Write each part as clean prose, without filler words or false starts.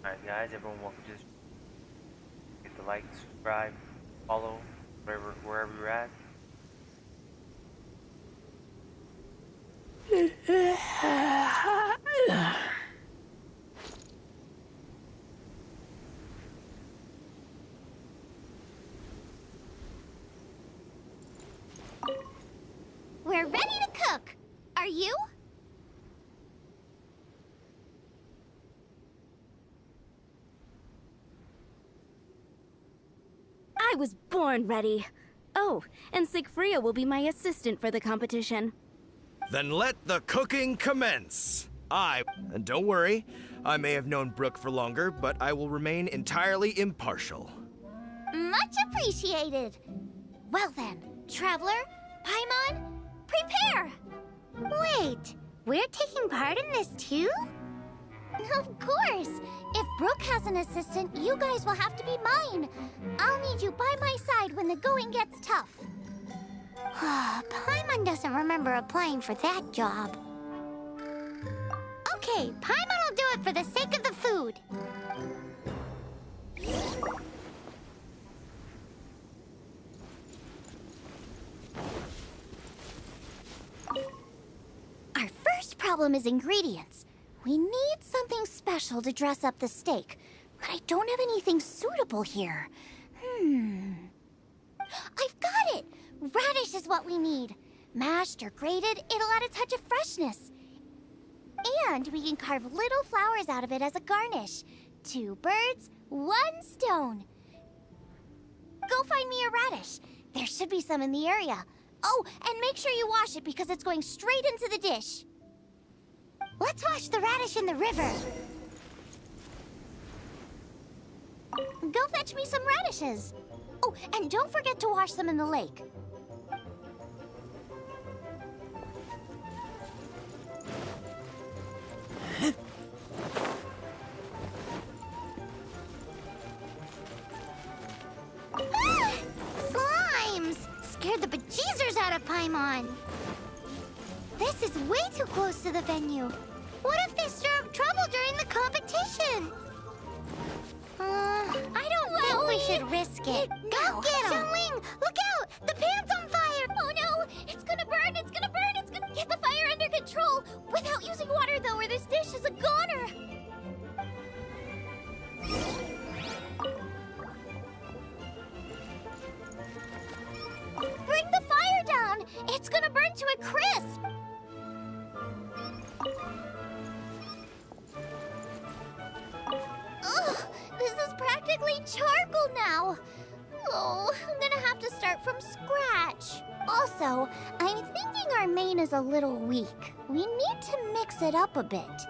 Alright guys, everyone welcome to this. Hit the like, subscribe, follow, wherever you're at. We're ready to cook. Are you? I was born ready. Oh, and Sigfria will be my assistant for the competition. Then let the cooking commence. And don't worry, I may have known Brooke for longer, but I will remain entirely impartial. Much appreciated. Well then, Traveler, Paimon, prepare! Wait, we're taking part in this too? Of course! If Brooke has an assistant, you guys will have to be mine. I'll need you by my side when the going gets tough. Paimon doesn't remember applying for that job. Okay, Paimon will do it for the sake of the food. Our first problem is ingredients. We need something special to dress up the steak, but I don't have anything suitable here. I've got it! Radish is what we need. Mashed or grated, it'll add a touch of freshness. And we can carve little flowers out of it as a garnish. 2 birds, 1 stone. Go find me a radish. There should be some in the area. Oh, and make sure you wash it because it's going straight into the dish. Let's wash the radish in the river. Go fetch me some radishes. Oh, and don't forget to wash them in the lake. Ah! Slimes! Scared the bejeezers out of Paimon. This is way too close to the venue. What if they stir up trouble during the competition? I don't think we should risk it. Go get him! Xiangling, look out! The pan's on fire! Oh no! It's gonna burn! It's gonna burn! It's gonna get the fire under control! Without using water, though, or this dish is a goner! Bring the fire down! It's gonna burn to a crisp! Ugh, this is practically charcoal now. Oh, I'm gonna have to start from scratch. Also, I'm thinking our main is a little weak. We need to mix it up a bit.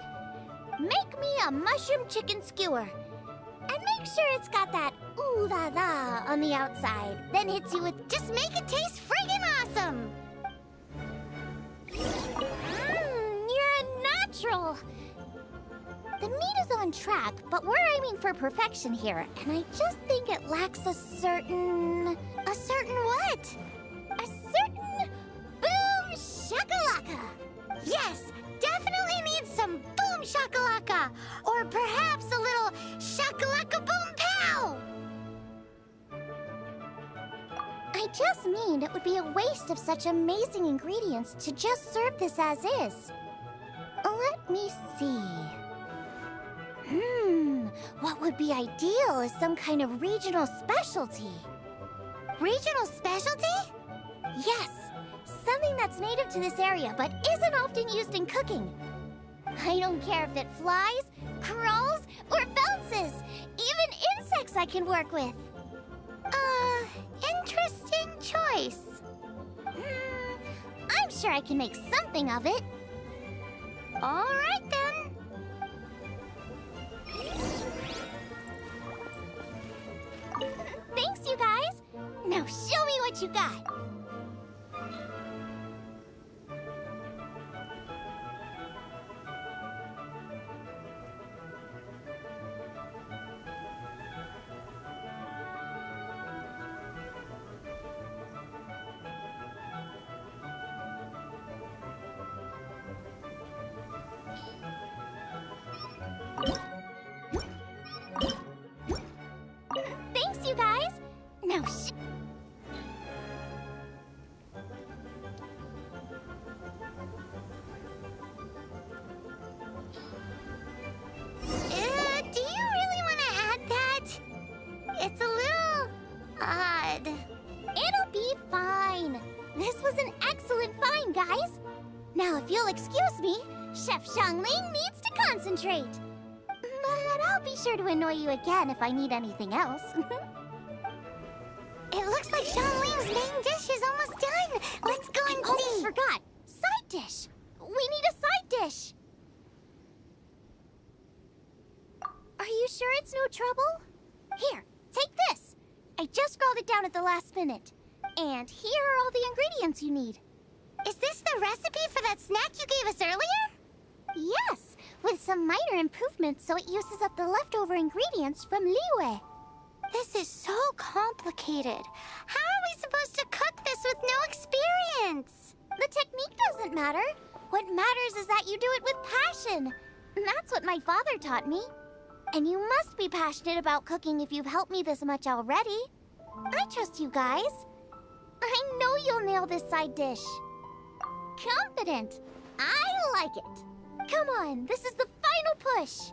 Make me a mushroom chicken skewer. And make sure it's got that ooh la la on the outside. Then hits you with just make it taste friggin' awesome. You're a natural. The meat is on track, but we're aiming for perfection here, and I just think it lacks a certain what? A certain boom shakalaka. Yes, definitely needs some boom shakalaka, or perhaps a little shakalaka boom pow. I just mean it would be a waste of such amazing ingredients to just serve this as is. Let me see. What would be ideal is some kind of regional specialty. Regional specialty? Yes, something that's native to this area but isn't often used in cooking. I don't care if it flies, crawls, or bounces. Even insects I can work with. Interesting choice. I'm sure I can make something of it. All right then. Thanks, you guys. Now show me what you got. Now, if you'll excuse me, Chef Xiangling needs to concentrate. But I'll be sure to annoy you again if I need anything else. It looks like Xiangling's main dish is almost done. Let's go and see. Almost forgot. Side dish. We need a side dish. Are you sure it's no trouble? Here, take this. I just scrawled it down at the last minute. And here are all the ingredients you need. Is this the recipe for that snack you gave us earlier? Yes, with some minor improvements so it uses up the leftover ingredients from Liyue. This is so complicated. How are we supposed to cook this with no experience? The technique doesn't matter. What matters is that you do it with passion. That's what my father taught me. And you must be passionate about cooking if you've helped me this much already. I trust you guys. I know you'll nail this side dish. Confident. I like it. Come on, this is the final push.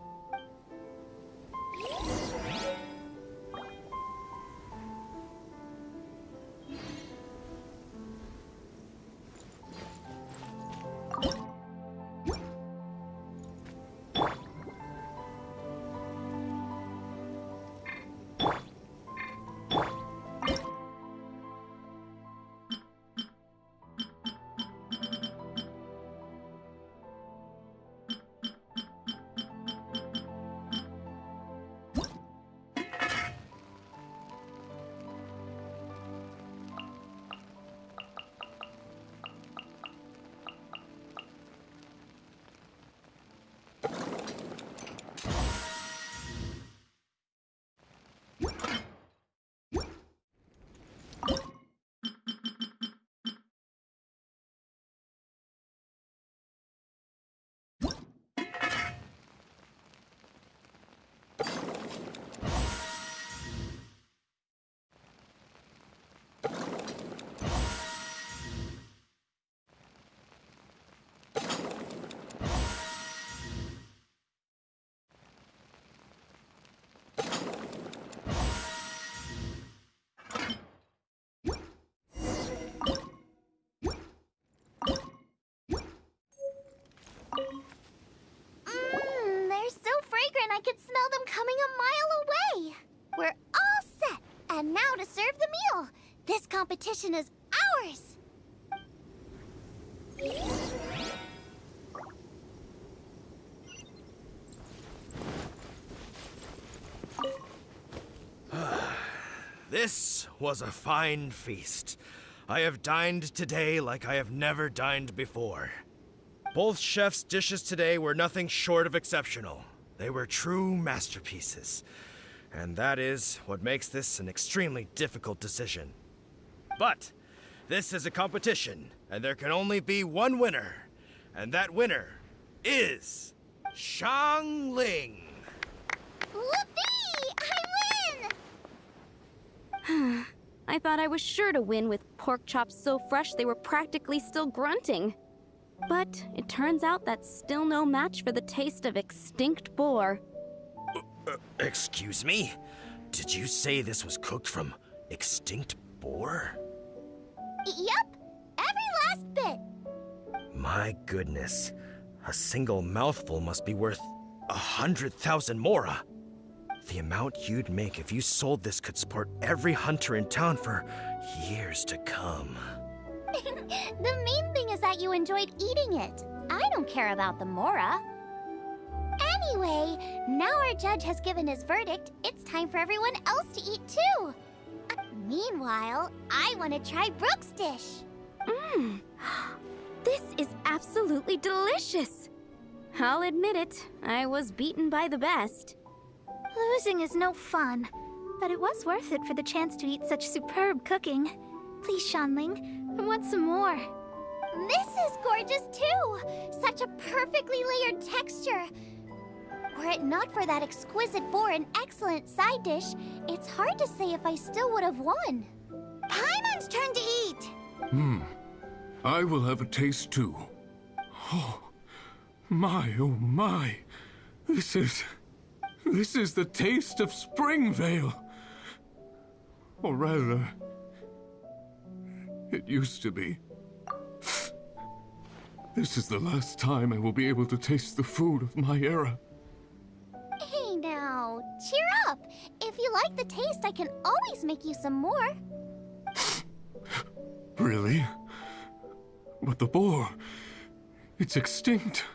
They're so fragrant I could smell them coming a mile away. We're all set, and now to serve the meal. This competition is ours. This was a fine feast. I have dined today like I have never dined before. Both chefs' dishes today were nothing short of exceptional. They were true masterpieces. And that is what makes this an extremely difficult decision. But this is a competition, and there can only be one winner. And that winner is Xiangling. Whoopee! I win! I thought I was sure to win with pork chops so fresh they were practically still grunting. But it turns out that's still no match for the taste of extinct boar. Excuse me? Did you say this was cooked from extinct boar? Yep, every last bit. My goodness. A single mouthful must be worth 100,000 mora. The amount you'd make if you sold this could support every hunter in town for years to come. The main thing is that you enjoyed eating it. I don't care about the mora. Anyway, now our judge has given his verdict, it's time for everyone else to eat too. Meanwhile, I want to try Brooke's dish. This is absolutely delicious. I'll admit it, I was beaten by the best. Losing is no fun, but it was worth it for the chance to eat such superb cooking. Please, Xiangling, I want some more. This is gorgeous too! Such a perfectly layered texture. Were it not for that exquisite boar and excellent side dish, it's hard to say if I still would have won. Paimon's turn to eat! I will have a taste too. Oh my. This is the taste of Springvale. Or rather, it used to be. This is the last time I will be able to taste the food of my era. Hey now, cheer up. If you like the taste, I can always make you some more. Really? But the boar, it's extinct.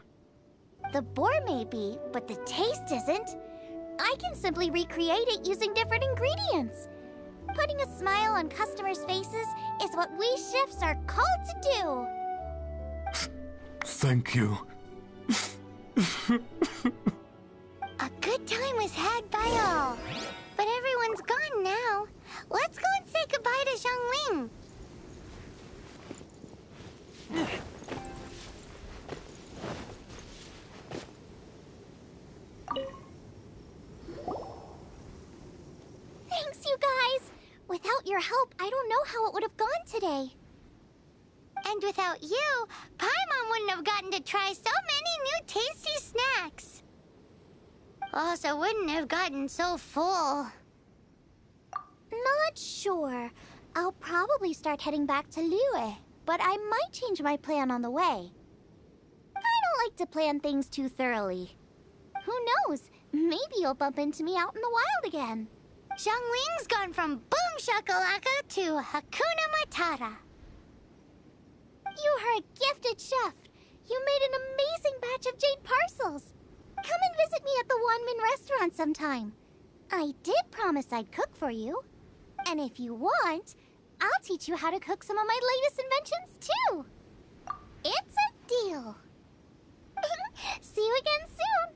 The boar may be, but the taste isn't. I can simply recreate it using different ingredients. Putting a smile on customers' faces is what we chefs are called to do. Thank you. A good time was had by all. But everyone's gone now. Let's go and say goodbye to Xiangling. Thanks, you guys. Without your help, I don't know how it would have gone today. And without you, Paimon wouldn't have gotten to try so many new tasty snacks. Also wouldn't have gotten so full. Not sure. I'll probably start heading back to Liyue, but I might change my plan on the way. I don't like to plan things too thoroughly. Who knows? Maybe you'll bump into me out in the wild again. Xiangling's gone from boom shakalaka to Hakuna Matata. You are a gifted chef. You made an amazing batch of jade parcels. Come and visit me at the Wanmin restaurant sometime. I did promise I'd cook for you. And if you want, I'll teach you how to cook some of my latest inventions too. It's a deal. See you again soon.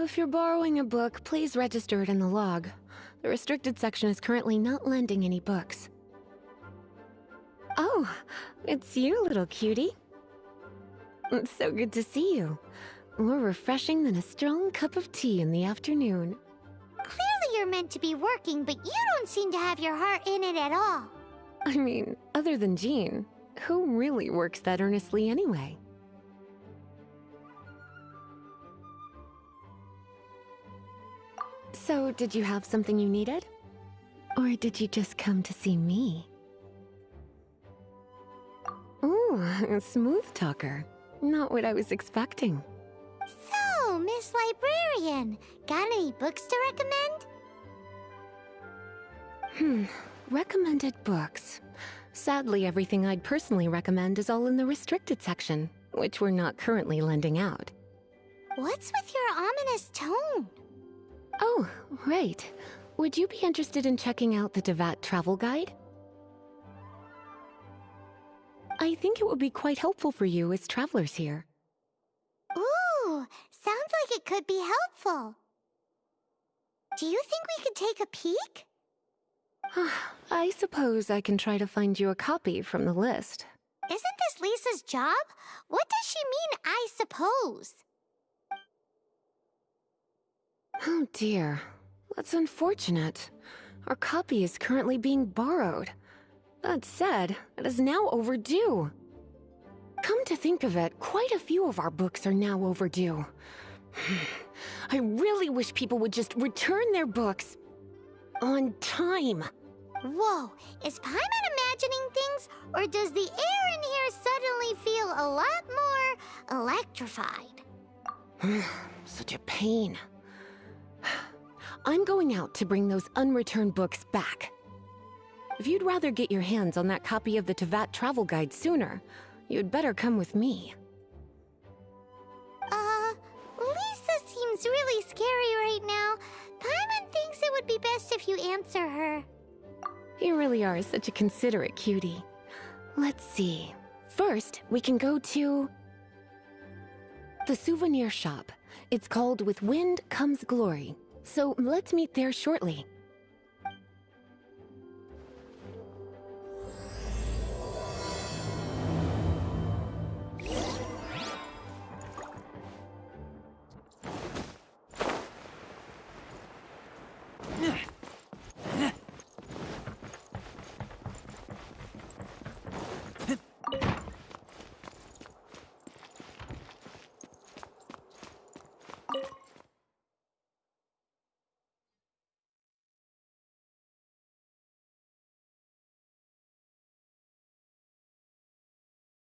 if you're borrowing a book, please register it in the log. The restricted section is currently not lending any books. Oh, it's you, little cutie. It's so good to see you. More refreshing than a strong cup of tea in the afternoon. Clearly you're meant to be working, but you don't seem to have your heart in it at all. I mean, other than Jean, who really works that earnestly anyway? So, did you have something you needed? Or did you just come to see me? Ooh, a smooth talker. Not what I was expecting. So, Miss Librarian, got any books to recommend? Recommended books. Sadly, everything I'd personally recommend is all in the restricted section, which we're not currently lending out. What's with your ominous tone? Oh, right. Would you be interested in checking out the Devat travel guide? I think it would be quite helpful for you as travelers here. Ooh, sounds like it could be helpful. Do you think we could take a peek? I suppose I can try to find you a copy from the list. Isn't this Lisa's job? What does she mean, I suppose? Oh dear, that's unfortunate. Our copy is currently being borrowed. That said, it is now overdue. Come to think of it, quite a few of our books are now overdue. I really wish people would just return their books on time. Whoa, is Paimon imagining things, or does the air in here suddenly feel a lot more electrified? Such a pain. I'm going out to bring those unreturned books back. If you'd rather get your hands on that copy of the Tevat travel guide sooner, you'd better come with me. Lisa seems really scary right now. Paimon thinks it would be best if you answer her. You really are such a considerate cutie. Let's see. First, we can go to the souvenir shop. It's called With Wind Comes Glory. So let's meet there shortly.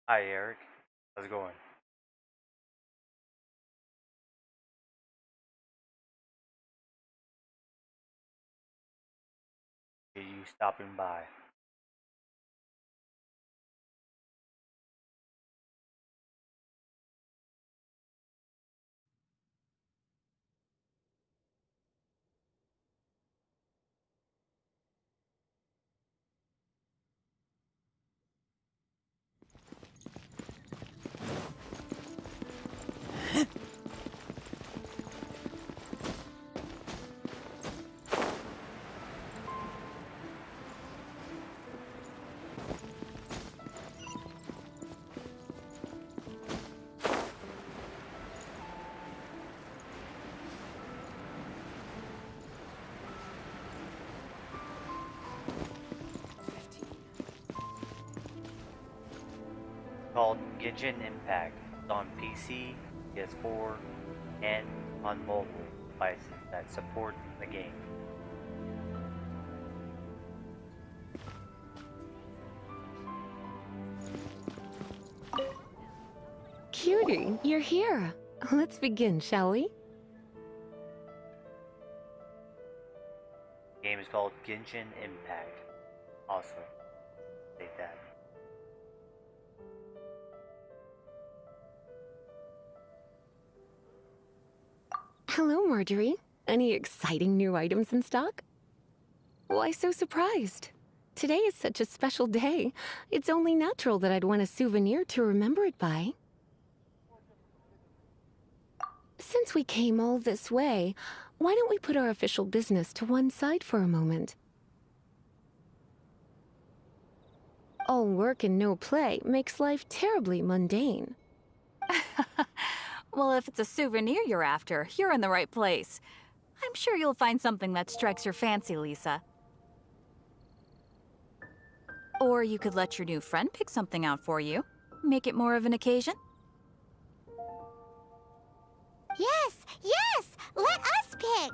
Hi, Eric. How's it going? Are you stopping by? Called Genshin Impact. It's on PC, PS4, and on mobile devices that support the game. Cutie, you're here. Let's begin, shall we? The game is called Genshin Impact. Also, take that. Hello, Marjorie. Any exciting new items in stock? Why so surprised? Today is such a special day. It's only natural that I'd want a souvenir to remember it by. Since we came all this way, why don't we put our official business to one side for a moment? All work and no play makes life terribly mundane. Well, if it's a souvenir you're after, you're in the right place. I'm sure you'll find something that strikes your fancy, Lisa. Or you could let your new friend pick something out for you. Make it more of an occasion. Yes, yes! Let us pick!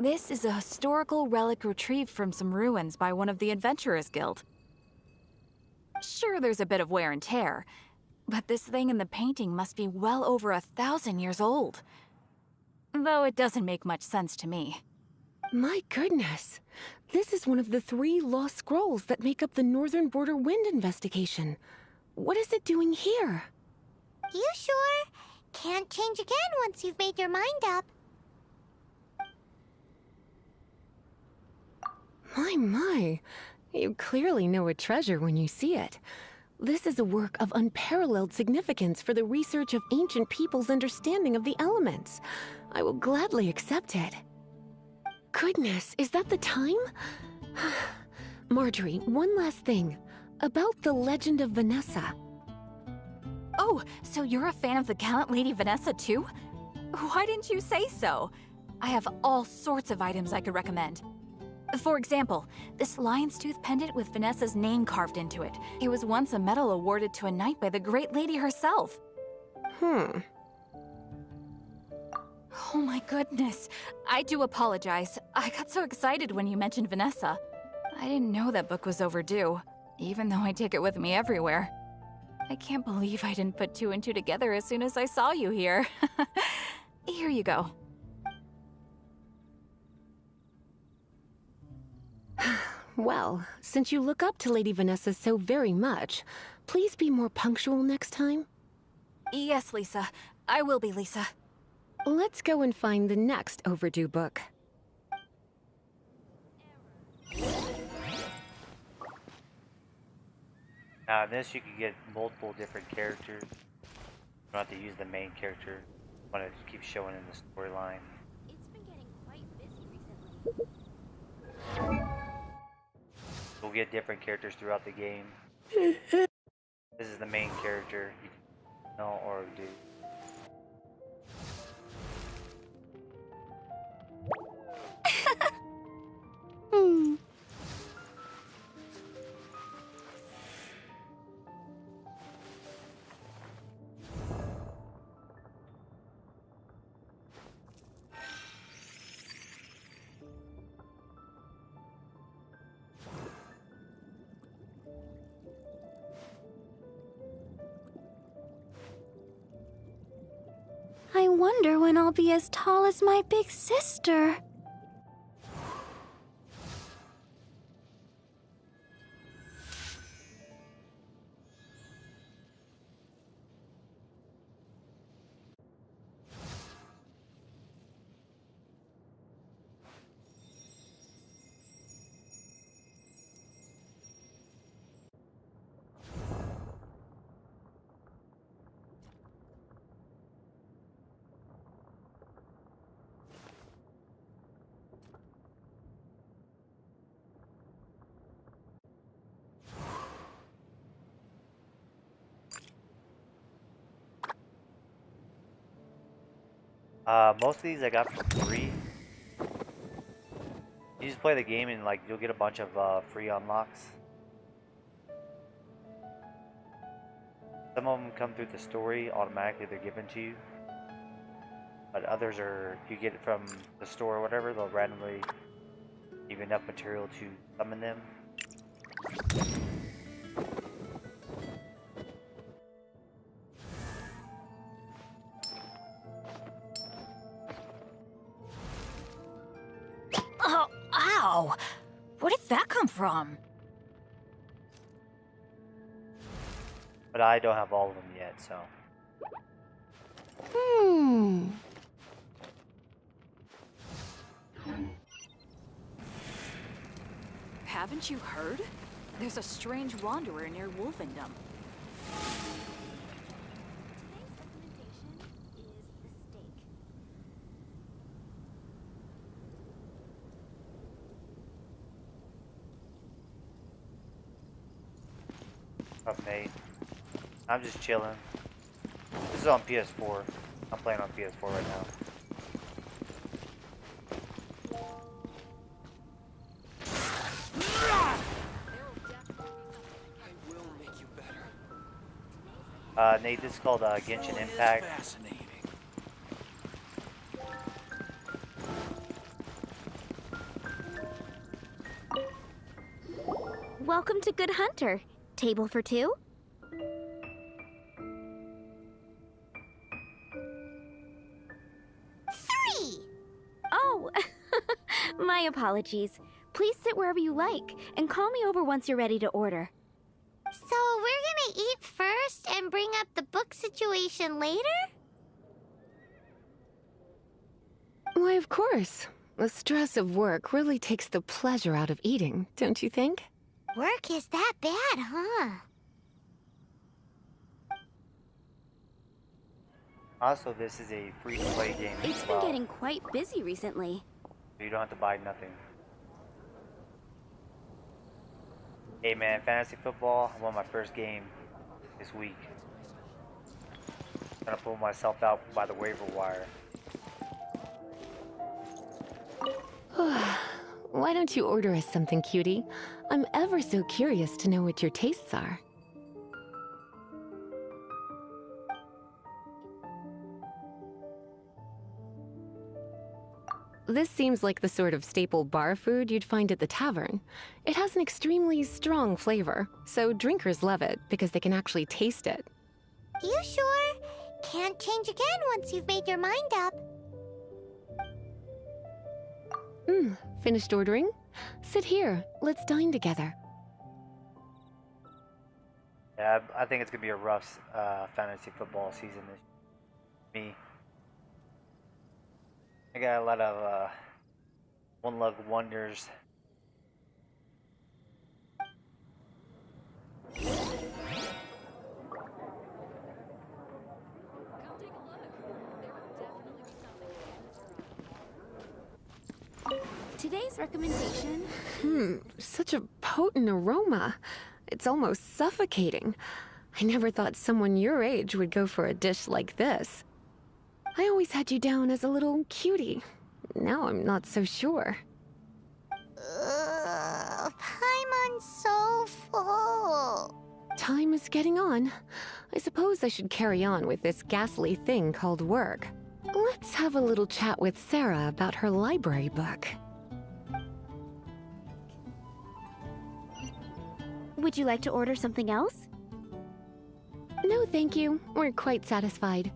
This is a historical relic retrieved from some ruins by one of the Adventurers Guild. Sure, there's a bit of wear and tear, but this thing in the painting must be well over 1,000 years old. Though it doesn't make much sense to me. My goodness! This is one of the 3 lost scrolls that make up the Northern Border Wind investigation. What is it doing here? You sure? Can't change again once you've made your mind up. My. You clearly know a treasure when you see it. This is a work of unparalleled significance for the research of ancient people's understanding of the elements. I will gladly accept it. Goodness, is that the time? Marjorie, one last thing. About the legend of Vanessa. Oh, so you're a fan of the gallant Lady Vanessa too? Why didn't you say so? I have all sorts of items I could recommend. For example, this lion's tooth pendant with Vanessa's name carved into it. It was once a medal awarded to a knight by the great lady herself. Hmm. Oh my goodness. I do apologize. I got so excited when you mentioned Vanessa. I didn't know that book was overdue, even though I take it with me everywhere. I can't believe I didn't put 2 and 2 together as soon as I saw you here. Here you go. Well, since you look up to Lady Vanessa so very much, please be more punctual next time. Yes, Lisa. I will be, Lisa. Let's go and find the next overdue book. Now in this you can get multiple different characters. You don't have to use the main character. You want to keep showing in the storyline. It's been getting quite busy recently. You'll get different characters throughout the game. This is the main character. You can know or do. I wonder when I'll be as tall as my big sister. Most of these I got for free. You just play the game and like you'll get a bunch of free unlocks. Some of them come through the story automatically; they're given to you. But others are you get it from the store or whatever. They'll randomly give you enough material to summon them. Oh, ow! Where did that come from? But I don't have all of them yet, so. Haven't you heard? There's a strange wanderer near Wolfendom. Up, Nate. I'm just chilling. This is on PS4. I'm playing on PS4 right now. Nate, this is called Genshin Impact. Fascinating. Welcome to Good Hunter. Table for two? Three! Oh, my apologies. Please sit wherever you like, and call me over once you're ready to order. So we're gonna eat first and bring up the book situation later? Why, of course. The stress of work really takes the pleasure out of eating, don't you think? Work is that bad, huh? Also, this is a free-to-play game It's as been well. getting quite busy recently. So you don't have to buy nothing. Hey man, fantasy football, I won my first game this week. I'm gonna pull myself out by the waiver wire. Why don't you order us something, cutie? I'm ever so curious to know what your tastes are. This seems like the sort of staple bar food you'd find at the tavern. It has an extremely strong flavor, so drinkers love it because they can actually taste it. You sure? Can't change again once you've made your mind up. Finished ordering? Sit here. Let's dine together. Yeah, I think it's gonna be a rough fantasy football season this me. I got a lot of one-luck wonders. Today's recommendation. Such a potent aroma. It's almost suffocating. I never thought someone your age would go for a dish like this. I always had you down as a little cutie. Now I'm not so sure. Paimon's so full. Time is getting on. I suppose I should carry on with this ghastly thing called work. Let's have a little chat with Sarah about her library book. Would you like to order something else? No, thank you. We're quite satisfied.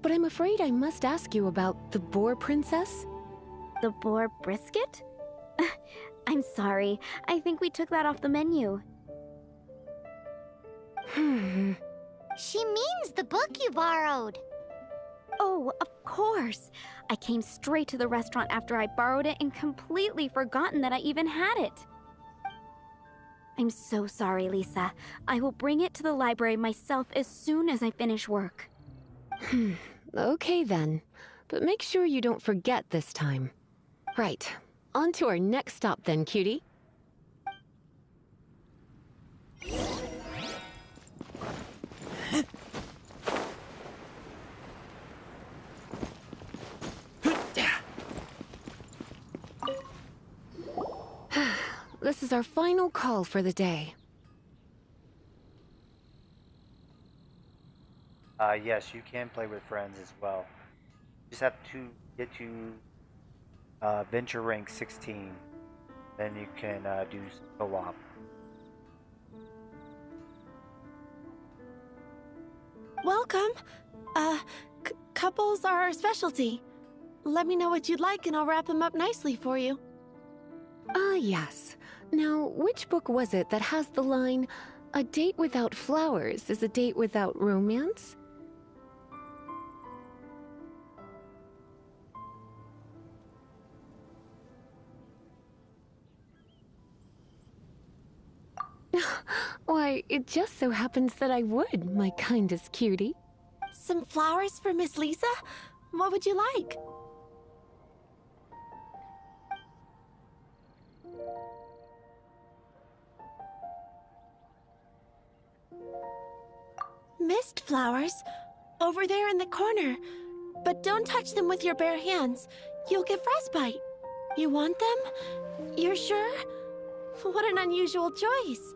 But I'm afraid I must ask you about the Boar Princess. The boar brisket? I'm sorry. I think we took that off the menu. She means the book you borrowed. Oh, of course. I came straight to the restaurant after I borrowed it and completely forgotten that I even had it. I'm so sorry, Lisa. I will bring it to the library myself as soon as I finish work. Okay then. But make sure you don't forget this time. Right. On to our next stop then, cutie. This is our final call for the day. Yes, you can play with friends as well. You just have to get to Venture Rank 16. Then you can do co-op. Welcome. Couples are our specialty. Let me know what you'd like and I'll wrap them up nicely for you. Ah, yes. Now, which book was it that has the line, A date without flowers is a date without romance? Why, it just so happens that I would, my kindest cutie. Some flowers for Miss Lisa? What would you like? Mist flowers? Over there in the corner. But don't touch them with your bare hands. You'll get frostbite. You want them? You're sure? What an unusual choice.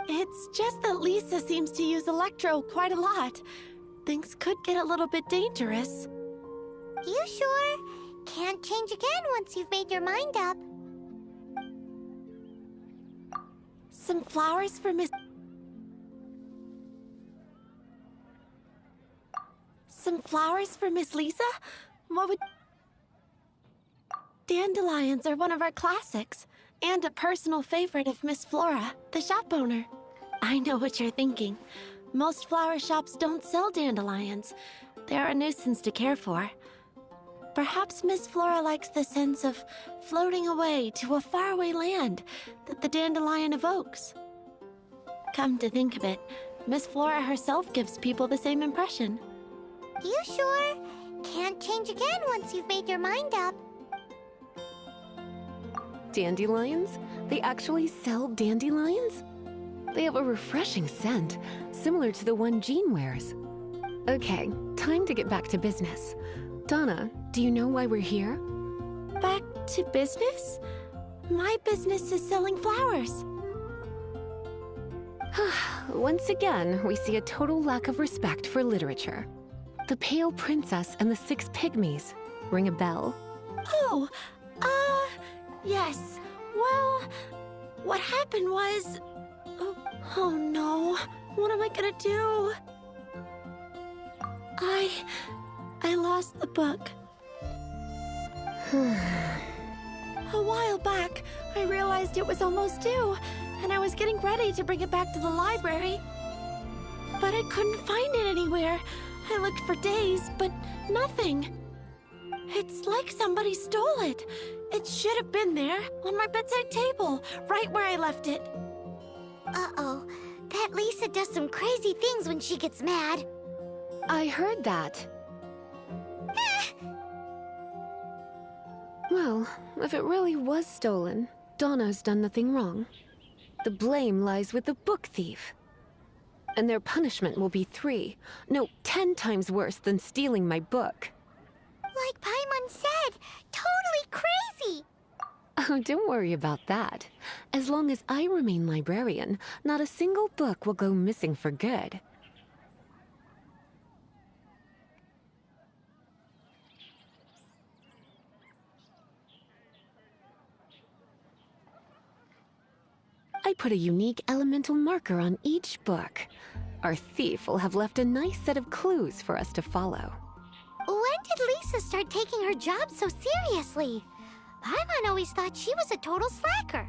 It's just that Lisa seems to use Electro quite a lot. Things could get a little bit dangerous. You sure? Can't change again once you've made your mind up. Some flowers for Miss... Some flowers for Miss Lisa? What would... Dandelions are one of our classics, and a personal favorite of Miss Flora, the shop owner. I know what you're thinking. Most flower shops don't sell dandelions. They're a nuisance to care for. Perhaps Miss Flora likes the sense of floating away to a faraway land that the dandelion evokes. Come to think of it, Miss Flora herself gives people the same impression. You sure? Can't change again once you've made your mind up. Dandelions? They actually sell dandelions? They have a refreshing scent, similar to the one Jean wears. Okay, time to get back to business. Donna, do you know why we're here? Back to business? My business is selling flowers. Once again, we see a total lack of respect for literature. The Pale Princess and the Six Pygmies. Ring a bell? Oh, yes. Well, what happened was... Oh no, what am I gonna do? I lost the book. A while back, I realized it was almost due, and I was getting ready to bring it back to the library. But I couldn't find it anywhere. I looked for days, but nothing. It's like somebody stole it. It should have been there, on my bedside table, right where I left it. Uh-oh. That Lisa does some crazy things when she gets mad. I heard that. Well, if it really was stolen, Donna's done nothing wrong. The blame lies with the book thief. And their punishment will be 3, no, 10 times worse than stealing my book. Like Paimon said, totally crazy! Oh, don't worry about that. As long as I remain librarian, not a single book will go missing for good. I put a unique elemental marker on each book. Our thief will have left a nice set of clues for us to follow. When did Lisa start taking her job so seriously? Paimon always thought she was a total slacker.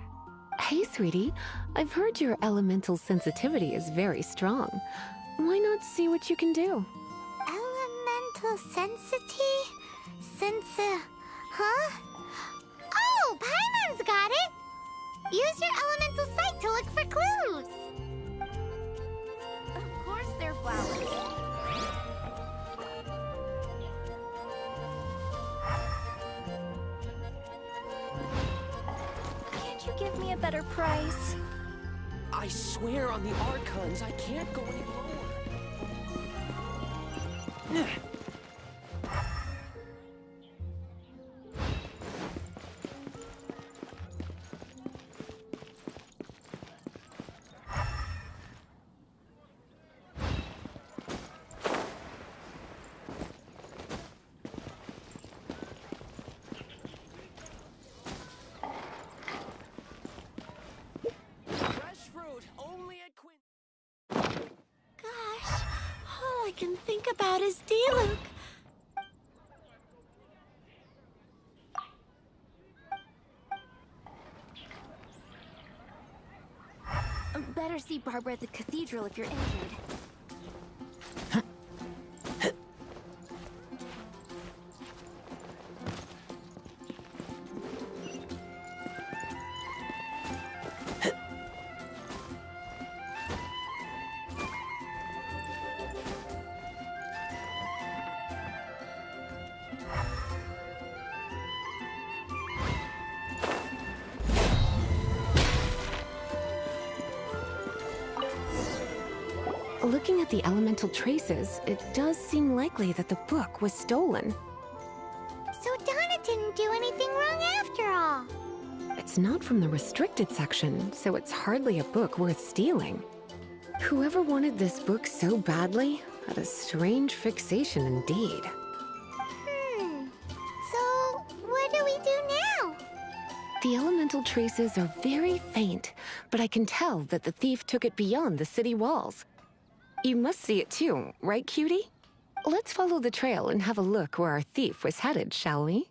Hey, sweetie, I've heard your elemental sensitivity is very strong. Why not see what you can do? Elemental huh? Oh, Paimon's got it! Use your elemental sight to look for clues! Of course they're flowers. Can't you give me a better price? I swear on the Archons, I can't go any lower. Fresh fruit, only at Quinn. Gosh, all I can think about is D-Luke. Better see Barbara at the cathedral if you're injured. Looking at the elemental traces, it does seem likely that the book was stolen. So Donna didn't do anything wrong after all. It's not from the restricted section, so it's hardly a book worth stealing. Whoever wanted this book so badly had a strange fixation indeed. So what do we do now? The elemental traces are very faint, but I can tell that the thief took it beyond the city walls. You must see it too, right, cutie? Let's follow the trail and have a look where our thief was headed, shall we?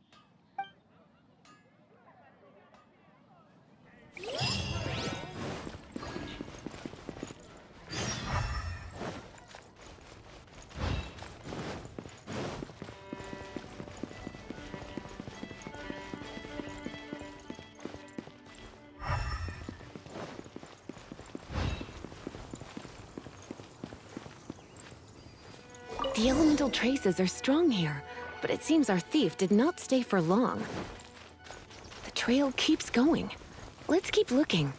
The elemental traces are strong here, but it seems our thief did not stay for long. The trail keeps going. Let's keep looking.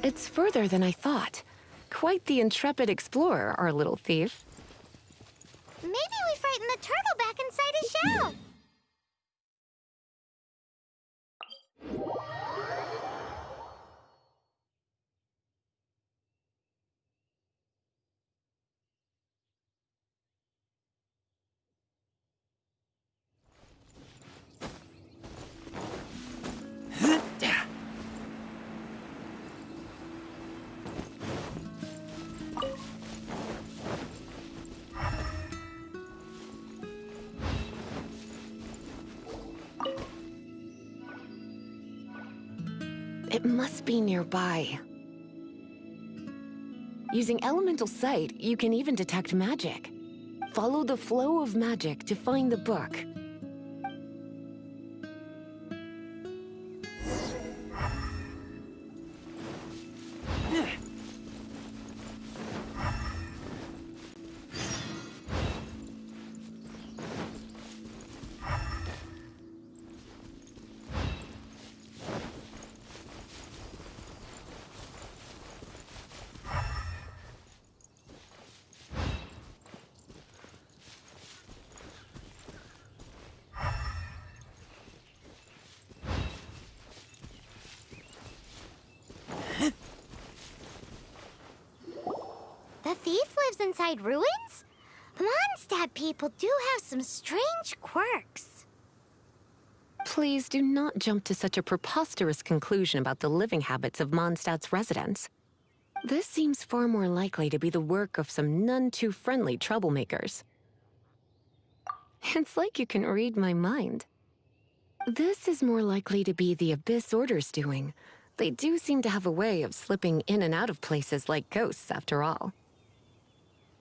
It's further than I thought. Quite the intrepid explorer, our little thief. Maybe we frightened the turtle back inside his shell. It must be nearby. Using elemental sight, you can even detect magic. Follow the flow of magic to find the book. The thief lives inside ruins? Mondstadt people do have some strange quirks. Please do not jump to such a preposterous conclusion about the living habits of Mondstadt's residents. This seems far more likely to be the work of some none-too-friendly troublemakers. It's like you can read my mind. This is more likely to be the Abyss Order's doing. They do seem to have a way of slipping in and out of places like ghosts, after all.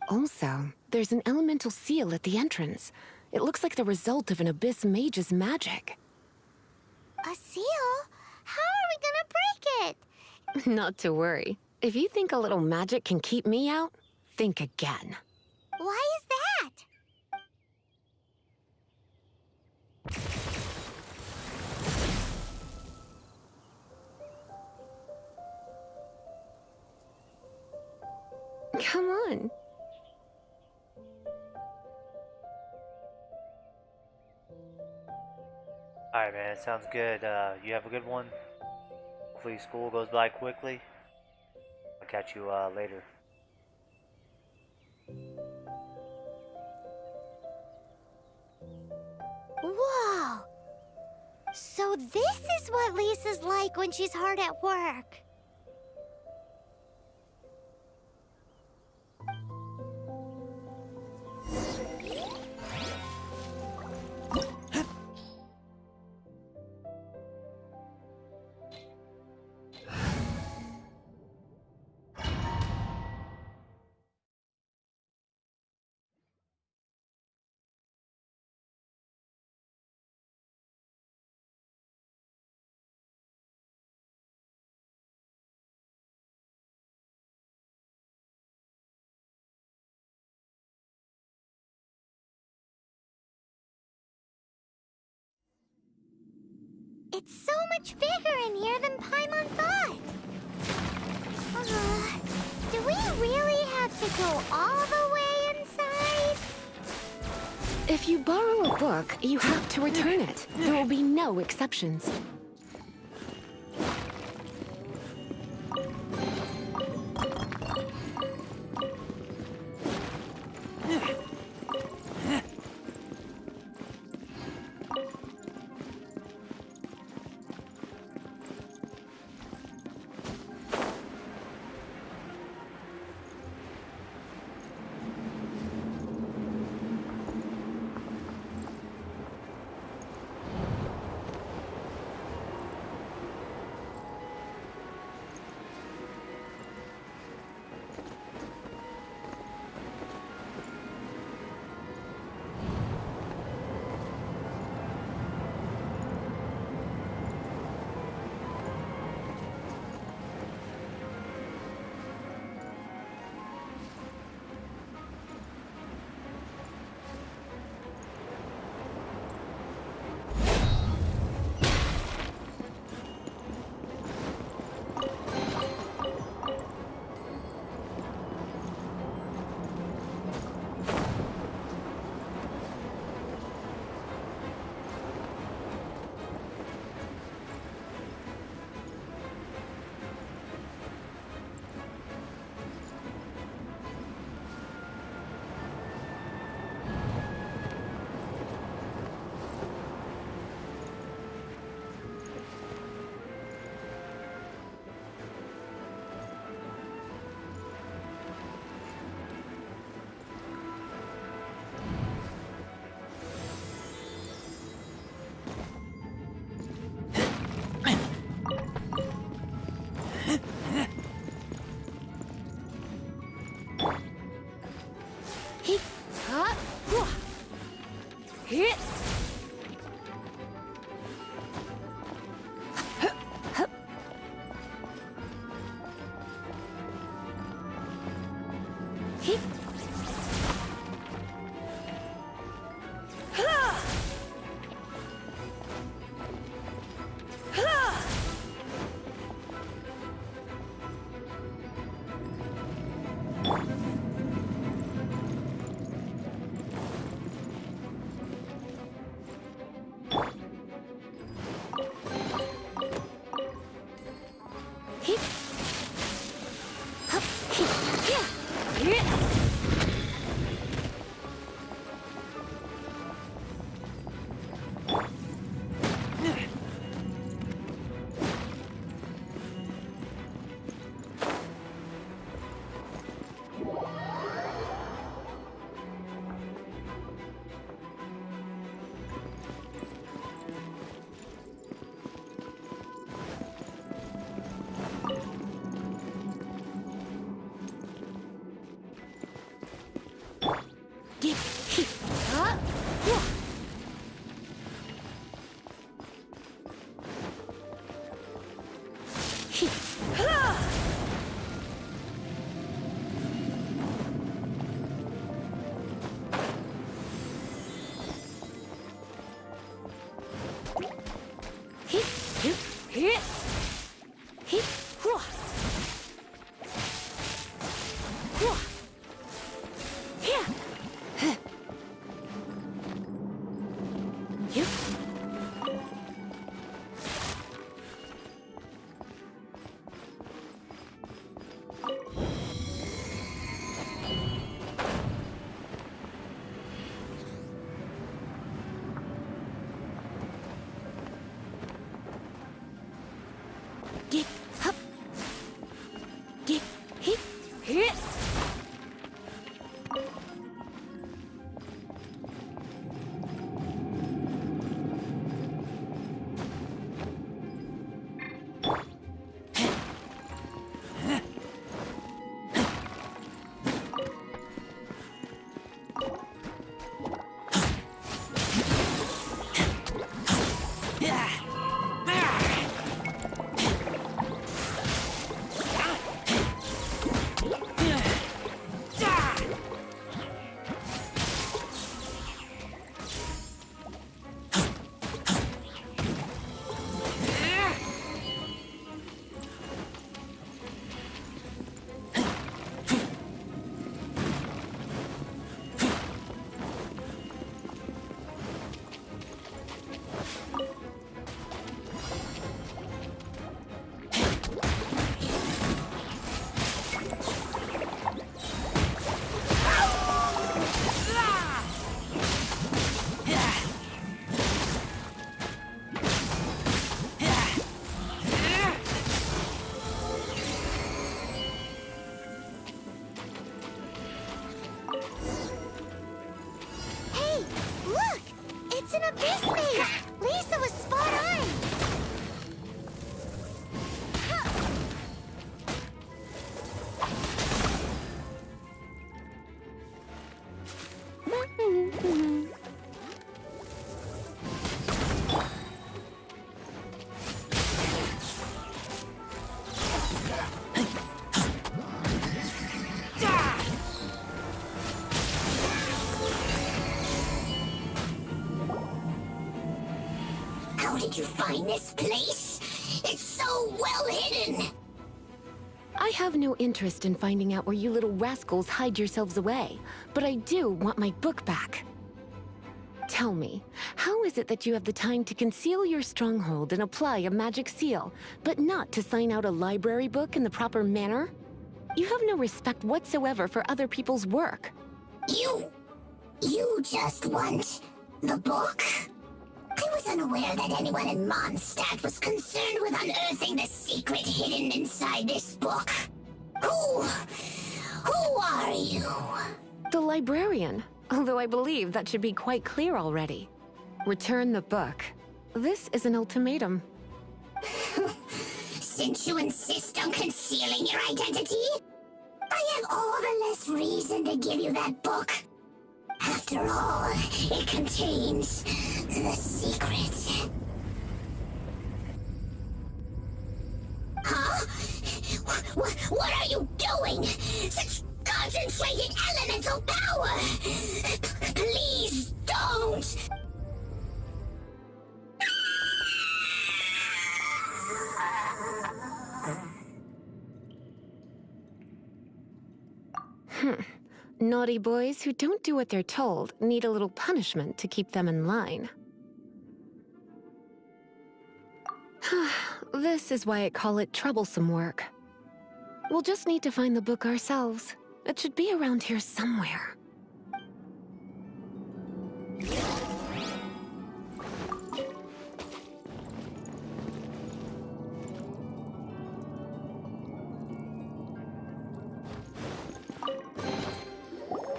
Also, there's an elemental seal at the entrance. It looks like the result of an Abyss mage's magic. A seal? How are we gonna break it? Not to worry. If you think a little magic can keep me out, think again. Why is that? Come on. Alright, man, sounds good. You have a good one. Hopefully school goes by quickly. I'll catch you later. Whoa! So this is what Lisa's like when she's hard at work. It's so much bigger in here than Paimon thought. Do we really have to go all the way inside? If you borrow a book, you have to return it. There will be no exceptions. Hey, look! It's an abyss maze! Lisa was spot on! How did you find this place? It's so well hidden! I have no interest in finding out where you little rascals hide yourselves away, but I do want my book back. Tell me, how is it that you have the time to conceal your stronghold and apply a magic seal, but not to sign out a library book in the proper manner? You have no respect whatsoever for other people's work. You just want the book? I was unaware that anyone in Mondstadt was concerned with unearthing the secret hidden inside this book. Who are you? The librarian, although I believe that should be quite clear already. Return the book. This is an ultimatum. Since you insist on concealing your identity, I have all the less reason to give you that book. After all, it contains the secret. Huh? What are you doing? Such concentrated elemental power! Please don't! Naughty boys who don't do what they're told need a little punishment to keep them in line. This is why I call it troublesome work. We'll just need to find the book ourselves. It should be around here somewhere.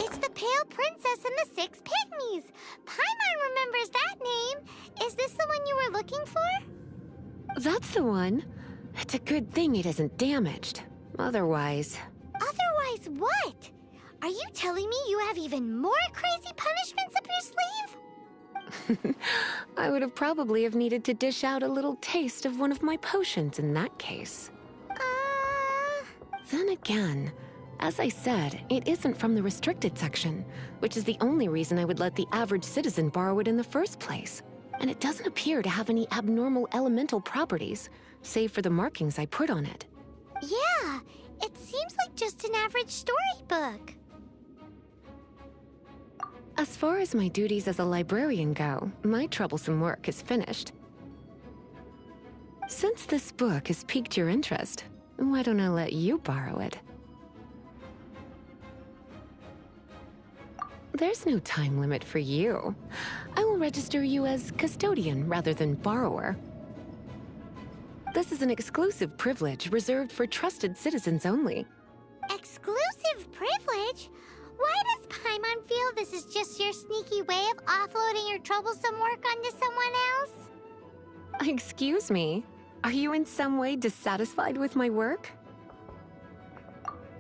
It's the Pale Princess and the Six Pygmies! Paimon remembers that name! Is this the one you were looking for? That's the one. It's a good thing it isn't damaged. Otherwise... Otherwise what? Are you telling me you have even more crazy punishments up your sleeve? I would have probably have needed to dish out a little taste of one of my potions in that case. Then again, as I said, it isn't from the restricted section, which is the only reason I would let the average citizen borrow it in the first place. And it doesn't appear to have any abnormal elemental properties, save for the markings I put on it. Yeah, it seems like just an average storybook. As far as my duties as a librarian go, my troublesome work is finished. Since this book has piqued your interest, why don't I let you borrow it? There's no time limit for you. I will register you as custodian rather than borrower. This is an exclusive privilege reserved for trusted citizens only. Exclusive? Courage. Why does Paimon feel this is just your sneaky way of offloading your troublesome work onto someone else? Excuse me? Are you in some way dissatisfied with my work?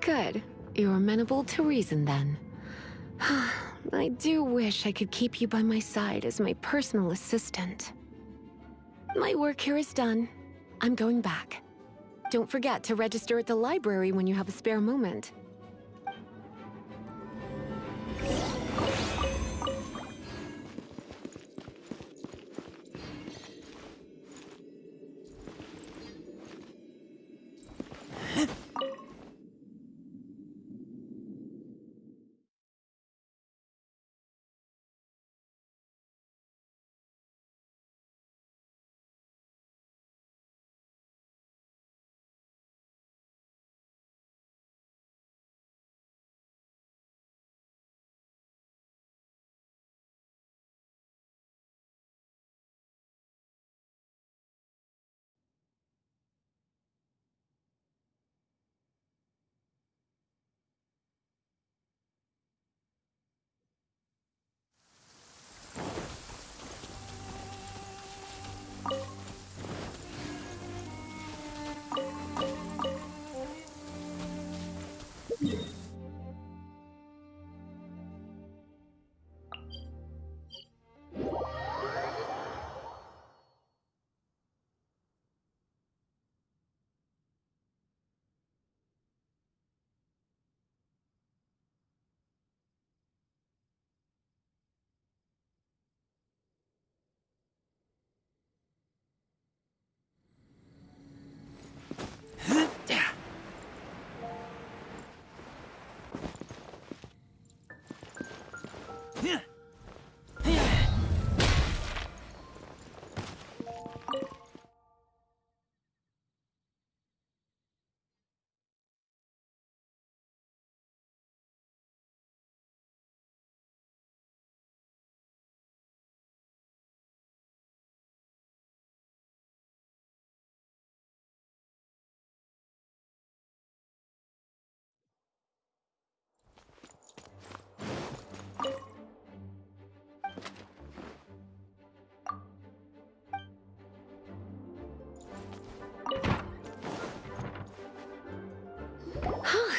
Good. You're amenable to reason then. I do wish I could keep you by my side as my personal assistant. My work here is done. I'm going back. Don't forget to register at the library when you have a spare moment.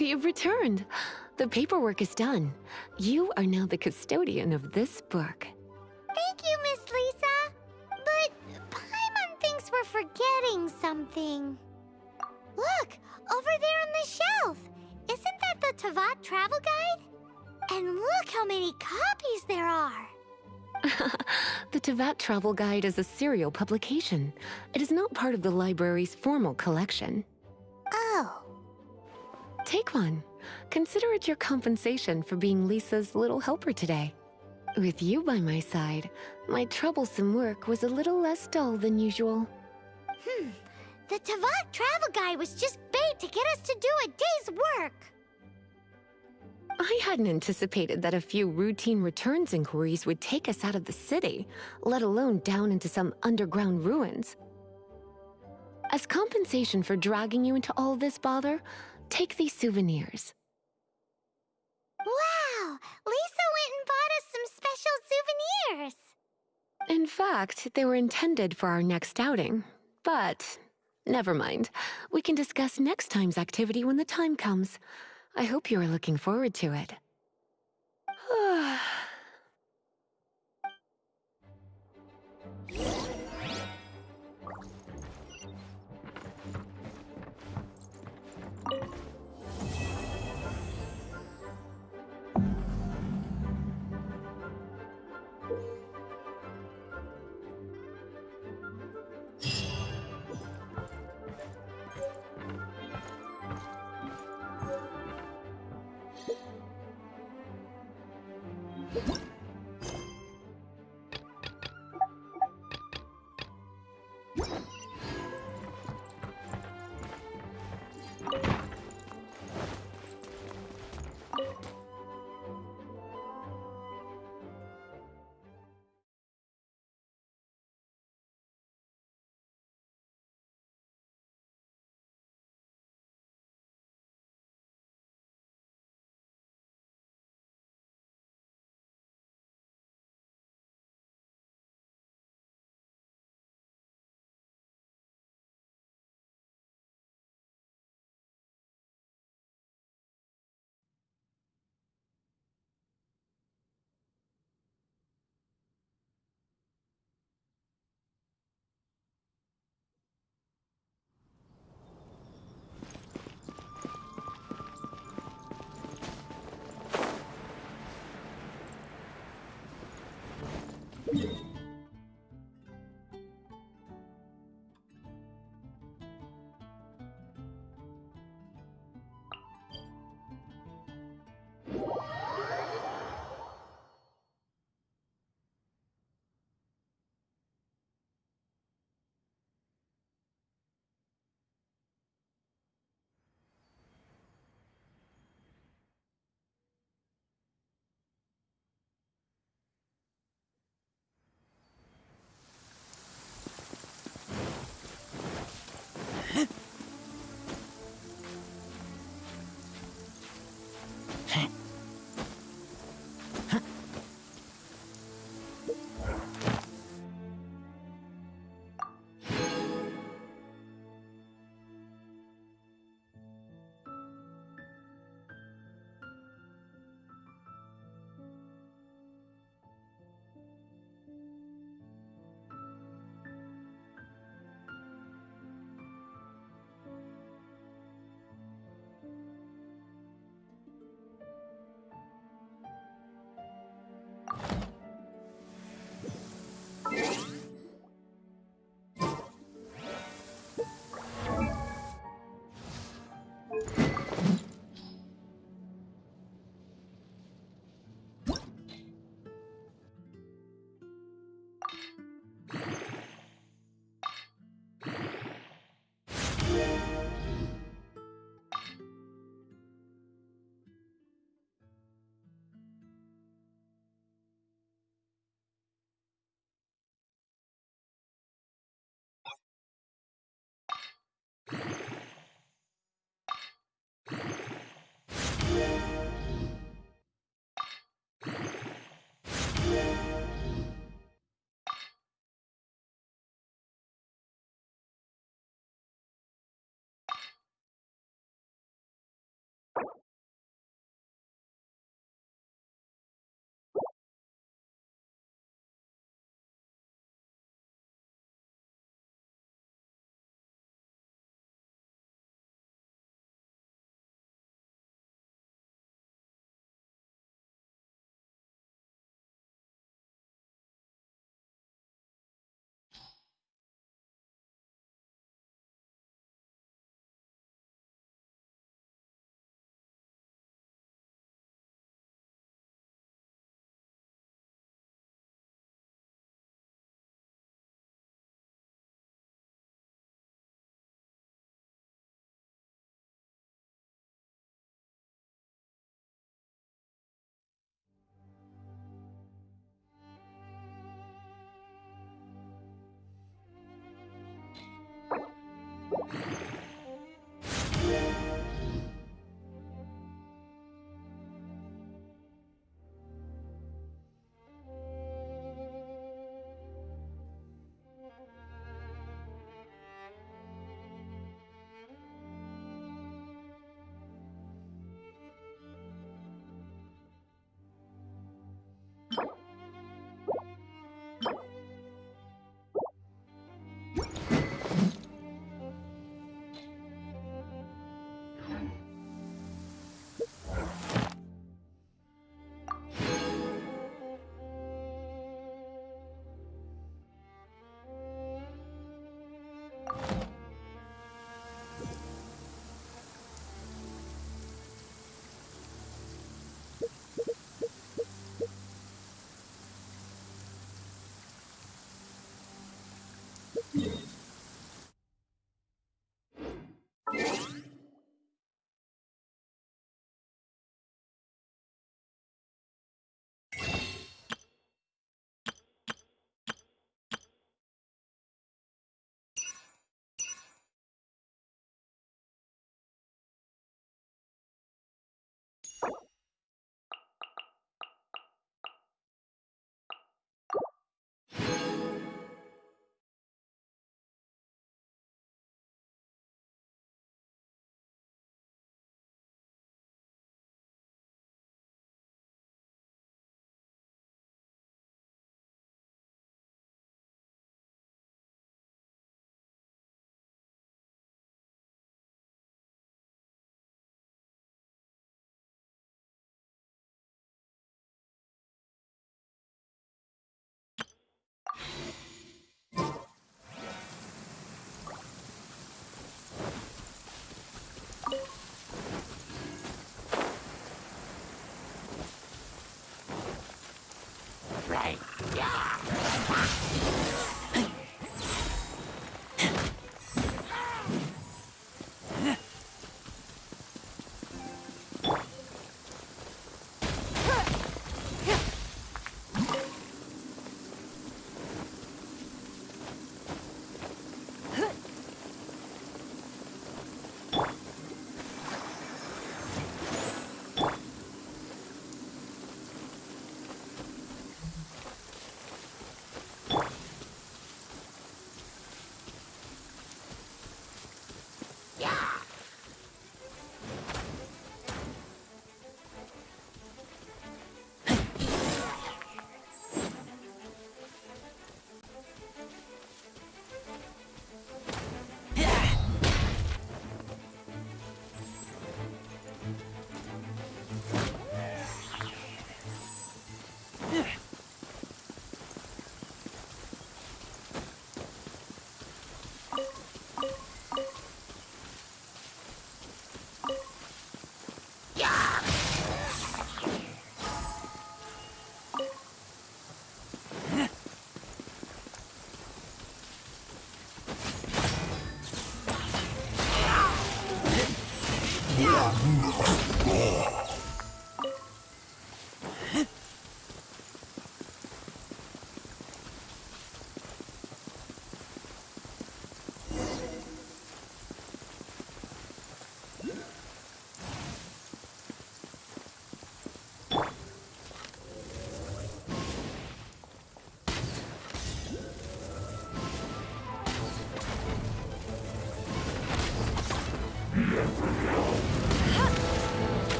You've returned. The paperwork is done. You are now the custodian of this book. Thank you, Miss Lisa. But Paimon thinks we're forgetting something. Look, over there on the shelf. Isn't that the Tavat travel guide? And look how many copies there are. The Tavat Travel Guide is a serial publication. It is not part of the library's formal collection. Oh. Take one. Consider it your compensation for being Lisa's little helper today. With you by my side, my troublesome work was a little less dull than usual. The Tavat travel guide was just bait to get us to do a day's work. I hadn't anticipated that a few routine returns inquiries would take us out of the city, let alone down into some underground ruins. As compensation for dragging you into all this bother, take these souvenirs. Wow! Lisa went and bought us some special souvenirs. In fact, they were intended for our next outing. But never mind. We can discuss next time's activity when the time comes. I hope you are looking forward to it.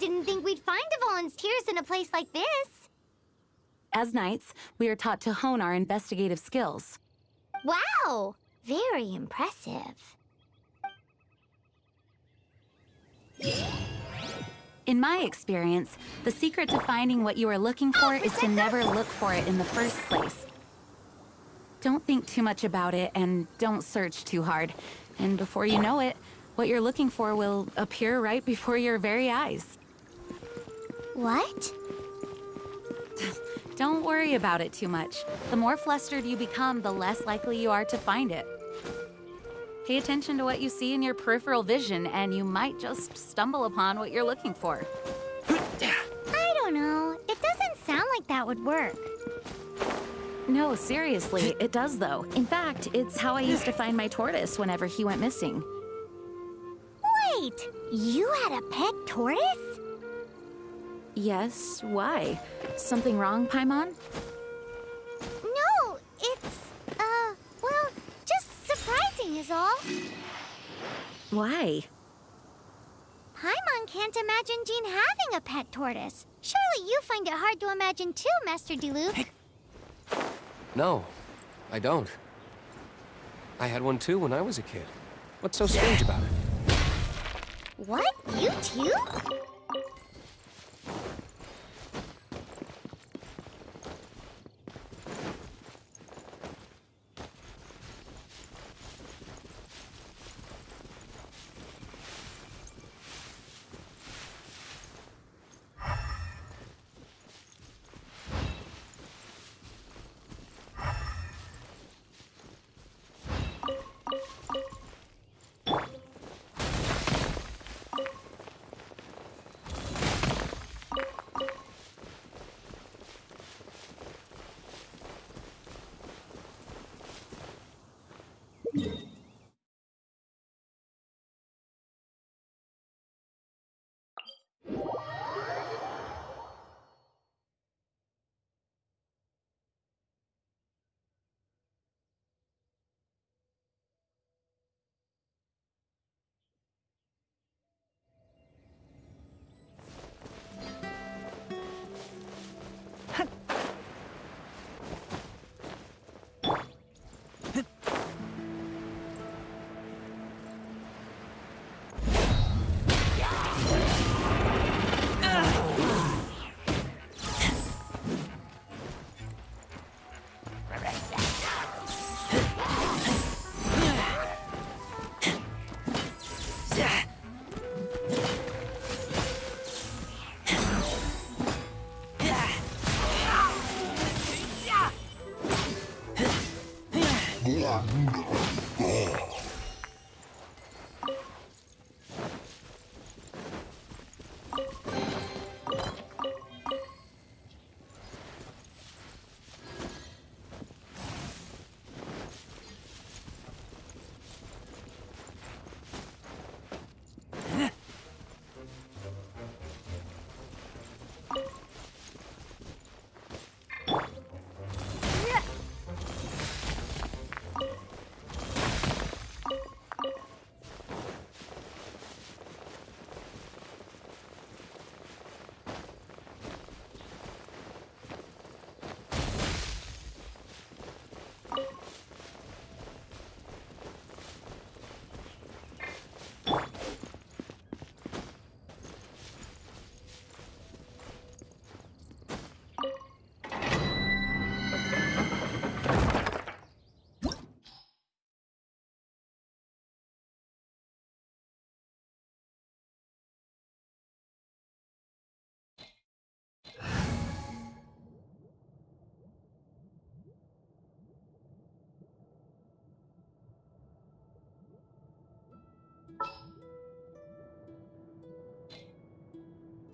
didn't think we'd find the volunteers in a place like this. As knights, we are taught to hone our investigative skills. Wow! Very impressive. In my experience, the secret to finding what you are looking for is to never look for it in the first place. Don't think too much about it and don't search too hard. And before you know it, what you're looking for will appear right before your very eyes. What? Don't worry about it too much. The more flustered you become, the less likely you are to find it. Pay attention to what you see in your peripheral vision, and you might just stumble upon what you're looking for. I don't know. It doesn't sound like that would work. No, seriously, it does though. In fact, it's how I used to find my tortoise whenever he went missing. Wait! You had a pet tortoise? Yes, why? Something wrong, Paimon? No, it's, well, just surprising is all. Why? Paimon can't imagine Jean having a pet tortoise. Surely you find it hard to imagine too, Master Diluc. No, I don't. I had one too when I was a kid. What's so strange about it? What? You too?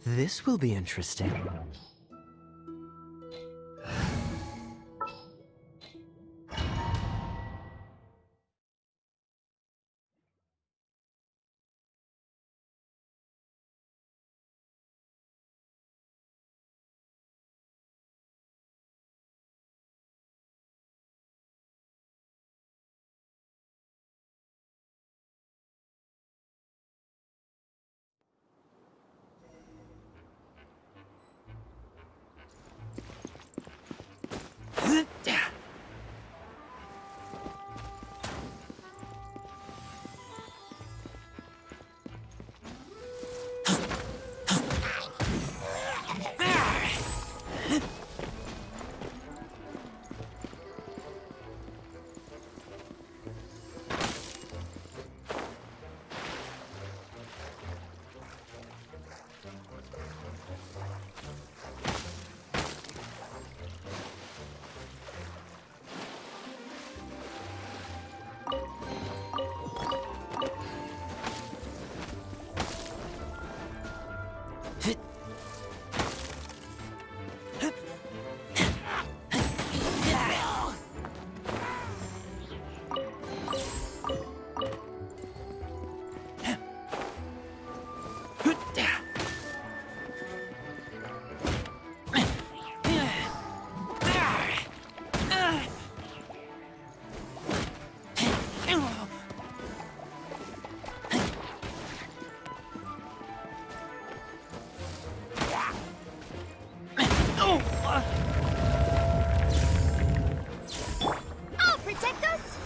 This will be interesting. I'll protect us!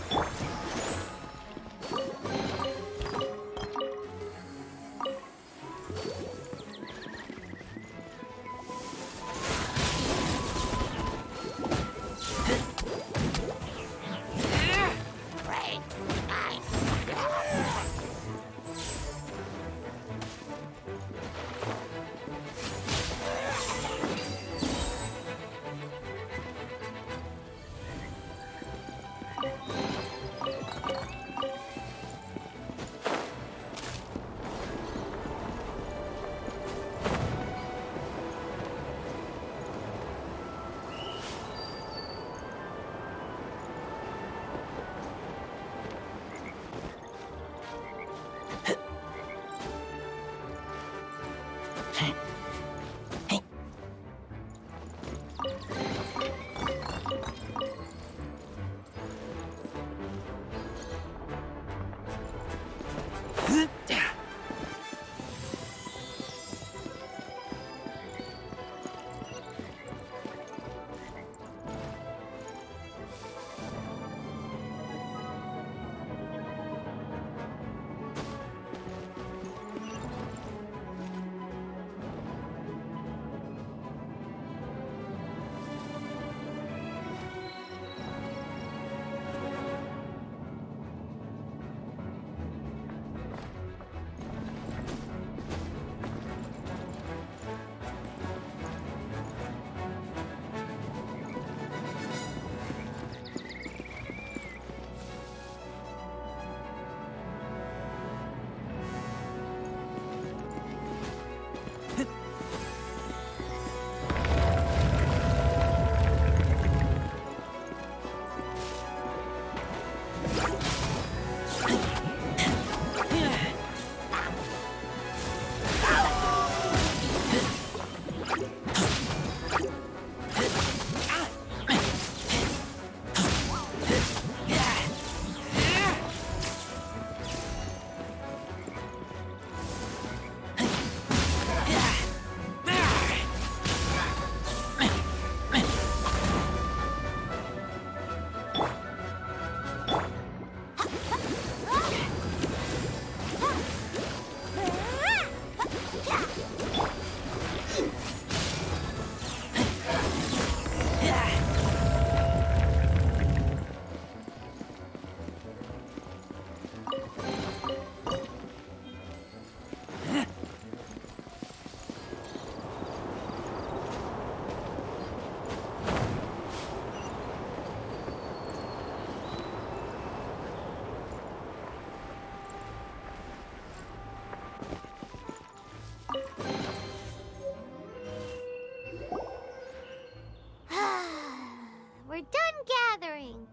We're done gathering.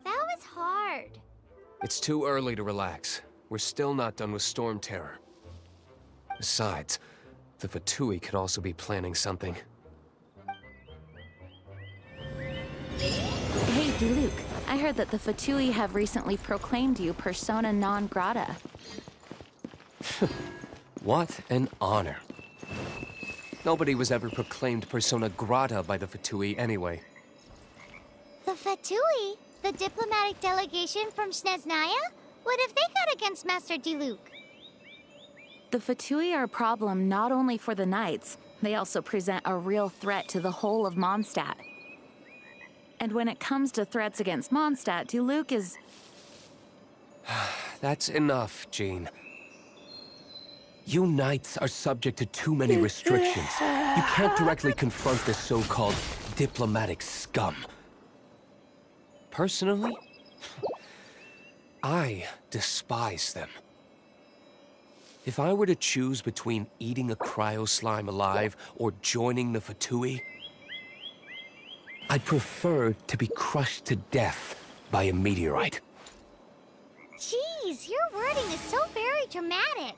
That was hard. It's too early to relax. We're still not done with Storm Terror. Besides, the Fatui could also be planning something. Hey, Diluc. I heard that the Fatui have recently proclaimed you persona non grata. What an honor. Nobody was ever proclaimed persona grata by the Fatui anyway. The Fatui? The diplomatic delegation from Snezhnaya? What have they got against Master Diluc? The Fatui are a problem not only for the Knights, they also present a real threat to the whole of Mondstadt. And when it comes to threats against Mondstadt, Diluc is... That's enough, Jean. You knights are subject to too many restrictions. You can't directly confront this so-called diplomatic scum. Personally, I despise them. If I were to choose between eating a cryo slime alive or joining the Fatui, I'd prefer to be crushed to death by a meteorite. Jeez, your wording is so very dramatic.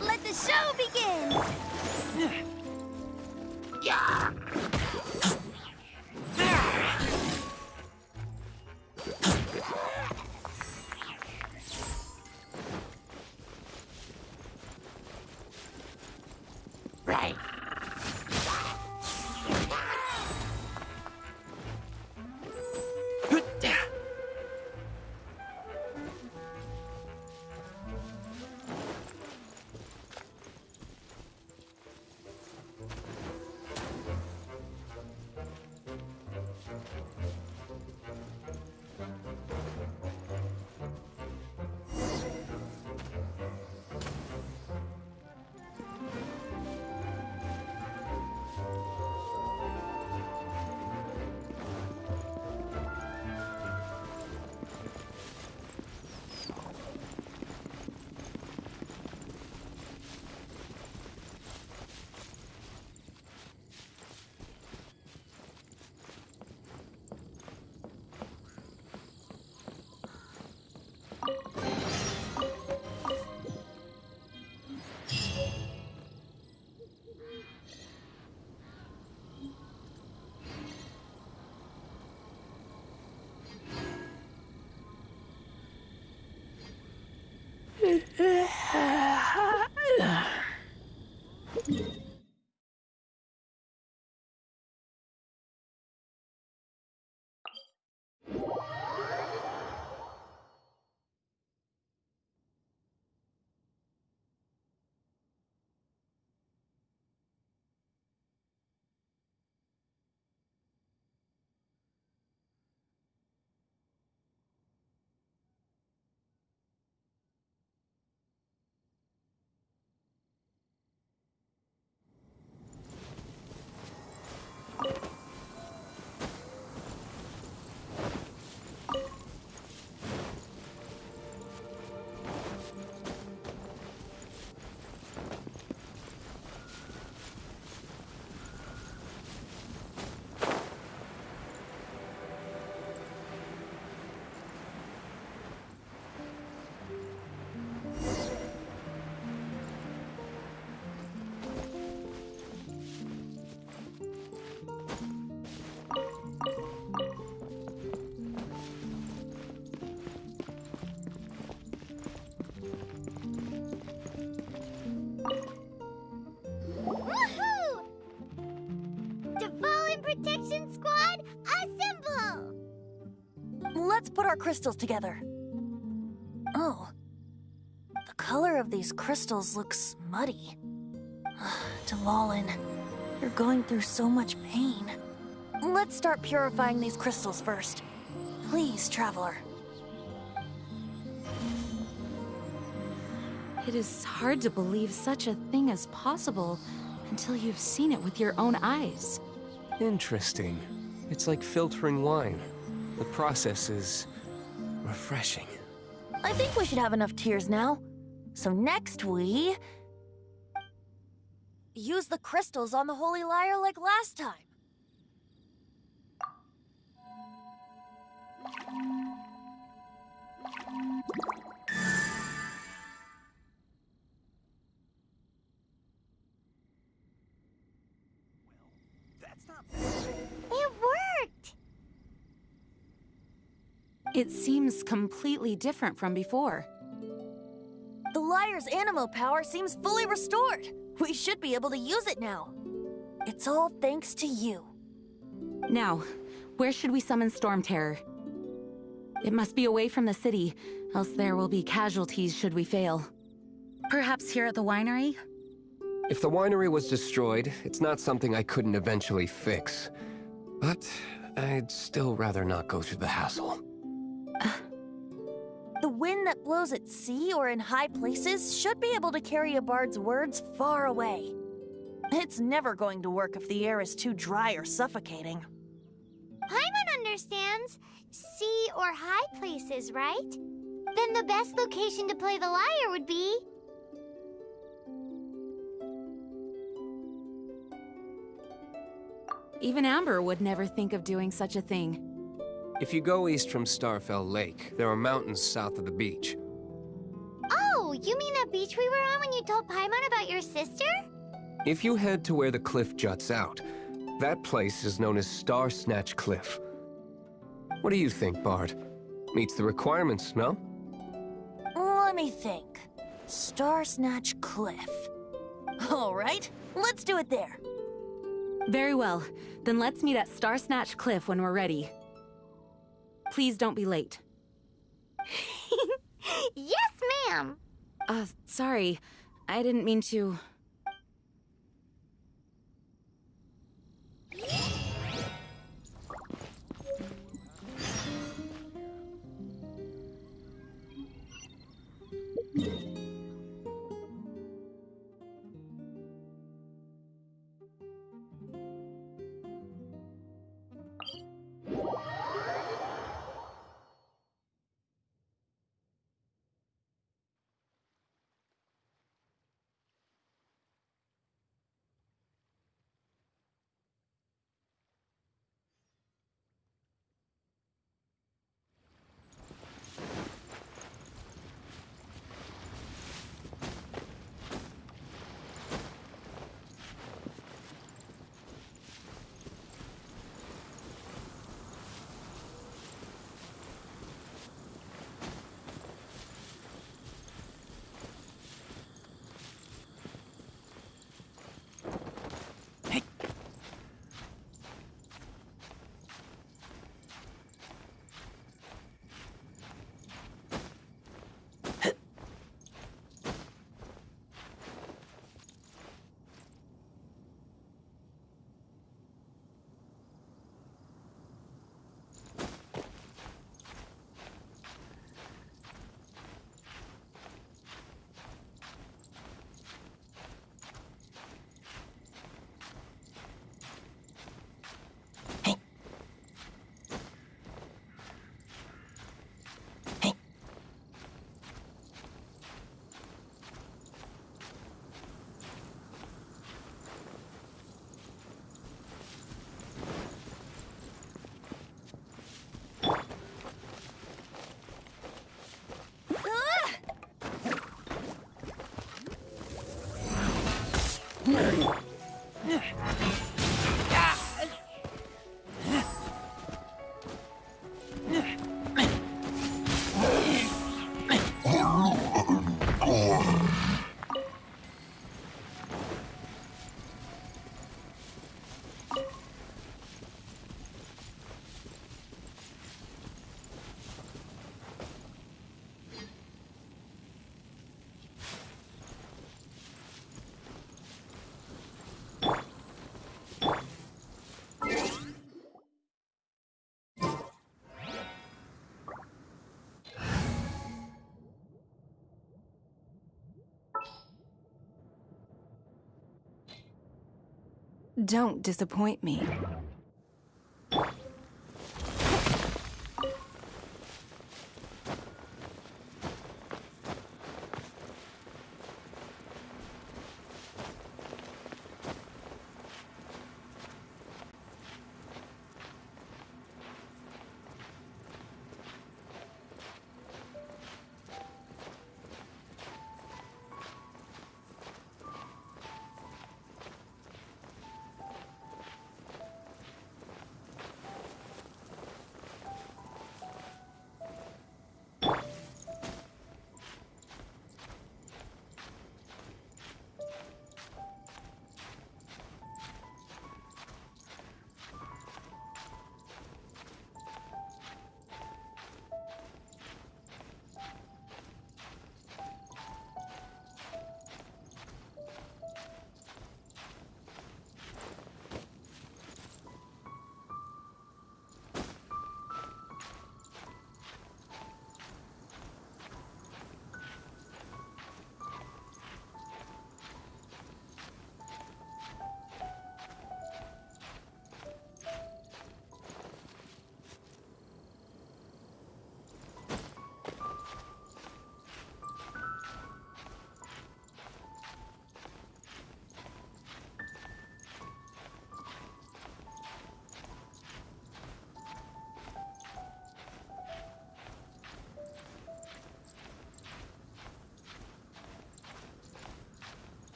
Let the show begin! Right. Protection Squad, assemble! Let's put our crystals together. Oh. The color of these crystals looks muddy. Dvalin, you're going through so much pain. Let's start purifying these crystals first. Please, Traveler. It is hard to believe such a thing is possible until you've seen it with your own eyes. Interesting. It's like filtering wine. The process is refreshing. I think we should have enough tears now. So next we... use the crystals on the Holy Lyre like last time. It worked! It seems completely different from before. The Lyre's animo power seems fully restored. We should be able to use it now. It's all thanks to you. Now, where should we summon Storm Terror? It must be away from the city, else there will be casualties should we fail. Perhaps here at the winery? If the winery was destroyed, it's not something I couldn't eventually fix. But I'd still rather not go through the hassle. The wind that blows at sea or in high places should be able to carry a bard's words far away. It's never going to work if the air is too dry or suffocating. Paimon understands sea or high places, right? Then the best location to play the lyre would be... Even Amber would never think of doing such a thing. If you go east from Starfell Lake, there are mountains south of the beach. Oh, you mean that beach we were on when you told Paimon about your sister? If you head to where the cliff juts out, that place is known as Star Snatch Cliff. What do you think, Bard? Meets the requirements, no? Let me think. Star Snatch Cliff. All right, let's do it there. Very well. Then let's meet at Star Snatch Cliff when we're ready. Please don't be late. Yes, ma'am! Sorry. I didn't mean to... Don't disappoint me.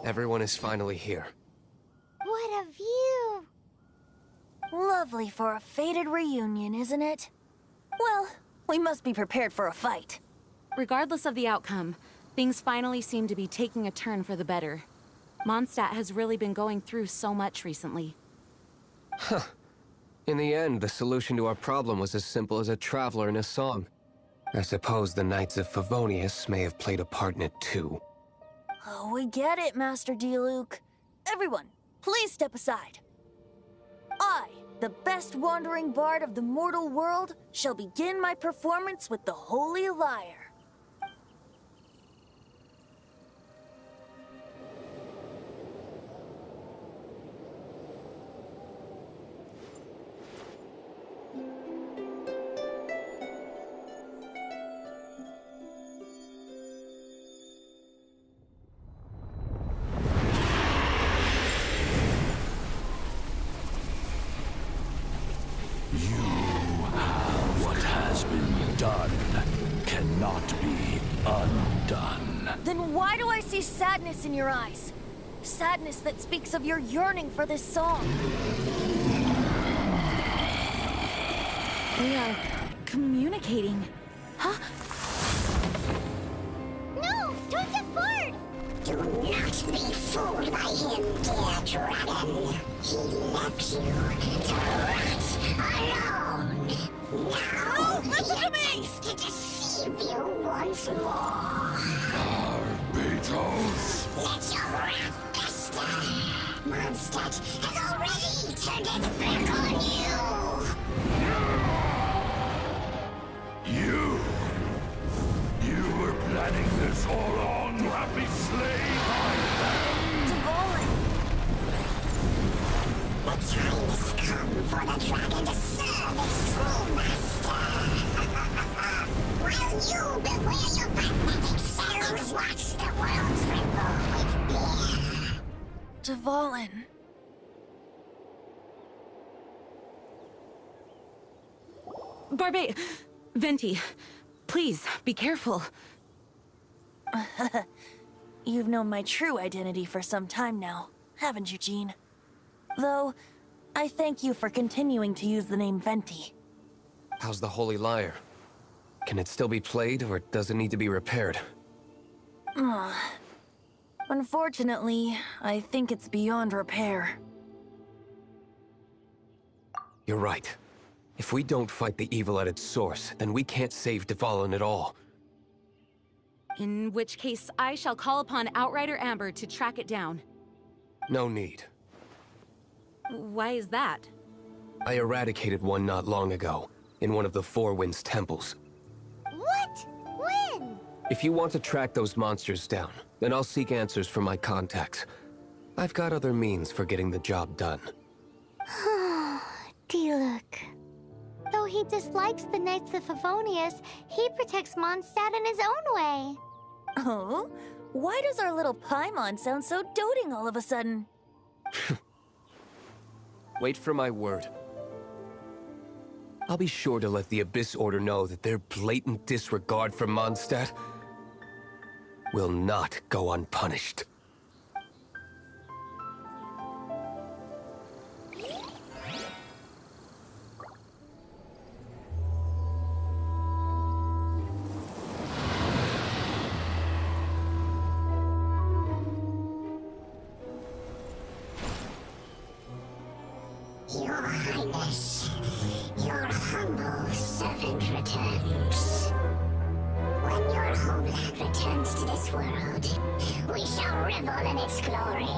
Everyone is finally here. What a view! Lovely for a fated reunion, isn't it? Well, we must be prepared for a fight. Regardless of the outcome, things finally seem to be taking a turn for the better. Mondstadt has really been going through so much recently. Huh. In the end, the solution to our problem was as simple as a traveler in a song. I suppose the Knights of Favonius may have played a part in it too. Oh, we get it, Master D-Luke. Everyone, please step aside. I, the best wandering bard of the mortal world, shall begin my performance with the Holy Lyre. What has been done cannot be undone. Then why do I see sadness in your eyes? Sadness that speaks of your yearning for this song. We are communicating. Huh? No! Don't just board! Do not be fooled by him, dear dragon. He left you to rot alone. Now listen to me! attempts to deceive you once more. Barbatos. Let your wrath fester. Mondstadt has already turned its back on you. You were planning this all along to have me slain by them. The time has come for the dragon to serve its true master. While you beware your magnetic selves, watch the world tremble with fear. Dvalin. Venti, please, be careful. You've known my true identity for some time now, haven't you, Jean? Though, I thank you for continuing to use the name Venti. How's the Holy Lyre? Can it still be played, or does it need to be repaired? Unfortunately, I think it's beyond repair. You're right. If we don't fight the evil at its source, then we can't save Dvalin at all. In which case, I shall call upon Outrider Amber to track it down. No need. Why is that? I eradicated one not long ago, in one of the Four Winds temples. What? When? If you want to track those monsters down, then I'll seek answers from my contacts. I've got other means for getting the job done. Diluc. Though he dislikes the Knights of Favonius, he protects Mondstadt in his own way. Oh? Why does our little Paimon sound so doting all of a sudden? Wait for my word. I'll be sure to let the Abyss Order know that their blatant disregard for Mondstadt will not go unpunished. Your Highness, your humble servant returns. When your homeland returns to this world, we shall revel in its glory.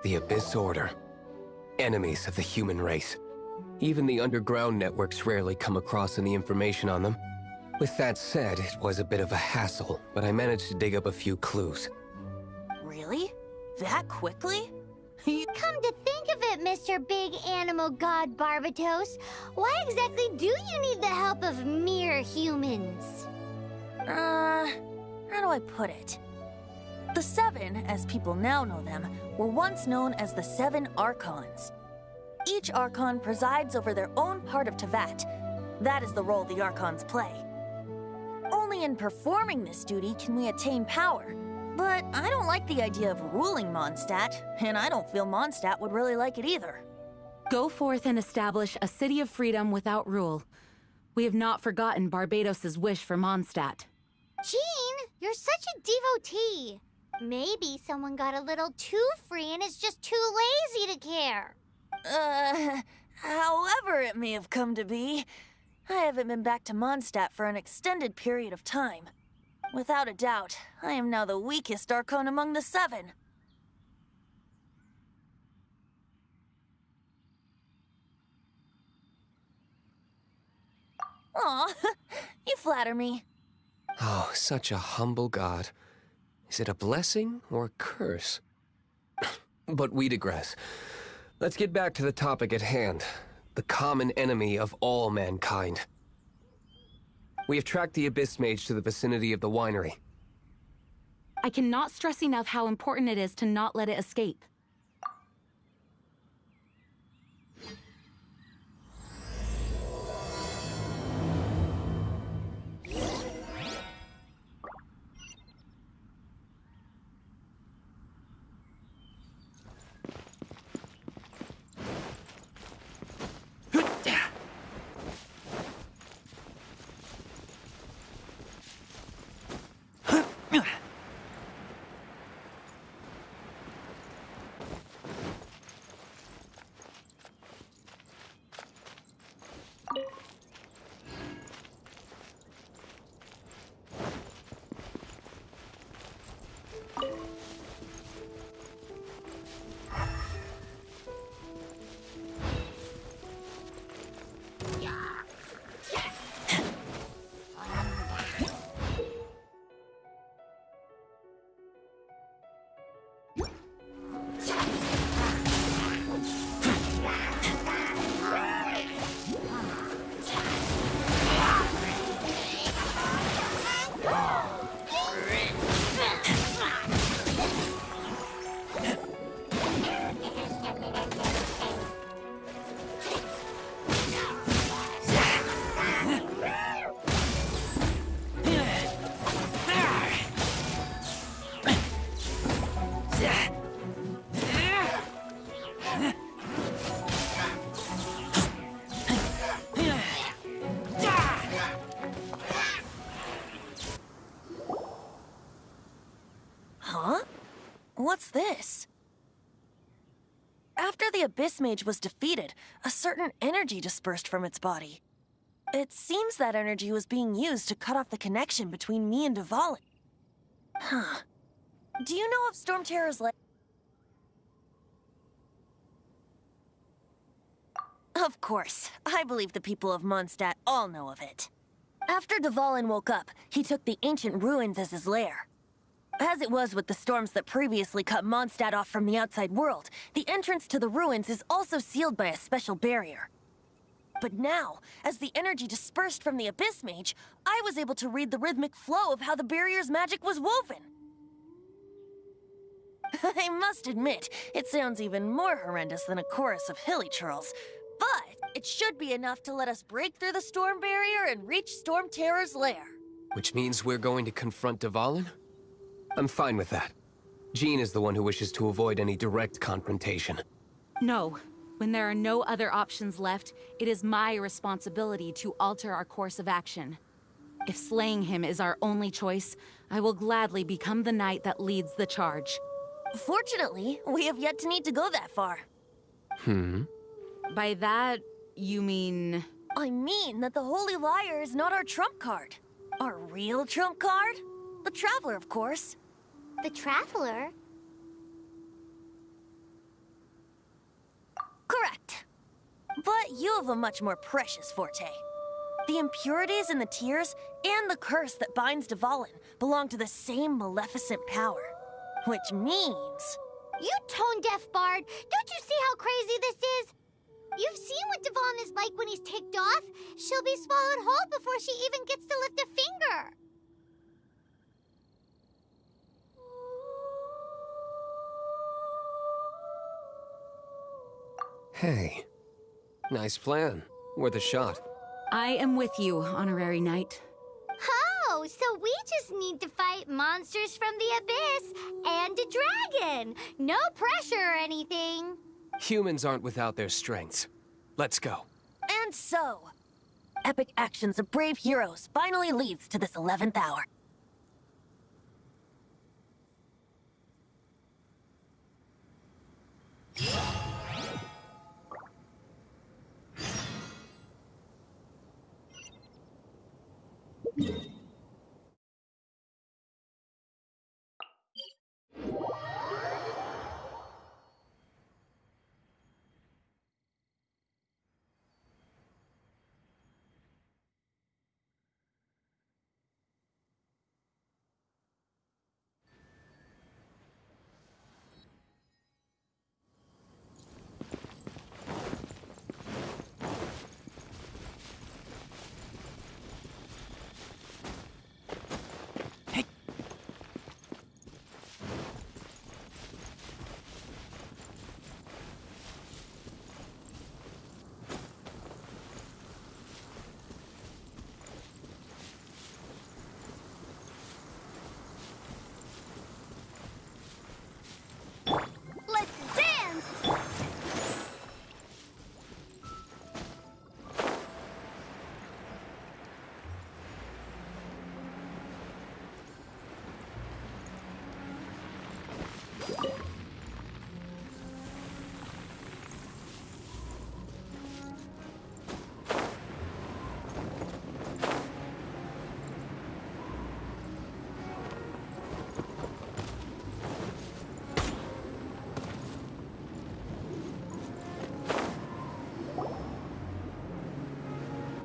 The Abyss Order. Enemies of the human race. Even the underground networks rarely come across any information on them. With that said, it was a bit of a hassle, but I managed to dig up a few clues. Really? That quickly? Come to think of it, Mr. Big Animal God Barbatos, why exactly do you need the help of mere humans? How do I put it? The Seven, as people now know them, were once known as the Seven Archons. Each Archon presides over their own part of Tevat. That is the role the Archons play. Only in performing this duty can we attain power. But I don't like the idea of ruling Mondstadt, and I don't feel Mondstadt would really like it either. Go forth and establish a city of freedom without rule. We have not forgotten Barbados' wish for Mondstadt. Jean, you're such a devotee. Maybe someone got a little too free and is just too lazy to care. However it may have come to be, I haven't been back to Mondstadt for an extended period of time. Without a doubt, I am now the weakest Archon among the Seven. Aw, you flatter me. Oh, such a humble god. Is it a blessing or a curse? But we digress. Let's get back to the topic at hand. The common enemy of all mankind. We have tracked the Abyss Mage to the vicinity of the winery. I cannot stress enough how important it is to not let it escape. What's this? After the Abyss Mage was defeated, a certain energy dispersed from its body. It seems that energy was being used to cut off the connection between me and Dvalin. Huh. Do you know of Storm Terror's Of course. I believe the people of Mondstadt all know of it. After Dvalin woke up, he took the ancient ruins as his lair. As it was with the storms that previously cut Mondstadt off from the outside world, the entrance to the ruins is also sealed by a special barrier. But now, as the energy dispersed from the Abyss Mage, I was able to read the rhythmic flow of how the barrier's magic was woven. I must admit, it sounds even more horrendous than a chorus of hilly churls, but it should be enough to let us break through the storm barrier and reach Storm Terror's lair. Which means we're going to confront Dvalin? I'm fine with that. Jean is the one who wishes to avoid any direct confrontation. No. When there are no other options left, it is my responsibility to alter our course of action. If slaying him is our only choice, I will gladly become the knight that leads the charge. Fortunately, we have yet to need to go that far. By that, you mean... I mean that the Holy Liar is not our trump card. Our real trump card? The Traveler, of course. The Traveler? you have a much more precious forte. The impurities in the tears and the curse that binds Dvalin belong to the same maleficent power. Which means... You tone-deaf bard! Don't you see how crazy this is? You've seen what Dvalin is like when he's ticked off. She'll be swallowed whole before she even gets to lift a finger. Hey, nice plan. Worth a shot. I am with you, Honorary Knight. Oh, so we just need to fight monsters from the abyss and a dragon. No pressure or anything. Humans aren't without their strengths. Let's go. And so, epic actions of brave heroes finally leads to this 11th hour.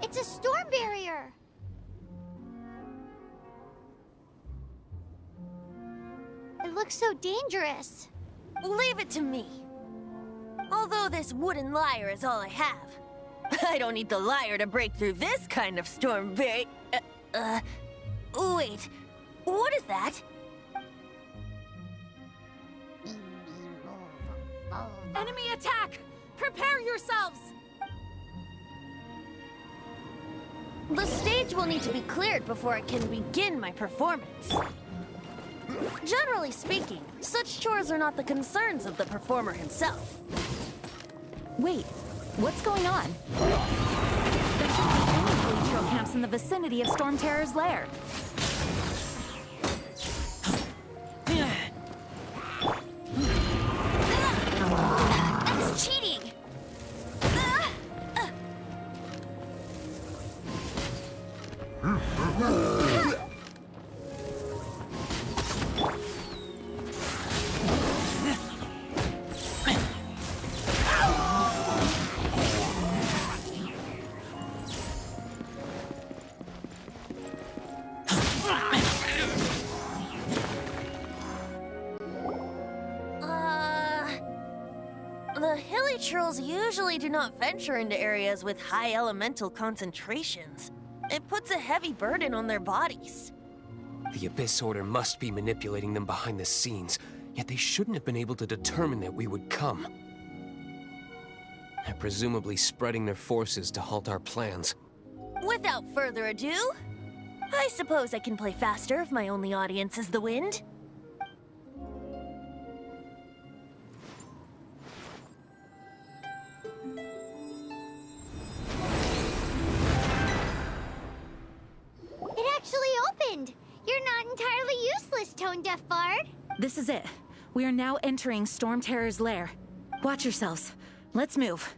It's a storm barrier. It looks so dangerous. Leave it to me. Although this wooden lyre is all I have, I don't need the lyre to break through this kind of storm barrier. Wait, what is that? Enemy attack! Prepare yourselves! The stage will need to be cleared before I can begin my performance. Generally speaking, such chores are not the concerns of the performer himself. Wait, what's going on? There should be any Helichurl camps in the vicinity of Storm Terror's lair. That's cheating! The Helichurls usually do not venture into areas with high elemental concentrations. It puts a heavy burden on their bodies. The Abyss Order must be manipulating them behind the scenes, yet they shouldn't have been able to determine that we would come. They're presumably spreading their forces to halt our plans. Without further ado, I suppose I can play faster if my only audience is the wind. It actually opened! You're not entirely useless, Tone-Deaf Bard. This is it. We are now entering Storm Terror's lair. Watch yourselves. Let's move.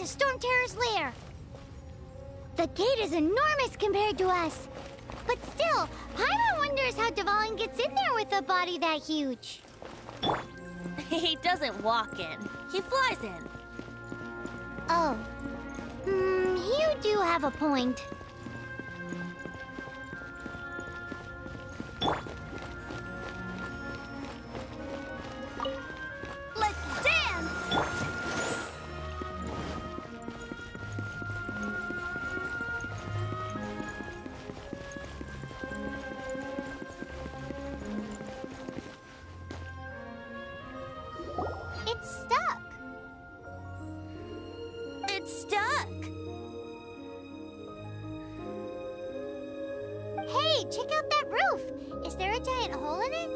to Storm Terror's lair. The gate is enormous compared to us. But still, Paimon wonders how Dvalin gets in there with a body that huge. He doesn't walk in. He flies in. Oh. You do have a point. Let's dance! It's stuck. It's stuck. Hey, check out that roof. Is there a giant hole in it?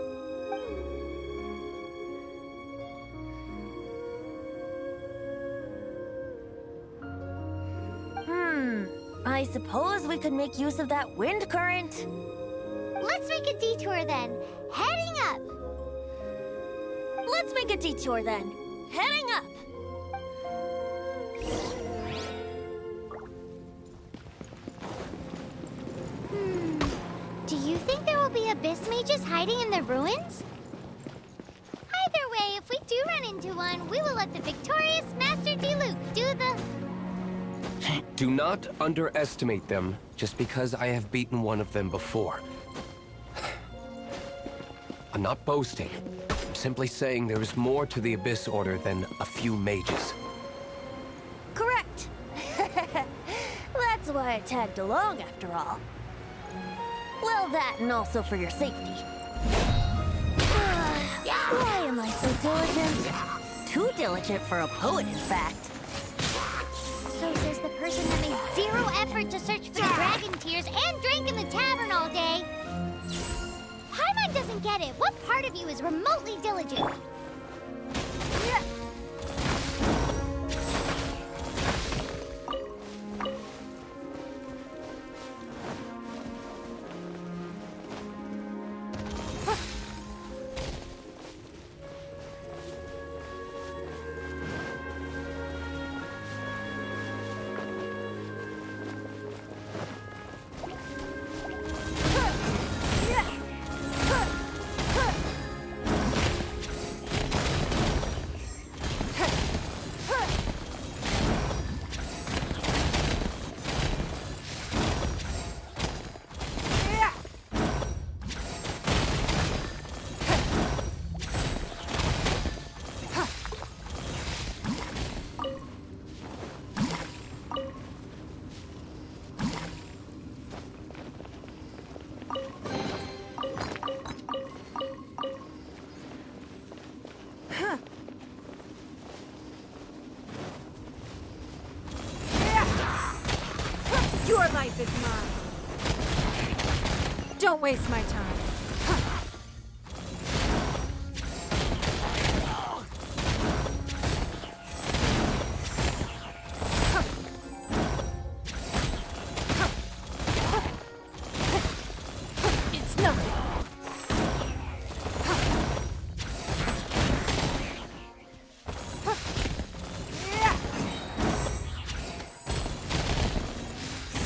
I suppose we could make use of that wind current. Let's make a detour then. Heading up. Let's make a detour then. Heading up. Do you think there will be abyss mages hiding in the ruins? Either way, if we do run into one, we will let the victorious Master Diluc do the... Do not underestimate them just because I have beaten one of them before. I'm not boasting. I'm simply saying there is more to the Abyss Order than a few mages. Correct. That's why I tagged along after all. Well, that and also for your safety. Why am I so diligent? Too diligent for a poet, in fact. So says the person that made zero effort to search for the dragon tears and drank in the tavern all day. Paimon doesn't get it. What part of you is remotely diligent? Your life is mine. Don't waste my time. It's nothing.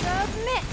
Submit!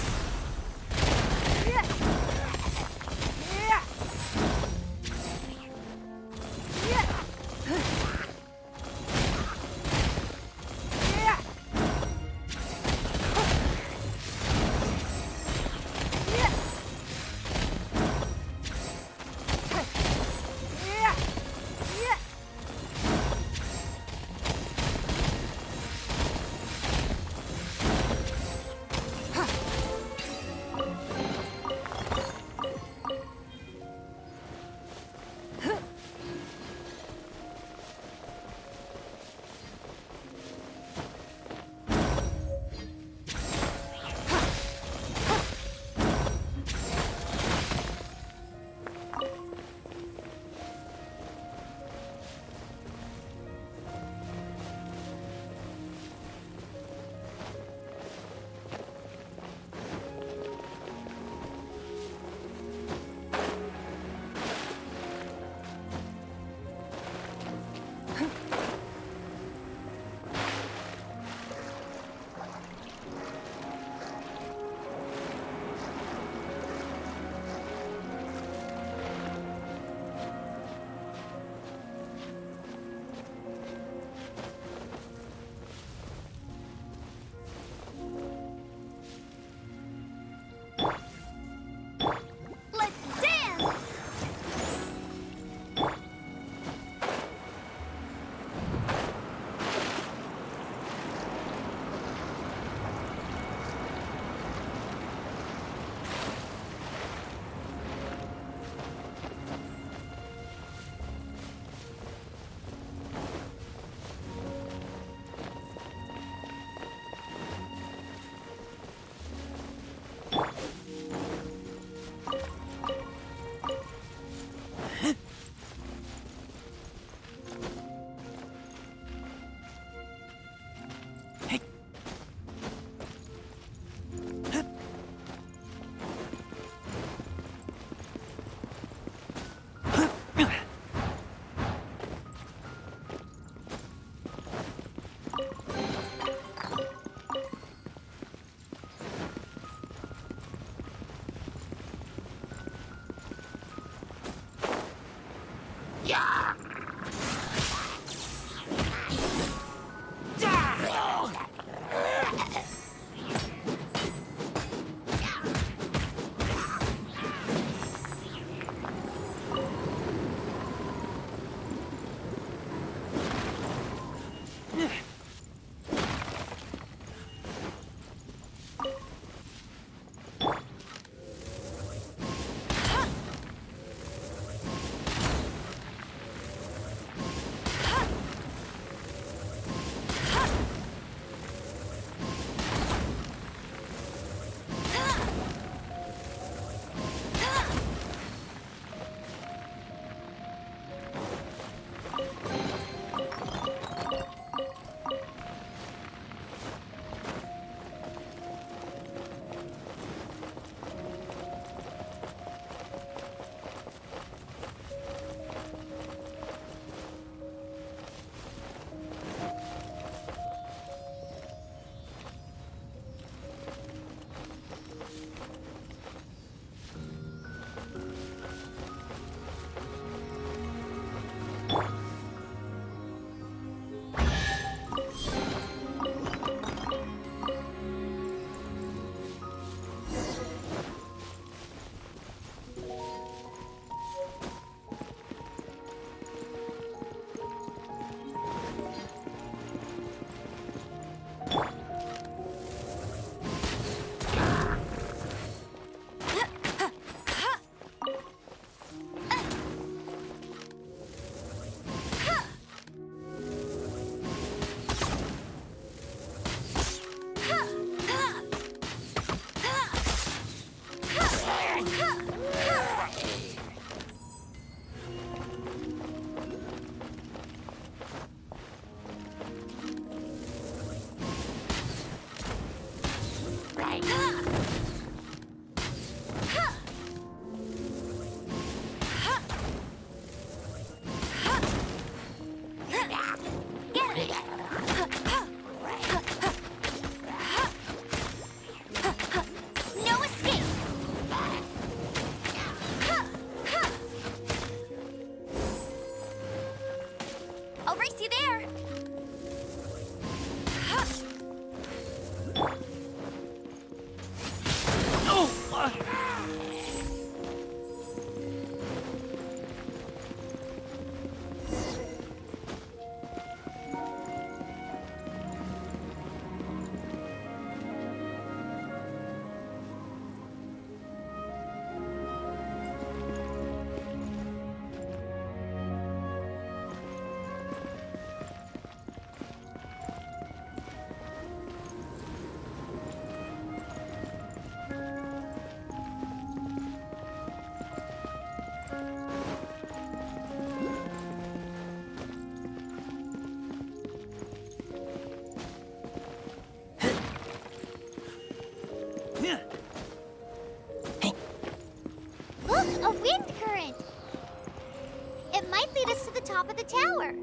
Look, a wind current! It might lead us to the top of the tower.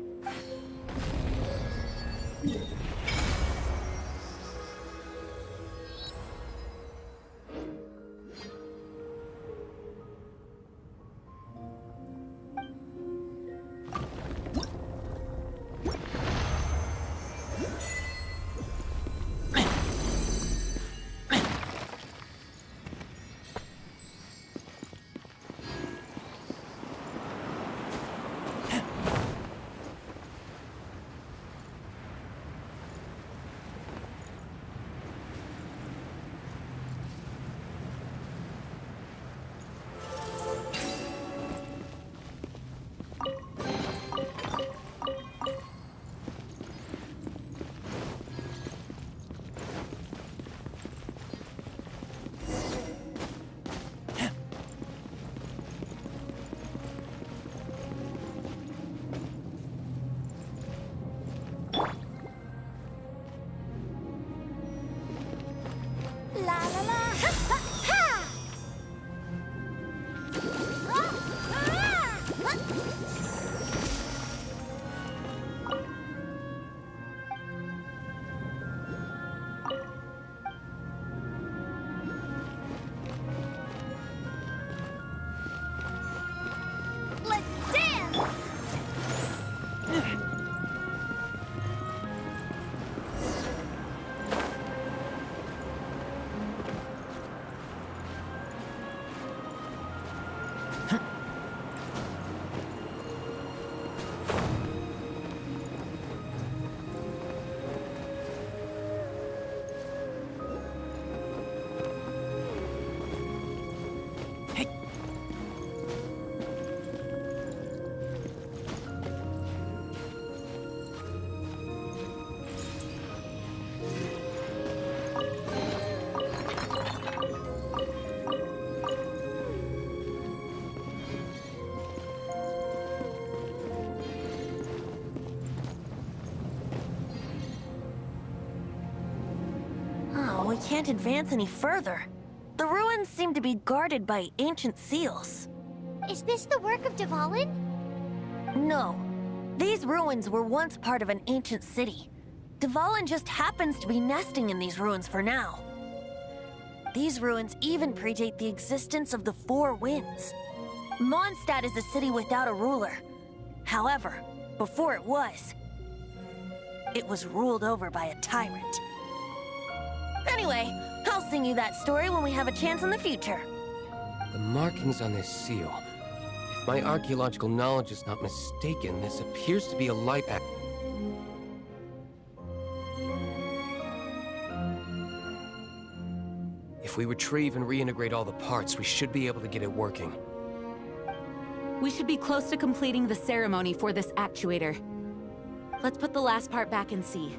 La la la! Ha ha ha! Let's dance! Oh, we can't advance any further. The ruins seem to be guarded by ancient seals. Is this the work of Dvalin? No. These ruins were once part of an ancient city. Dvalin just happens to be nesting in these ruins for now. These ruins even predate the existence of the Four Winds. Mondstadt is a city without a ruler. However, before it was ruled over by a tyrant. Anyway, I'll sing you that story when we have a chance in the future. The markings on this seal. If my archaeological knowledge is not mistaken, this appears to be a light act. If we retrieve and reintegrate all the parts, we should be able to get it working. We should be close to completing the ceremony for this actuator. Let's put the last part back and see.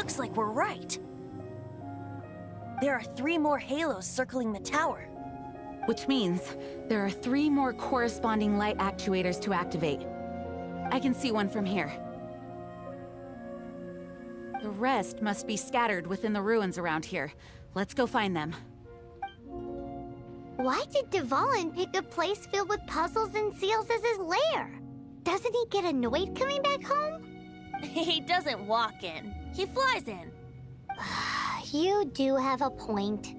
Looks like we're right. There are 3 more halos circling the tower. Which means there are 3 more corresponding light actuators to activate. I can see one from here. The rest must be scattered within the ruins around here. Let's go find them. Why did Dvalin pick a place filled with puzzles and seals as his lair? Doesn't he get annoyed coming back home? He doesn't walk in. He flies in. You do have a point.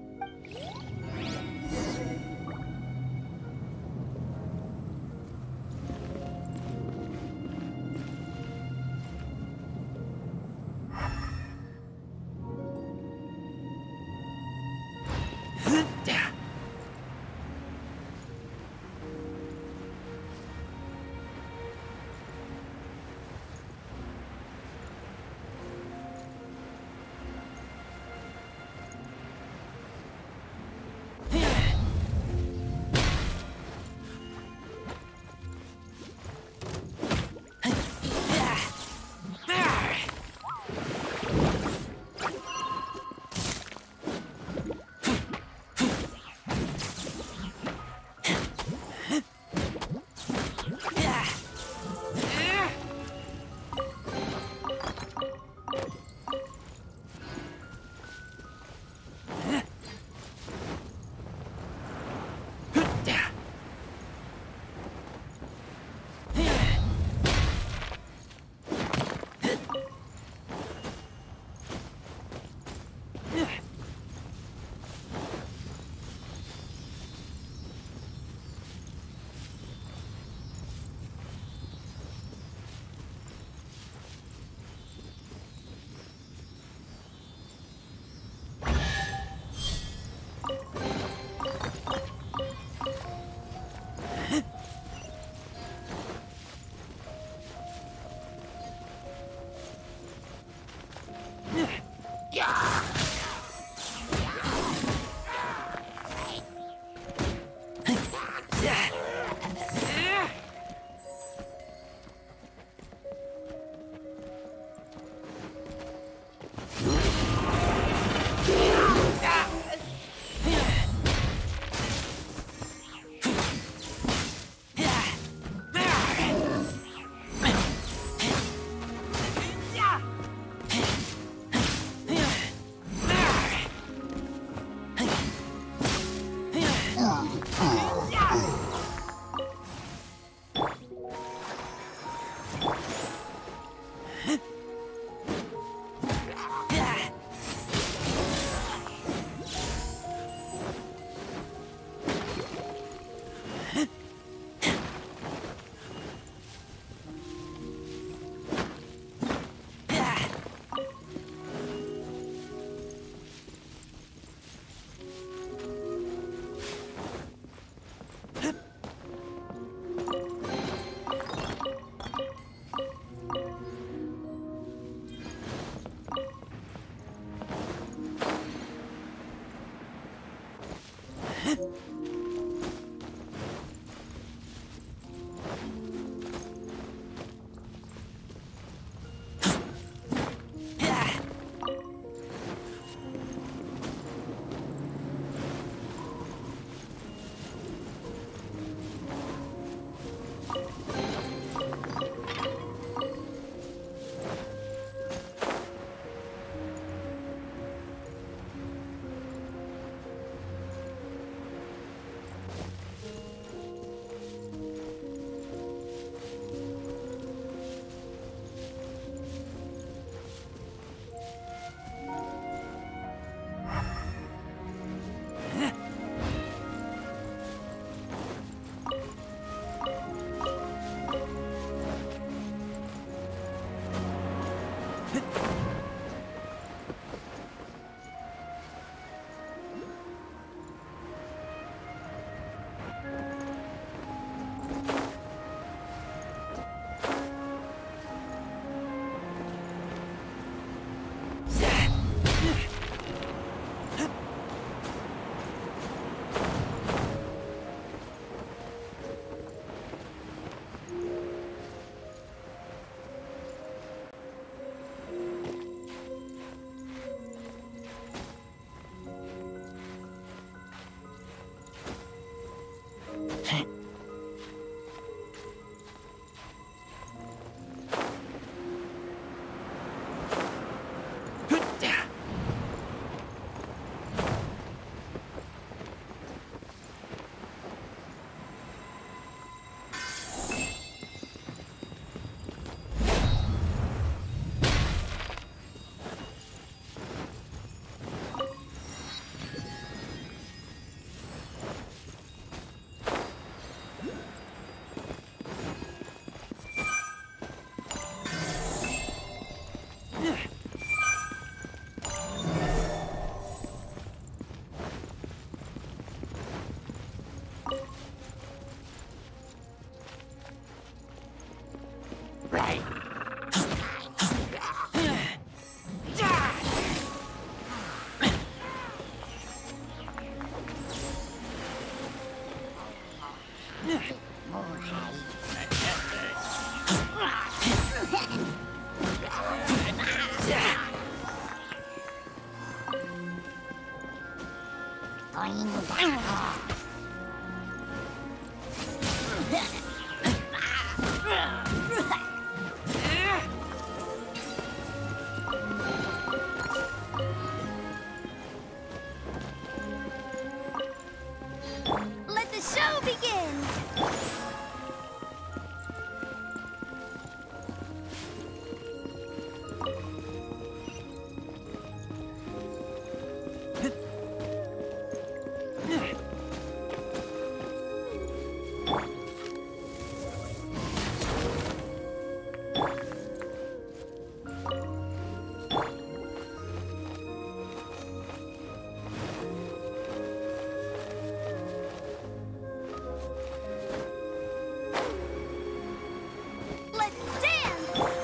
Right. Let the show begin! Let's dance!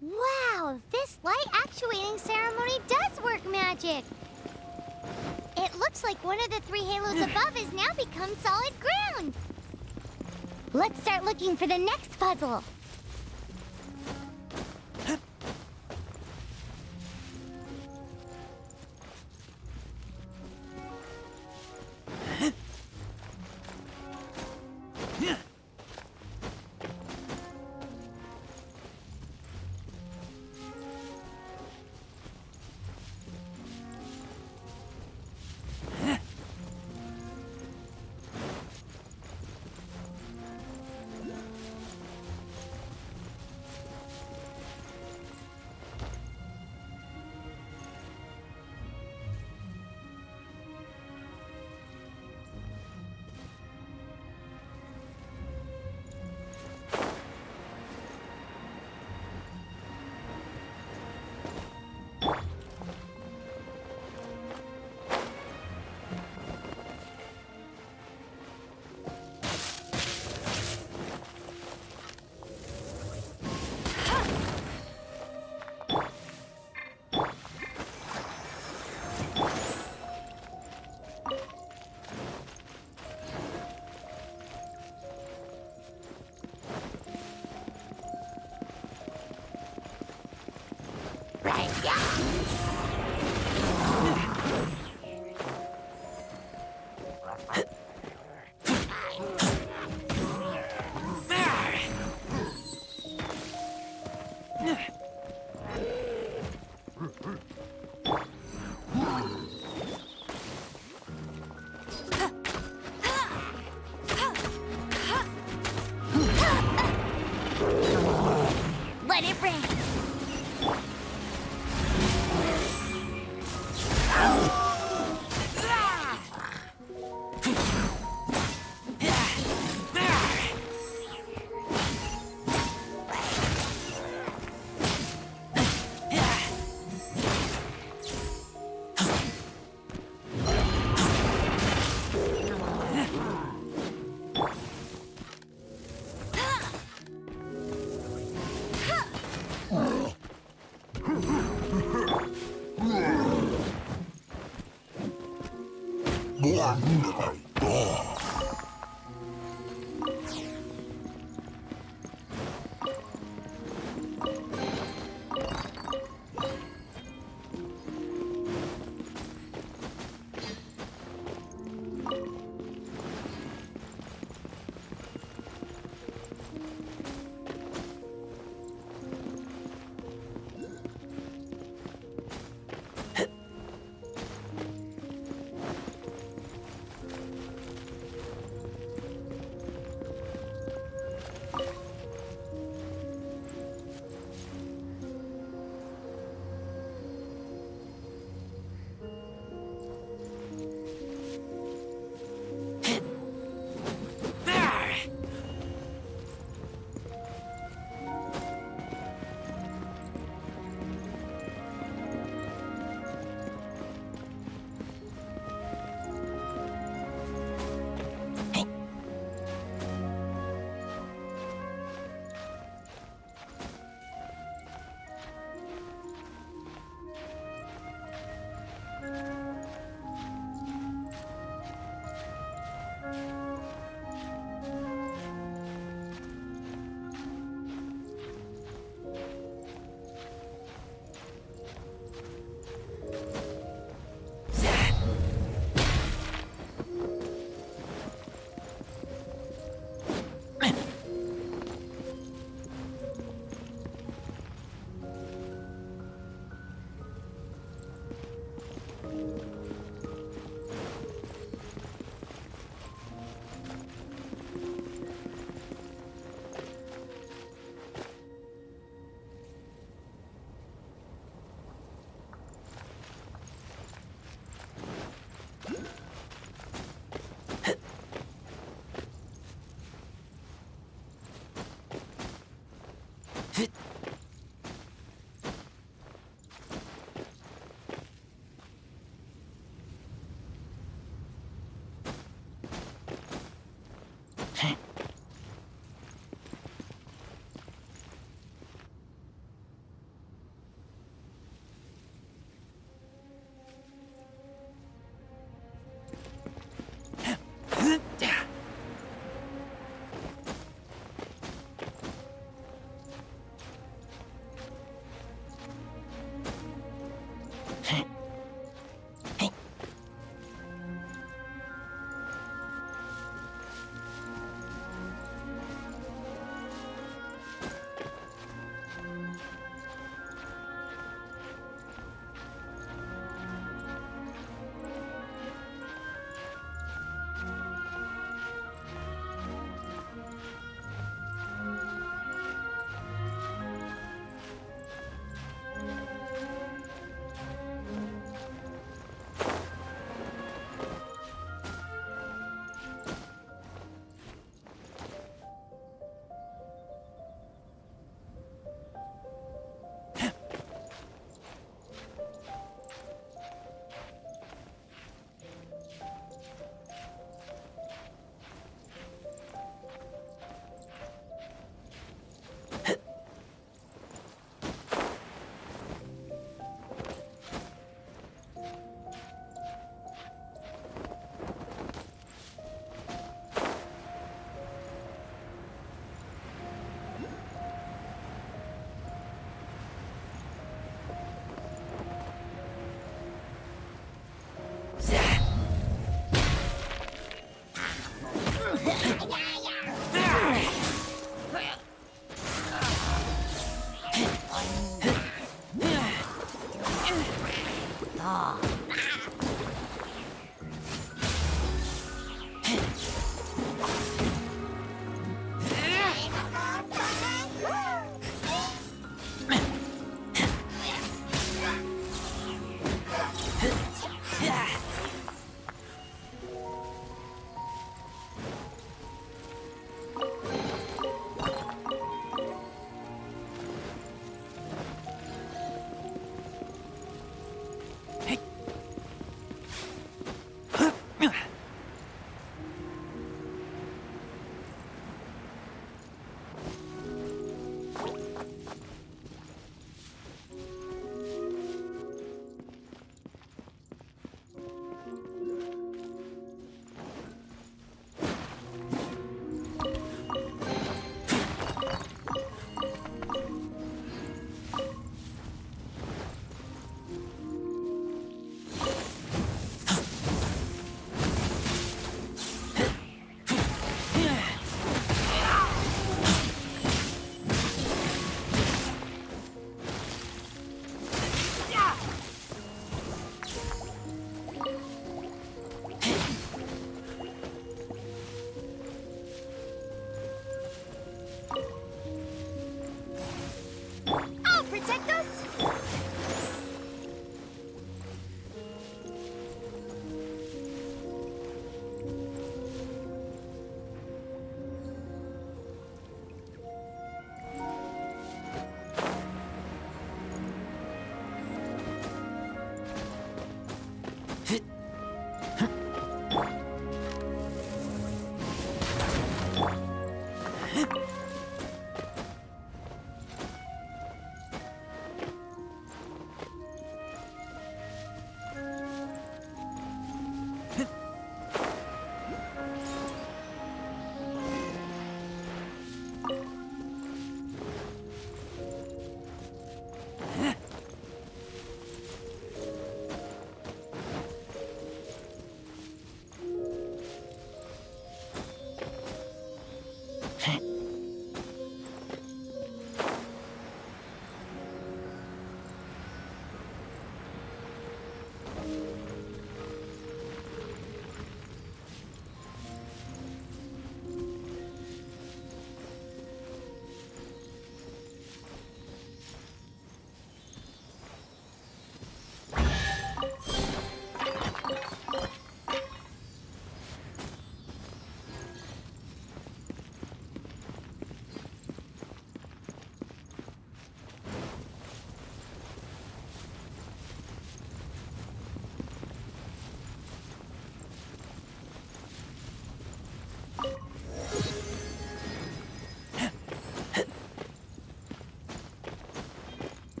Wow, this light actuating ceremony does work magic! It looks like one of the 3 halos above has now become solid ground! Let's start looking for the next puzzle! Let it rain!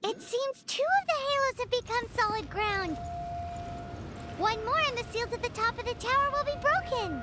It seems 2 of the halos have become solid ground. One more and the seals at the top of the tower will be broken.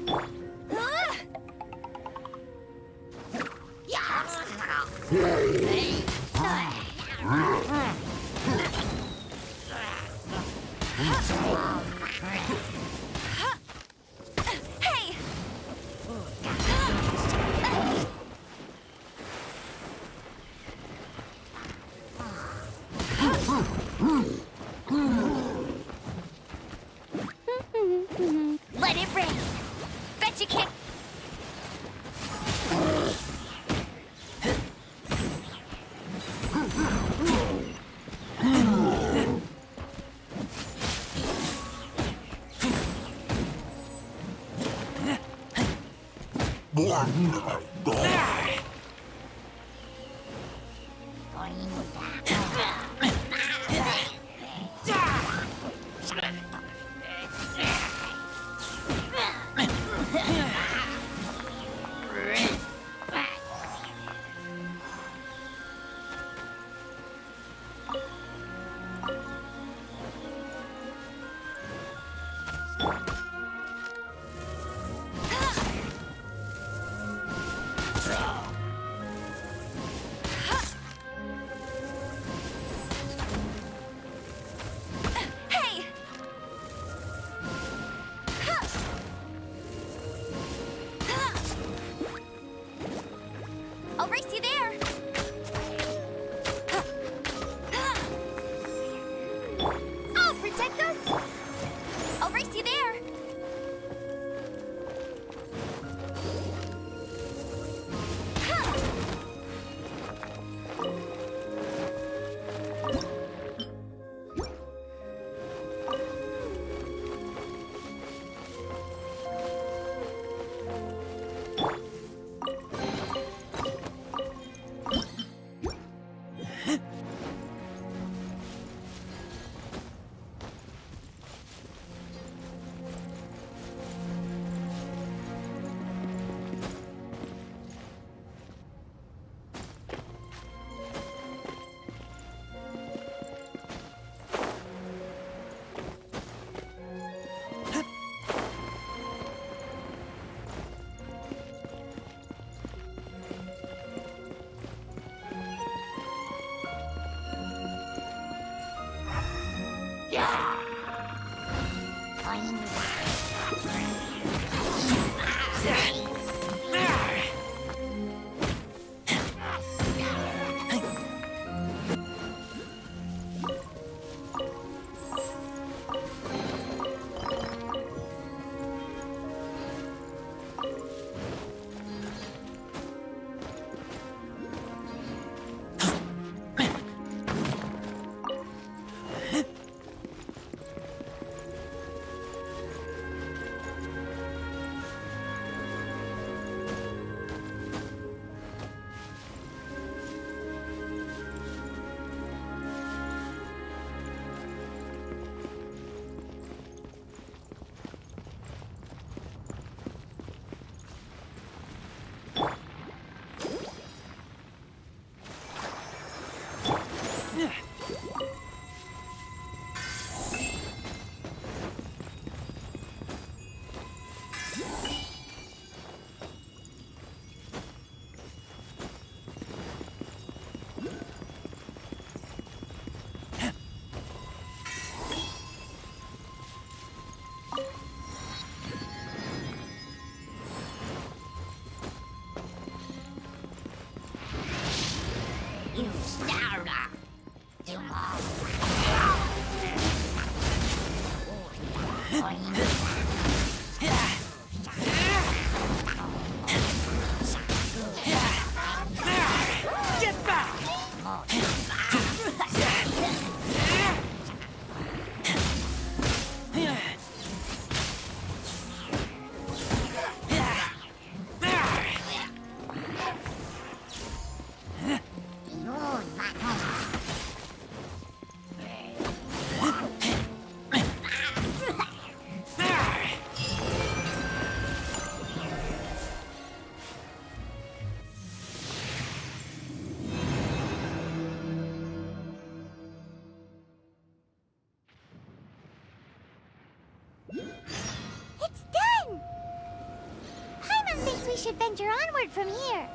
Hey! Let it rain! Bet you can't... Hey! I'll race you there! I'll protect us! I'll race you there! we should venture onward from here.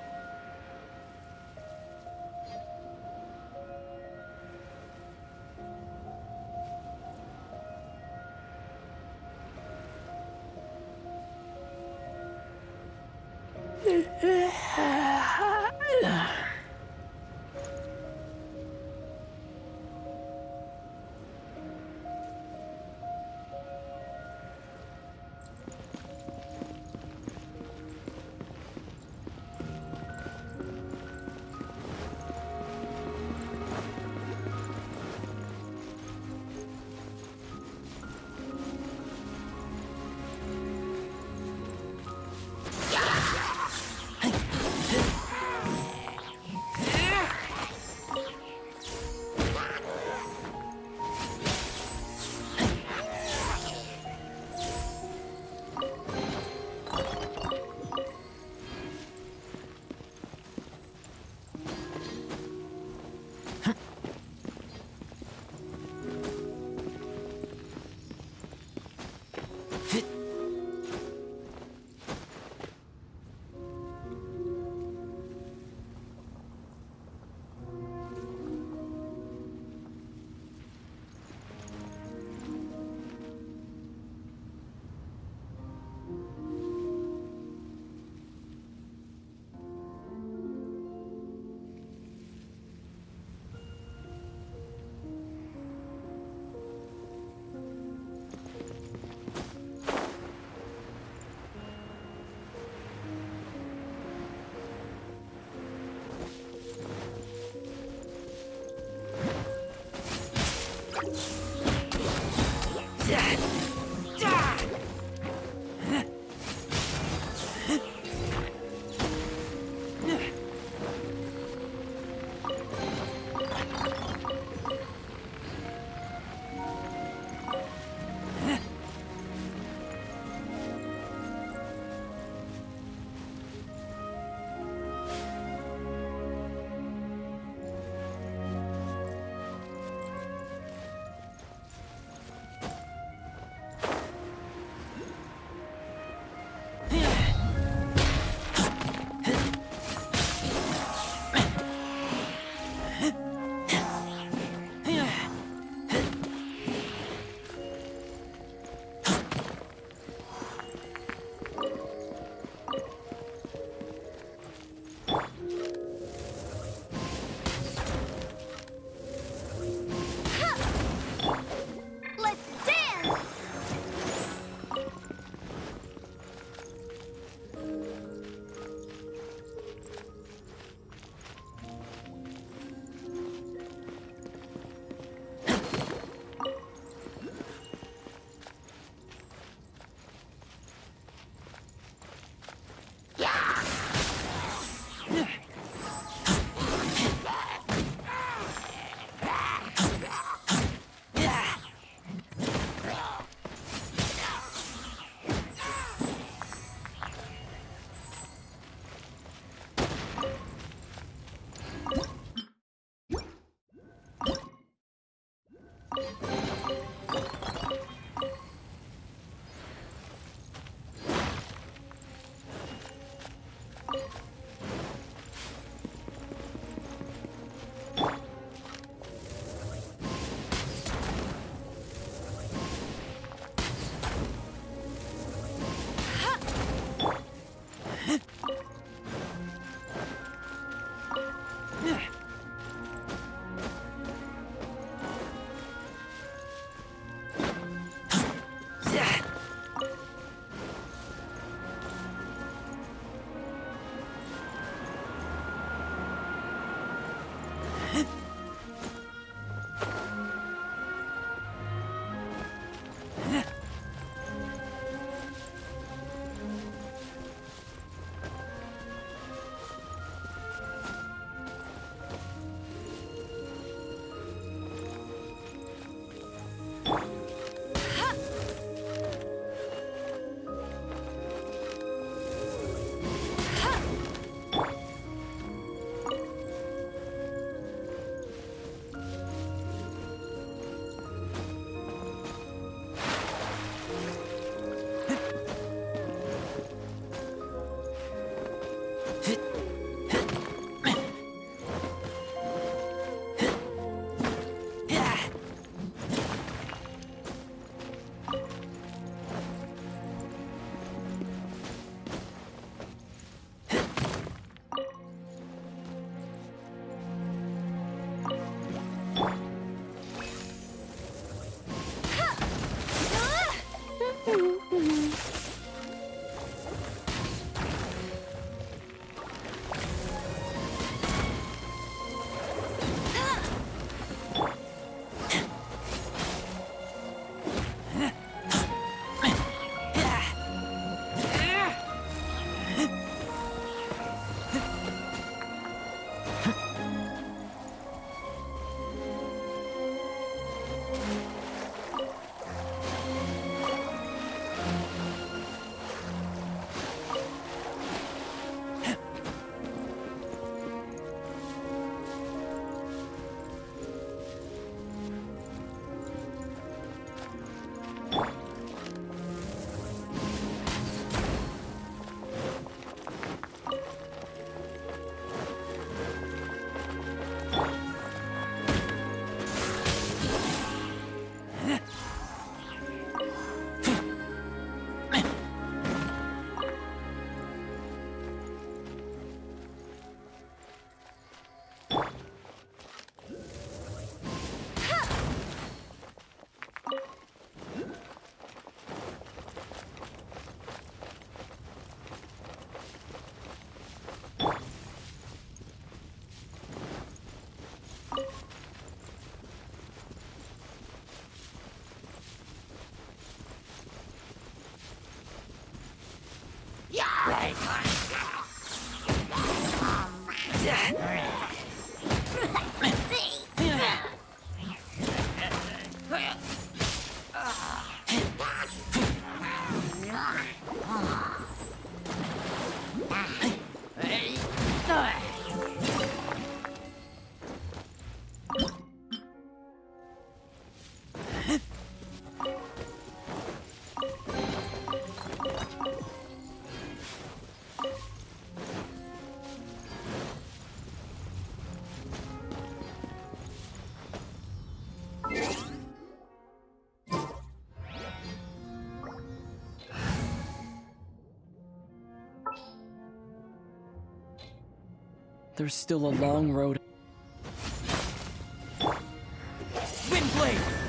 There's still a long road. Windblade!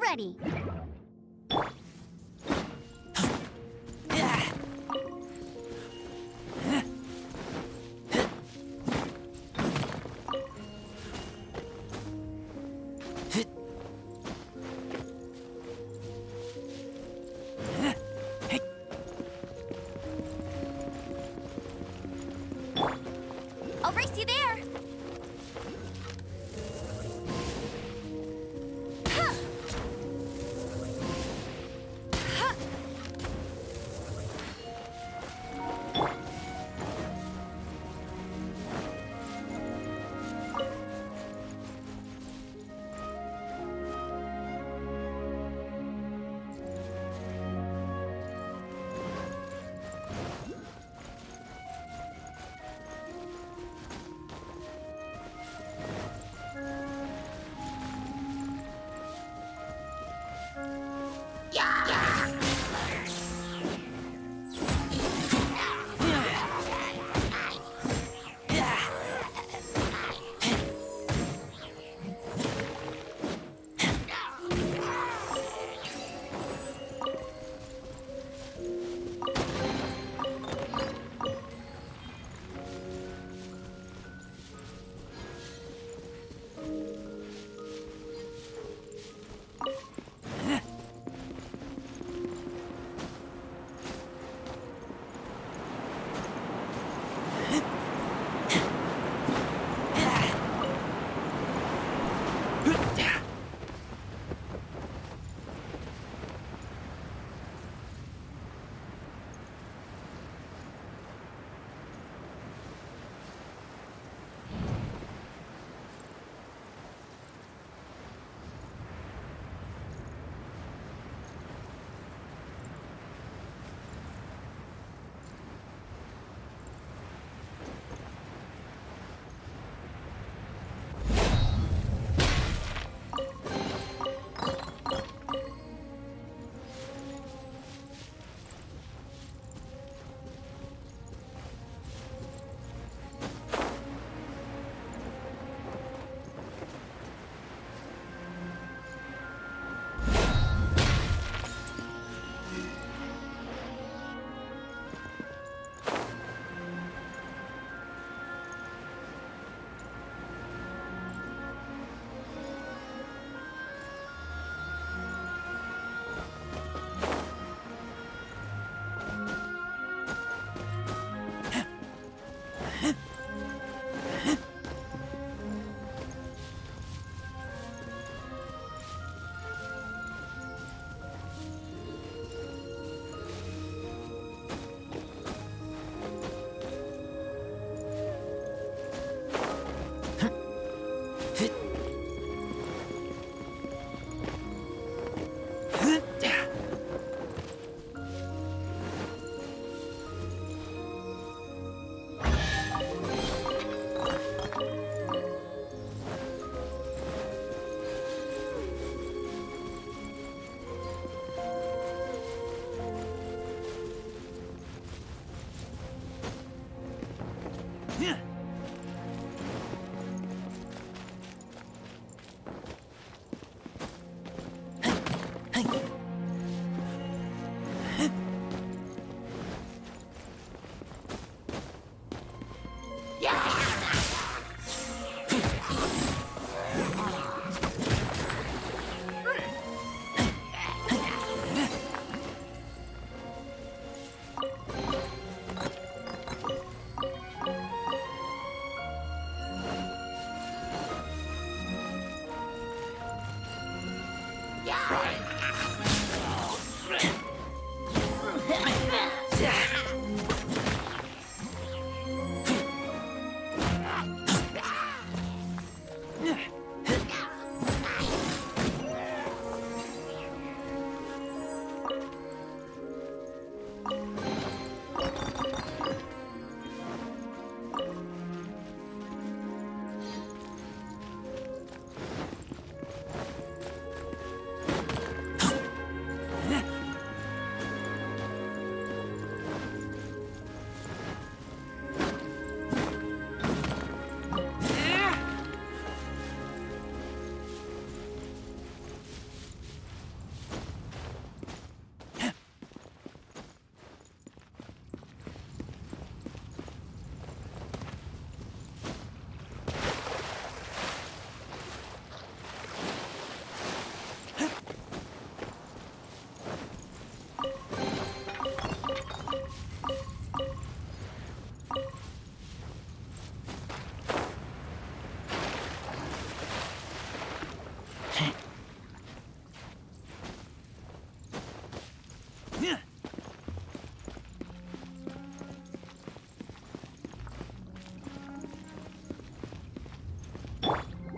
ready. I'll race you there. Huh.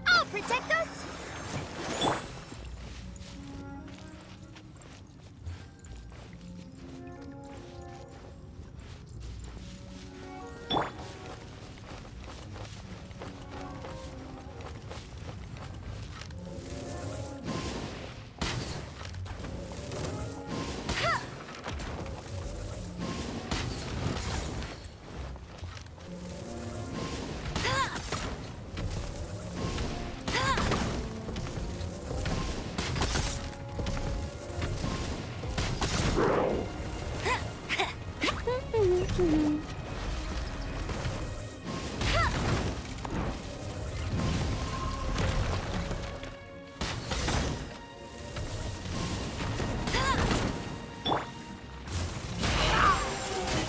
I'll protect us!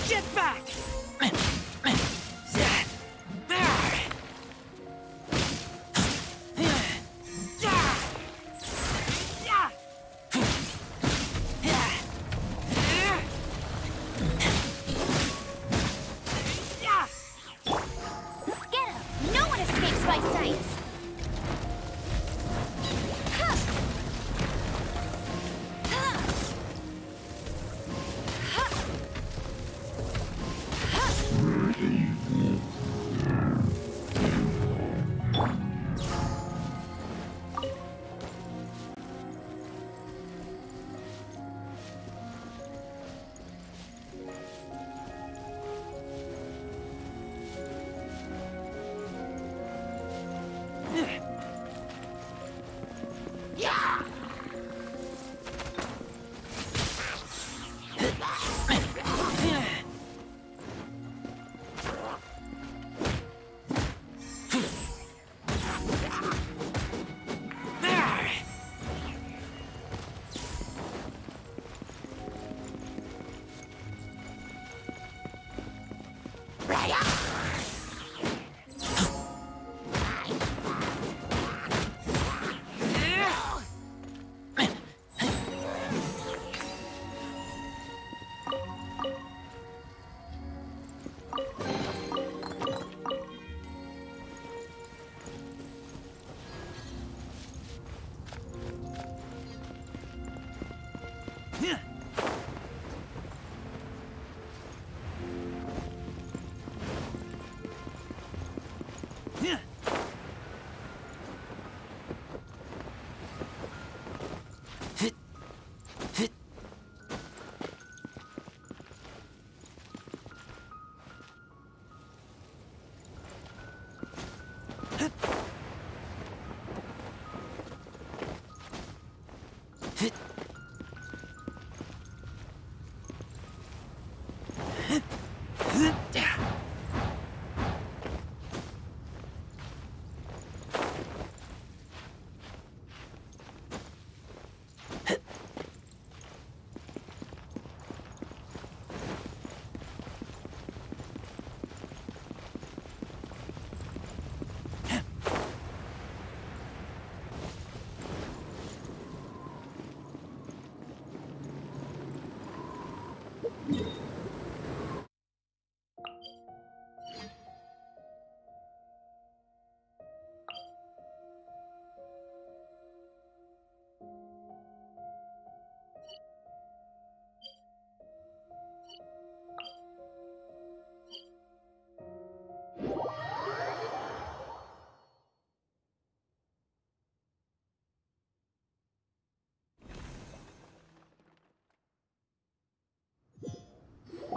Get back! Get him! No one escapes my sights!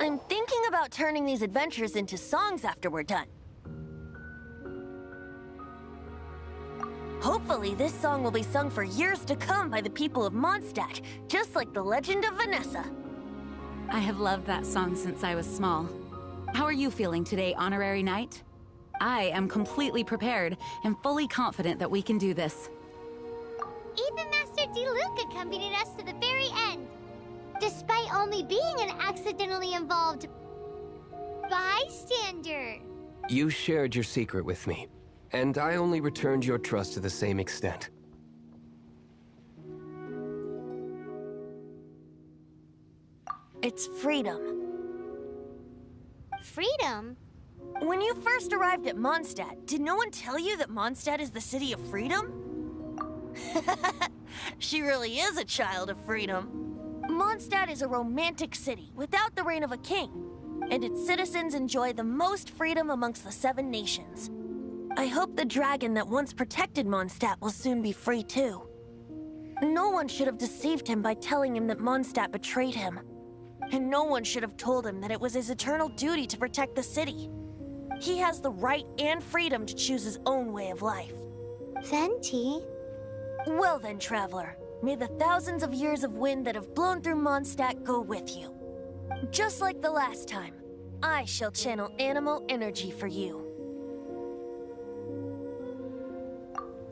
I'm thinking about turning these adventures into songs after we're done. Hopefully, this song will be sung for years to come by the people of Mondstadt, just like the legend of Vanessa. I have loved that song since I was small. How are you feeling today, Honorary Knight? I am completely prepared and fully confident that we can do this. Even Master Diluc accompanied us to the very end, despite only being an accidentally involved bystander. You shared your secret with me, and I only returned your trust to the same extent. It's freedom. Freedom? When you first arrived at Mondstadt, did no one tell you that Mondstadt is the city of freedom? She really is a child of freedom. Mondstadt is a romantic city without the reign of a king, and its citizens enjoy the most freedom amongst the 7 nations. I hope the dragon that once protected Mondstadt will soon be free too. No one should have deceived him by telling him that Mondstadt betrayed him. And no one should have told him that it was his eternal duty to protect the city. He has the right and freedom to choose his own way of life. Venti? Well then, traveler, may the thousands of years of wind that have blown through Mondstadt go with you. Just like the last time, I shall channel animal energy for you.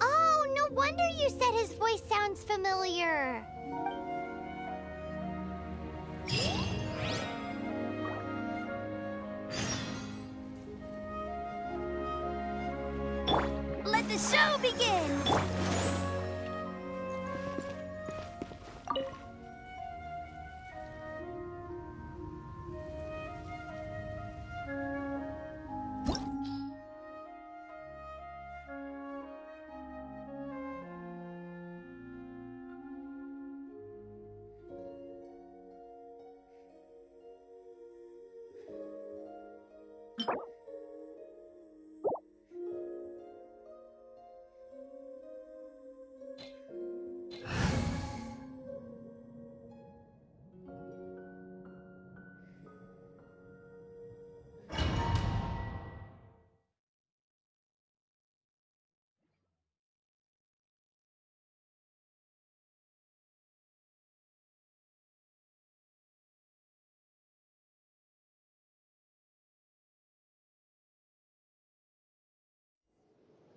Oh, no wonder you said his voice sounds familiar. Let the show begin!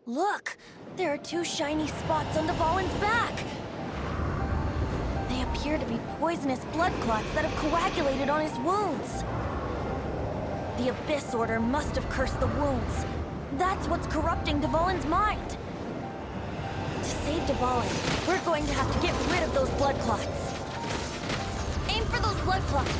Look! There are 2 shiny spots on Dvalin's back! They appear to be poisonous blood clots that have coagulated on his wounds. The Abyss Order must have cursed the wounds. That's what's corrupting Dvalin's mind. To save Dvalin, we're going to have to get rid of those blood clots. Aim for those blood clots!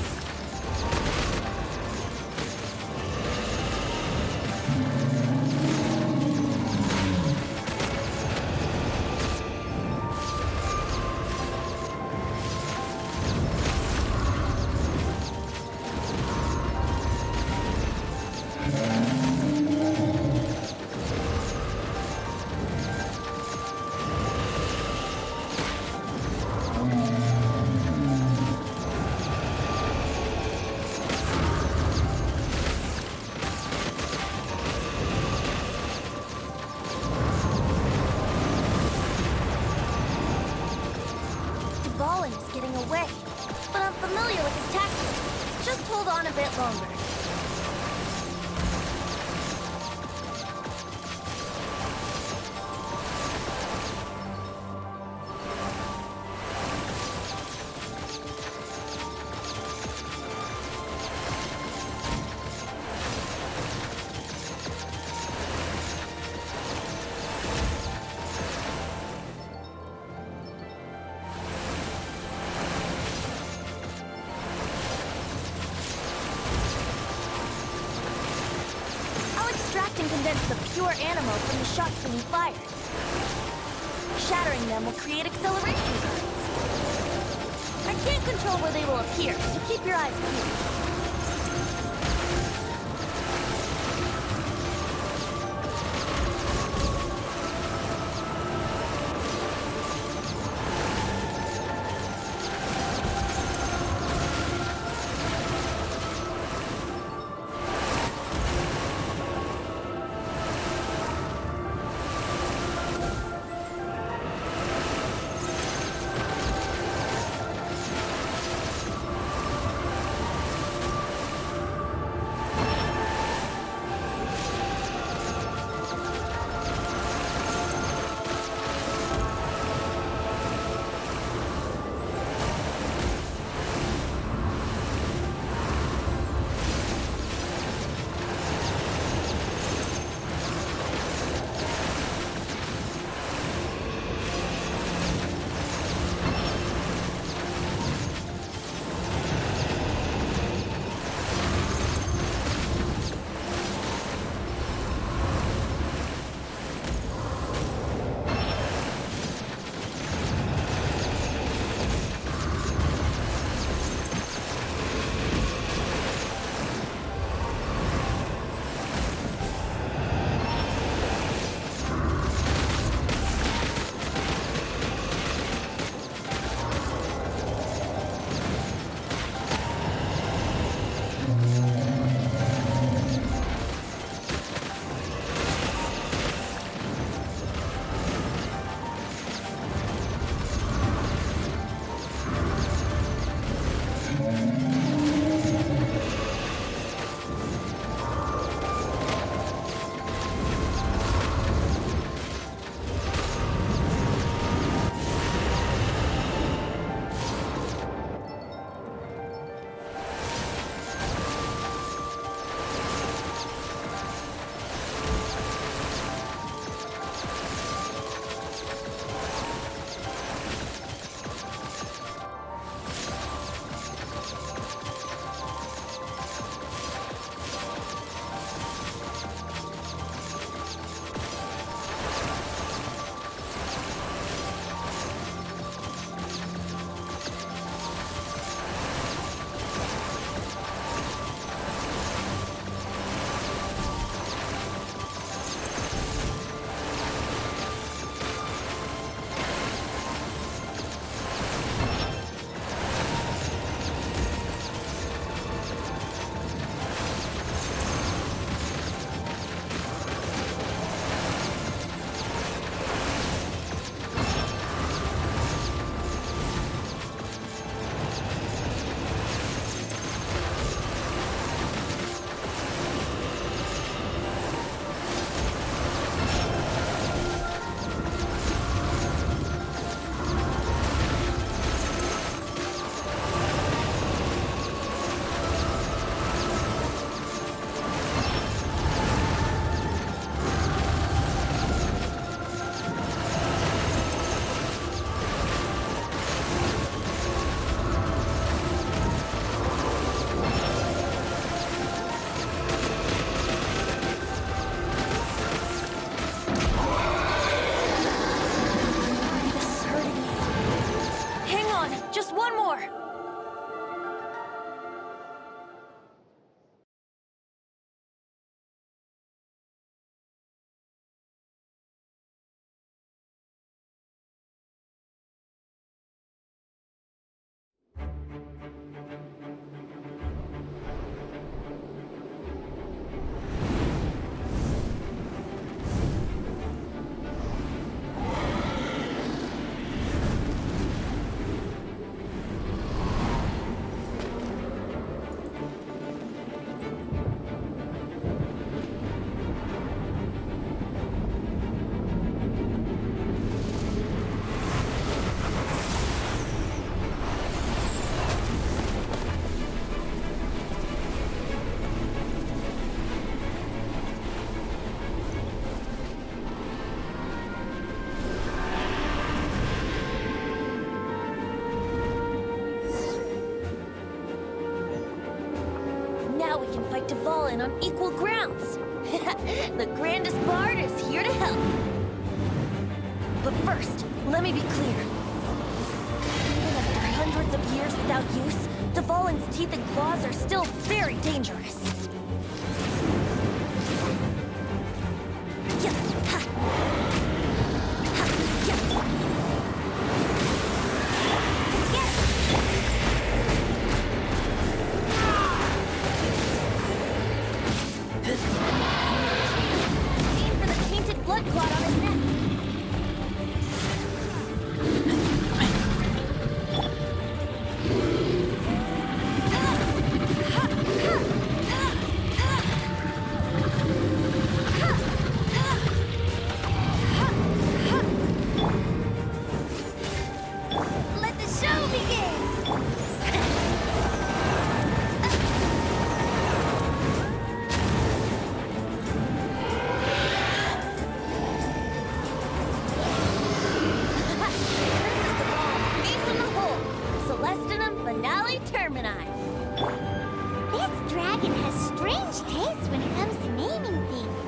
Away, but I'm familiar with his tactics. Just hold on a bit longer. And condense the pure animal from the shots being fired. Shattering them will create acceleration currents. I can't control where they will appear, so keep your eyes peeled. can fight Dvalin on equal grounds. The grandest bard is here to help. But first, let me be clear. Even after hundreds of years without use, Dvalin's teeth and claws are still very dangerous. Aim for the painted blood clot on his neck. Let the show begin! Ace in the hole! Celestinum Finale Termini! This dragon has strange taste when it comes to naming things.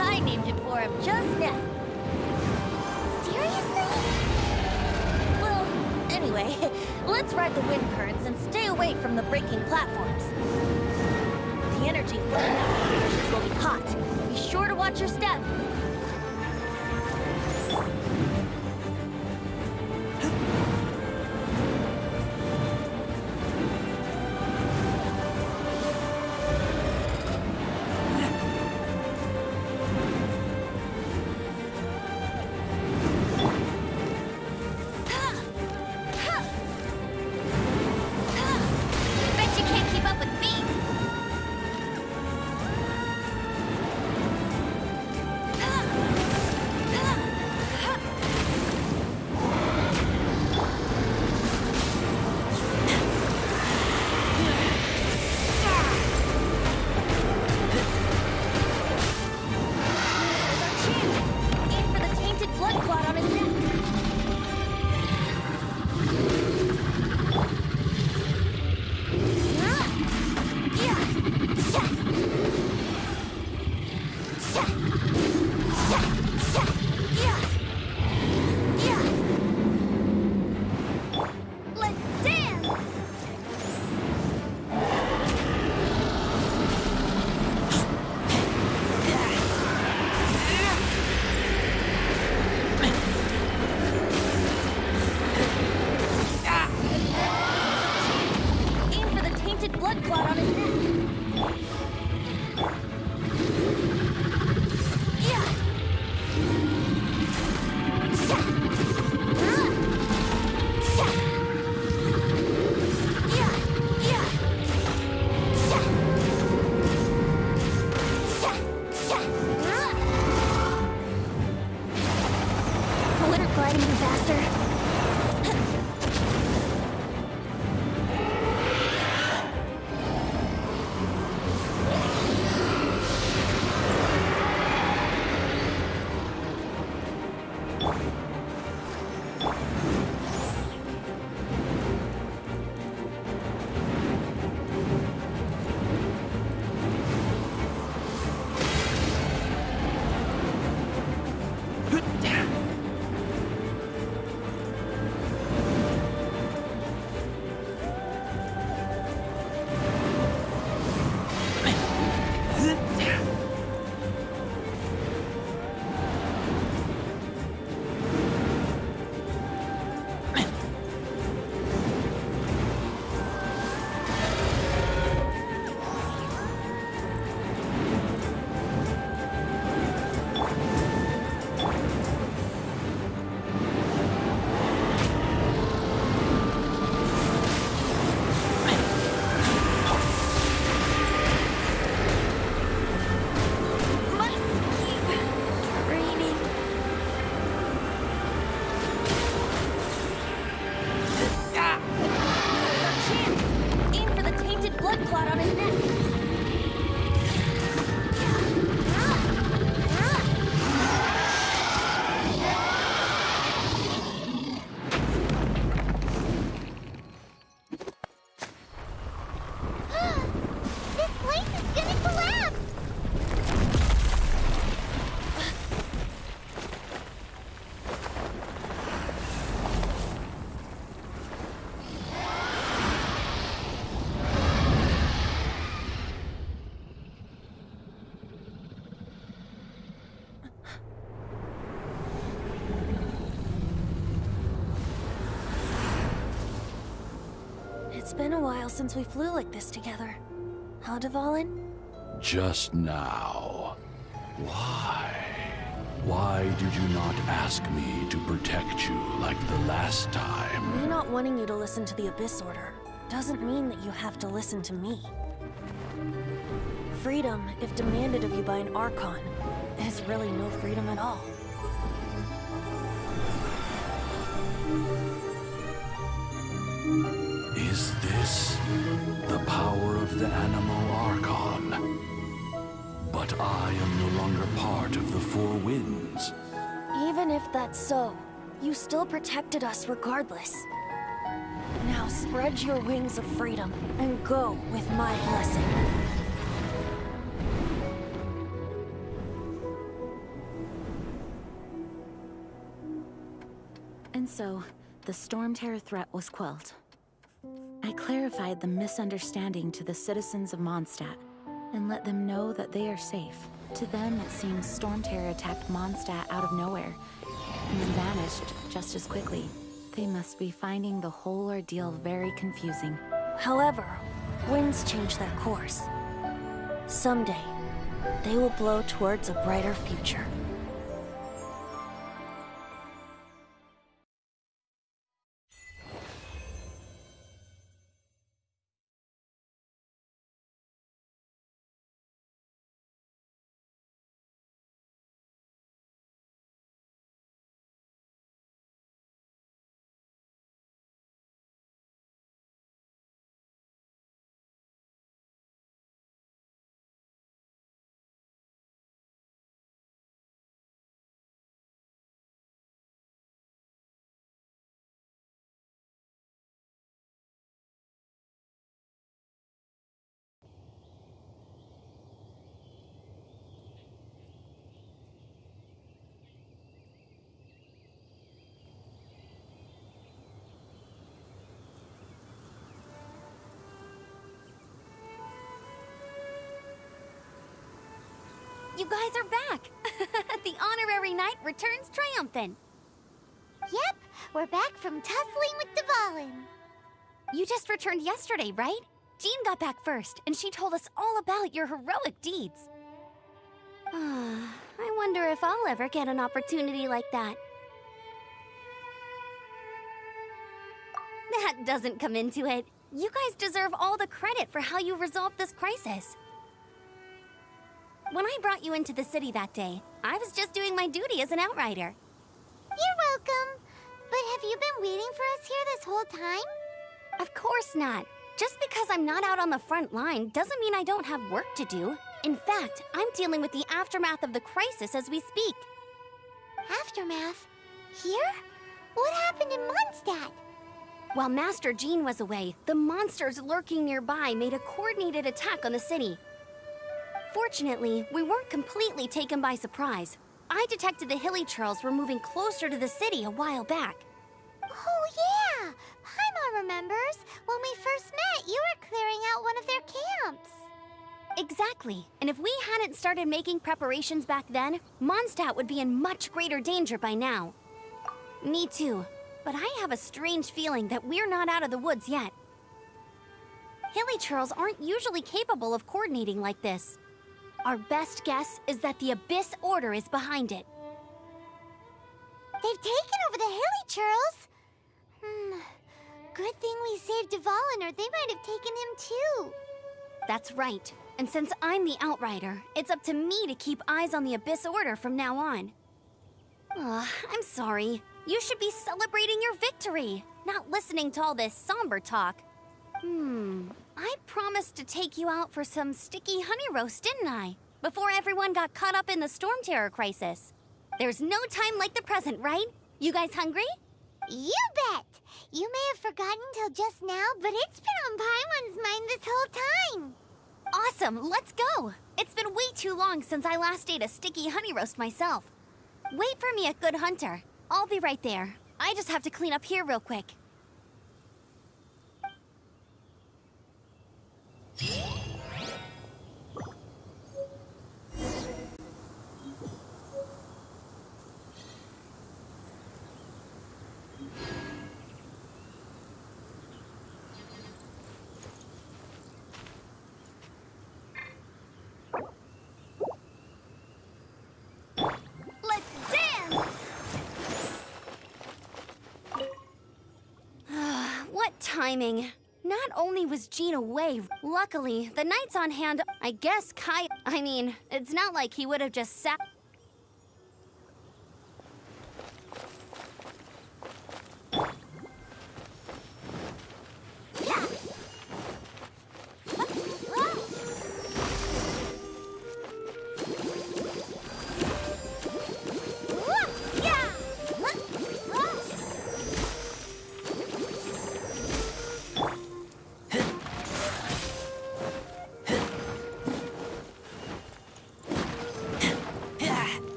I named it for him just now. Seriously? Well, anyway, let's ride the wind currents and stay away from the breaking platforms. The energy flooding out the creatures will be hot. Be sure to watch your step. Bet you can't keep up with me. It's been a while since we flew like this together. Huh, Dvalin? Just now. Why? Why did you not ask me to protect you like the last time? Me not wanting you to listen to the Abyss Order doesn't mean that you have to listen to me. Freedom, if demanded of you by an Archon, is really no freedom at all. Is this the power of the Animal Archon? But I am no longer part of the Four Winds. Even if that's so, you still protected us regardless. Now spread your wings of freedom and go with my blessing. And so, the Storm Terror threat was quelled. I clarified the misunderstanding to the citizens of Mondstadt, and let them know that they are safe. To them, it seems Storm Terror attacked Mondstadt out of nowhere, and then vanished just as quickly. They must be finding the whole ordeal very confusing. However, winds change their course. Someday, they will blow towards a brighter future. You guys are back! The honorary knight returns triumphant. Yep, we're back from tussling with Dvalin. You just returned yesterday, right? Jean got back first, and she told us all about your heroic deeds. I wonder if I'll ever get an opportunity like that. That doesn't come into it. You guys deserve all the credit for how you resolved this crisis. When I brought you into the city that day, I was just doing my duty as an outrider. You're welcome. But have you been waiting for us here this whole time? Of course not. Just because I'm not out on the front line doesn't mean I don't have work to do. In fact, I'm dealing with the aftermath of the crisis as we speak. Aftermath? Here? What happened in Mondstadt? While Master Jean was away, the monsters lurking nearby made a coordinated attack on the city. Fortunately, we weren't completely taken by surprise. I detected the Hilly Churls were moving closer to the city a while back. Oh yeah! Paimon remembers. When we first met, you were clearing out one of their camps. Exactly. And if we hadn't started making preparations back then, Mondstadt would be in much greater danger by now. Me too. But I have a strange feeling that we're not out of the woods yet. Hilly Churls aren't usually capable of coordinating like this. Our best guess is that the Abyss Order is behind it. They've taken over the Hilly Churls? Good thing we saved Dvalin, or they might have taken him too. That's right. And since I'm the Outrider, it's up to me to keep eyes on the Abyss Order from now on. I'm sorry. You should be celebrating your victory, not listening to all this somber talk. I promised to take you out for some sticky honey roast, didn't I? Before everyone got caught up in the Storm Terror crisis. There's no time like the present, right? You guys hungry? You bet! You may have forgotten till just now, but it's been on Paimon's mind this whole time. Awesome, let's go! It's been way too long since I last ate a sticky honey roast myself. Wait for me at Good Hunter. I'll be right there. I just have to clean up here real quick. timing. Not only was Jean away, luckily, the knights on hand, I guess it's not like he would have just sat.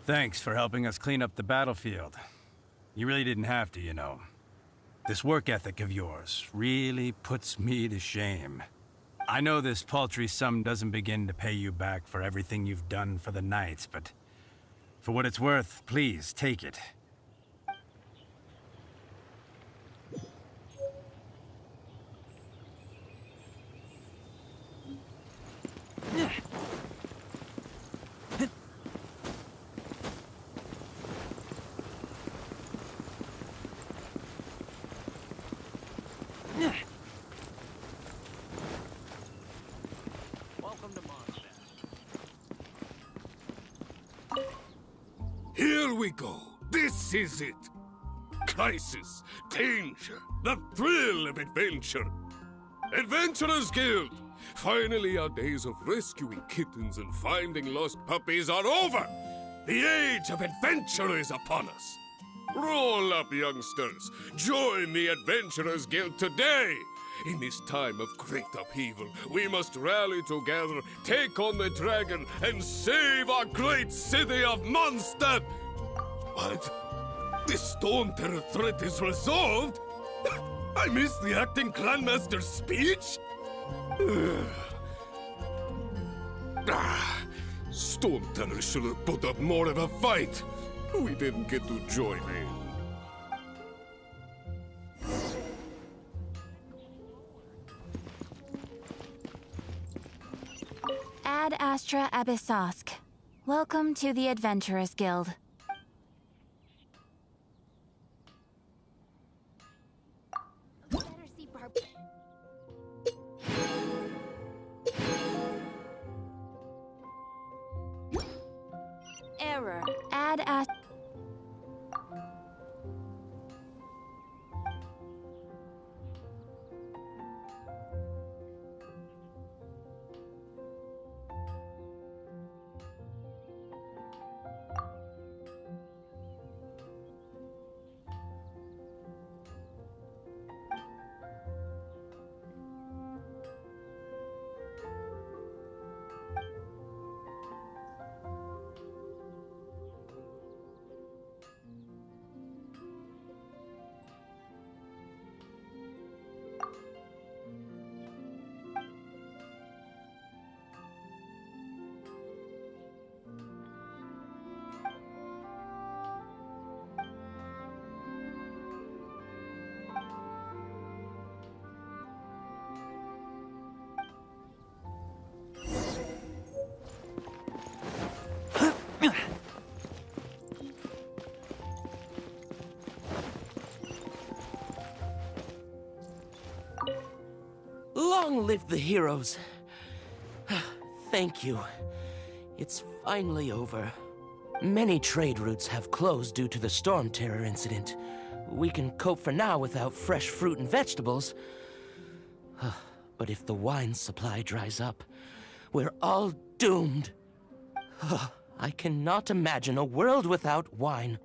Thanks for helping us clean up the battlefield. You really didn't have to, you know. This work ethic of yours really puts me to shame. I know this paltry sum doesn't begin to pay you back for everything you've done for the Knights, but for what it's worth, please take it. Here we go. This is it. Crisis, danger, the thrill of adventure. Adventurers Guild! Finally, our days of rescuing kittens and finding lost puppies are over. The age of adventure is upon us. Roll up, youngsters. Join the Adventurers Guild today. In this time of great upheaval, we must rally together, take on the dragon, and save our great city of Mondstadt! What? This Storm Terror threat is resolved? I missed the acting Clanmaster's speech? Storm Terror should have put up more of a fight. We didn't get to join in. Ad Astra Abyssosk. Welcome to the Adventurers Guild. Error. Ad Astra. Long live the heroes. Thank you. It's finally over. Many trade routes have closed due to the Storm Terror incident. We can cope for now without fresh fruit and vegetables. But if the wine supply dries up, we're all doomed. I cannot imagine a world without wine.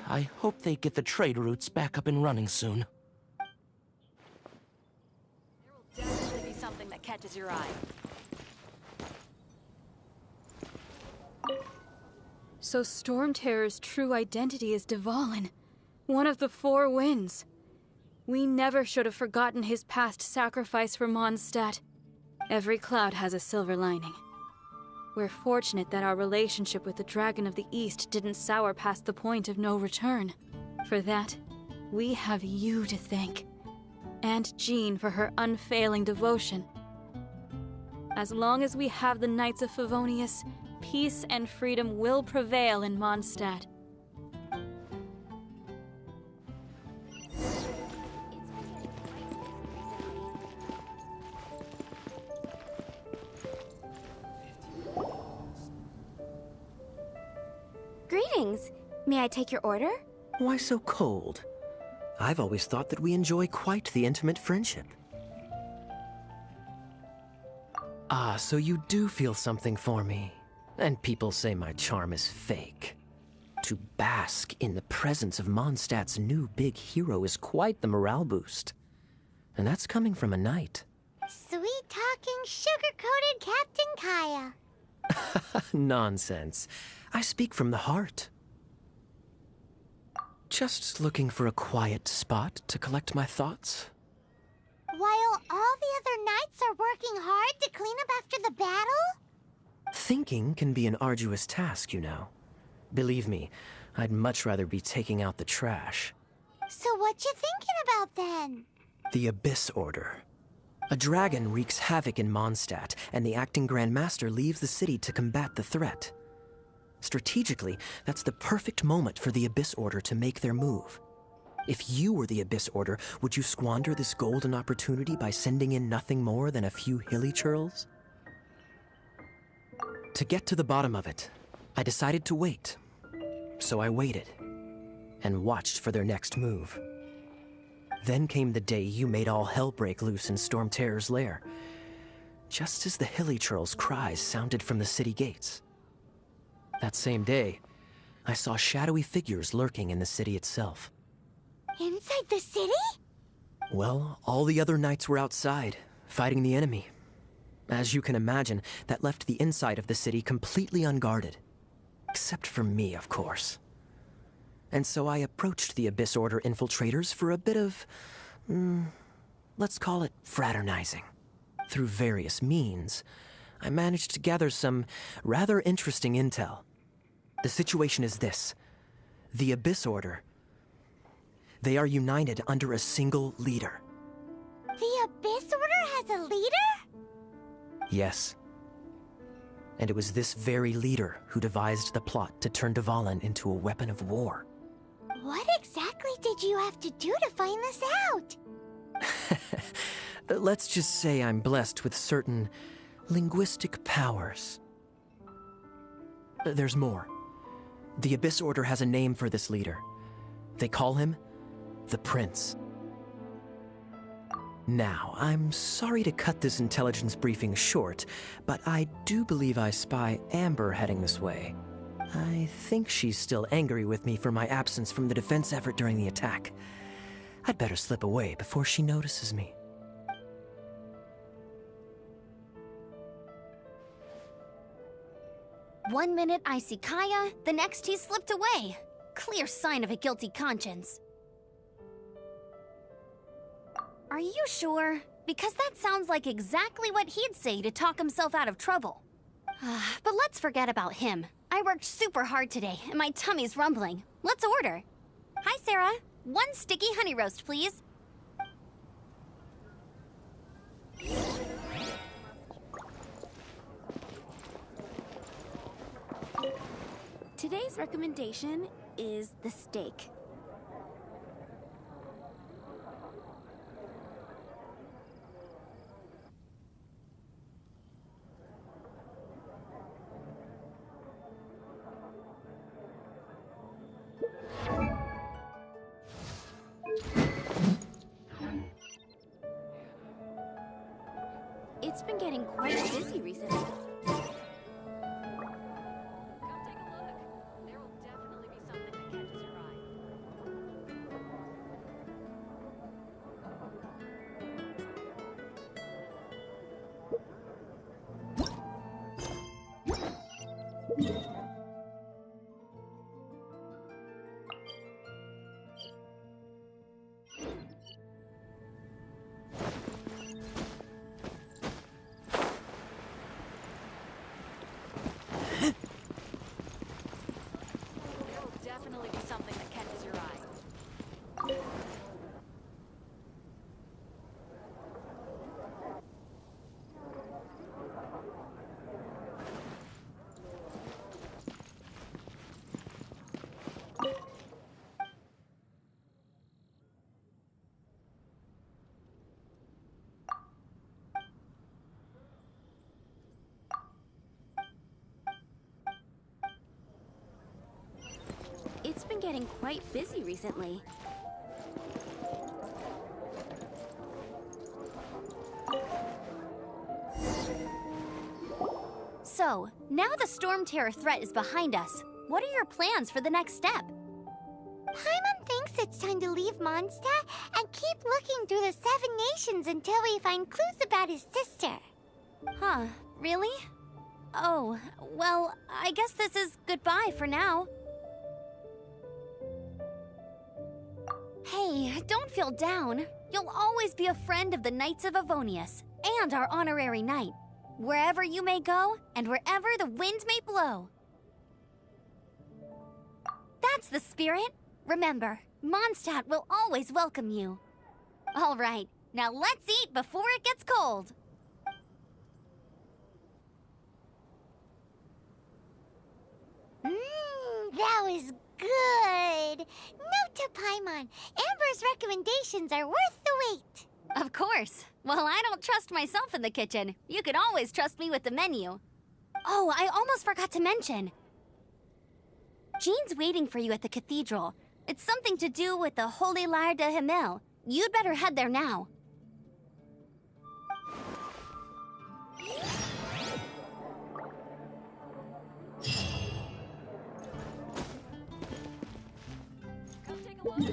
I hope they get the trade routes back up and running soon. There will definitely be something that catches your eye. So Storm Terror's true identity is Dvalin, one of the Four Winds. We never should have forgotten his past sacrifice for Mondstadt. Every cloud has a silver lining. We're fortunate that our relationship with the Dragon of the East didn't sour past the point of no return. For that, we have you to thank. And Jean for her unfailing devotion. As long as we have the Knights of Favonius, peace and freedom will prevail in Mondstadt. Greetings. May I take your order? Why so cold? I've always thought that we enjoy quite the intimate friendship. Ah, so you do feel something for me. And people say my charm is fake. To bask in the presence of Mondstadt's new big hero is quite the morale boost. And that's coming from a knight. Sweet-talking, sugar-coated Captain Kaya. Nonsense. I speak from the heart. Just looking for a quiet spot to collect my thoughts. While all the other knights are working hard to clean up after the battle? Thinking can be an arduous task, you know. Believe me, I'd much rather be taking out the trash. So what you thinking about then? The Abyss Order. A dragon wreaks havoc in Mondstadt, and the acting Grand Master leaves the city to combat the threat. Strategically, that's the perfect moment for the Abyss Order to make their move. If you were the Abyss Order, would you squander this golden opportunity by sending in nothing more than a few hilly churls? To get to the bottom of it, I decided to wait. So I waited, and watched for their next move. Then came the day you made all hell break loose in Storm Terror's lair, just as the hilly churls' cries sounded from the city gates. That same day, I saw shadowy figures lurking in the city itself. Inside the city? Well, all the other knights were outside, fighting the enemy. As you can imagine, that left the inside of the city completely unguarded. Except for me, of course. And so I approached the Abyss Order infiltrators for a bit of, let's call it fraternizing. Through various means, I managed to gather some rather interesting intel. The situation is this. The Abyss Order, they are united under a single leader. The Abyss Order has a leader? Yes. And it was this very leader who devised the plot to turn Dvalin into a weapon of war. What exactly did you have to do to find this out? Let's just say I'm blessed with certain linguistic powers. There's more. The Abyss Order has a name for this leader. They call him the Prince. Now, I'm sorry to cut this intelligence briefing short, but I do believe I spy Amber heading this way. I think she's still angry with me for my absence from the defense effort during the attack. I'd better slip away before she notices me. One minute I see Kaya, the next he slipped away. Clear sign of a guilty conscience. Are you sure? Because that sounds like exactly what he'd say to talk himself out of trouble. But let's forget about him. I worked super hard today, and my tummy's rumbling. Let's order. Hi, Sarah. 1 sticky honey roast, please. Today's recommendation is the steak. It's been getting quite busy recently. It's been getting quite busy recently. So, now the Storm Terror threat is behind us. What are your plans for the next step? Paimon thinks it's time to leave Mondstadt and keep looking through the 7 nations until we find clues about his sister. Huh, really? Oh, well, I guess this is goodbye for now. Hey, don't feel down. You'll always be a friend of the Knights of Avonius, and our honorary knight. Wherever you may go, and wherever the wind may blow. That's the spirit. Remember, Mondstadt will always welcome you. All right, now let's eat before it gets cold. That was good. Note to Paimon, Amber's recommendations are worth the wait. Of course. Well, I don't trust myself in the kitchen. You can always trust me with the menu. Oh, I almost forgot to mention. Jean's waiting for you at the cathedral. It's something to do with the Holy Lyre de Himmel. You'd better head there now. Come take a look.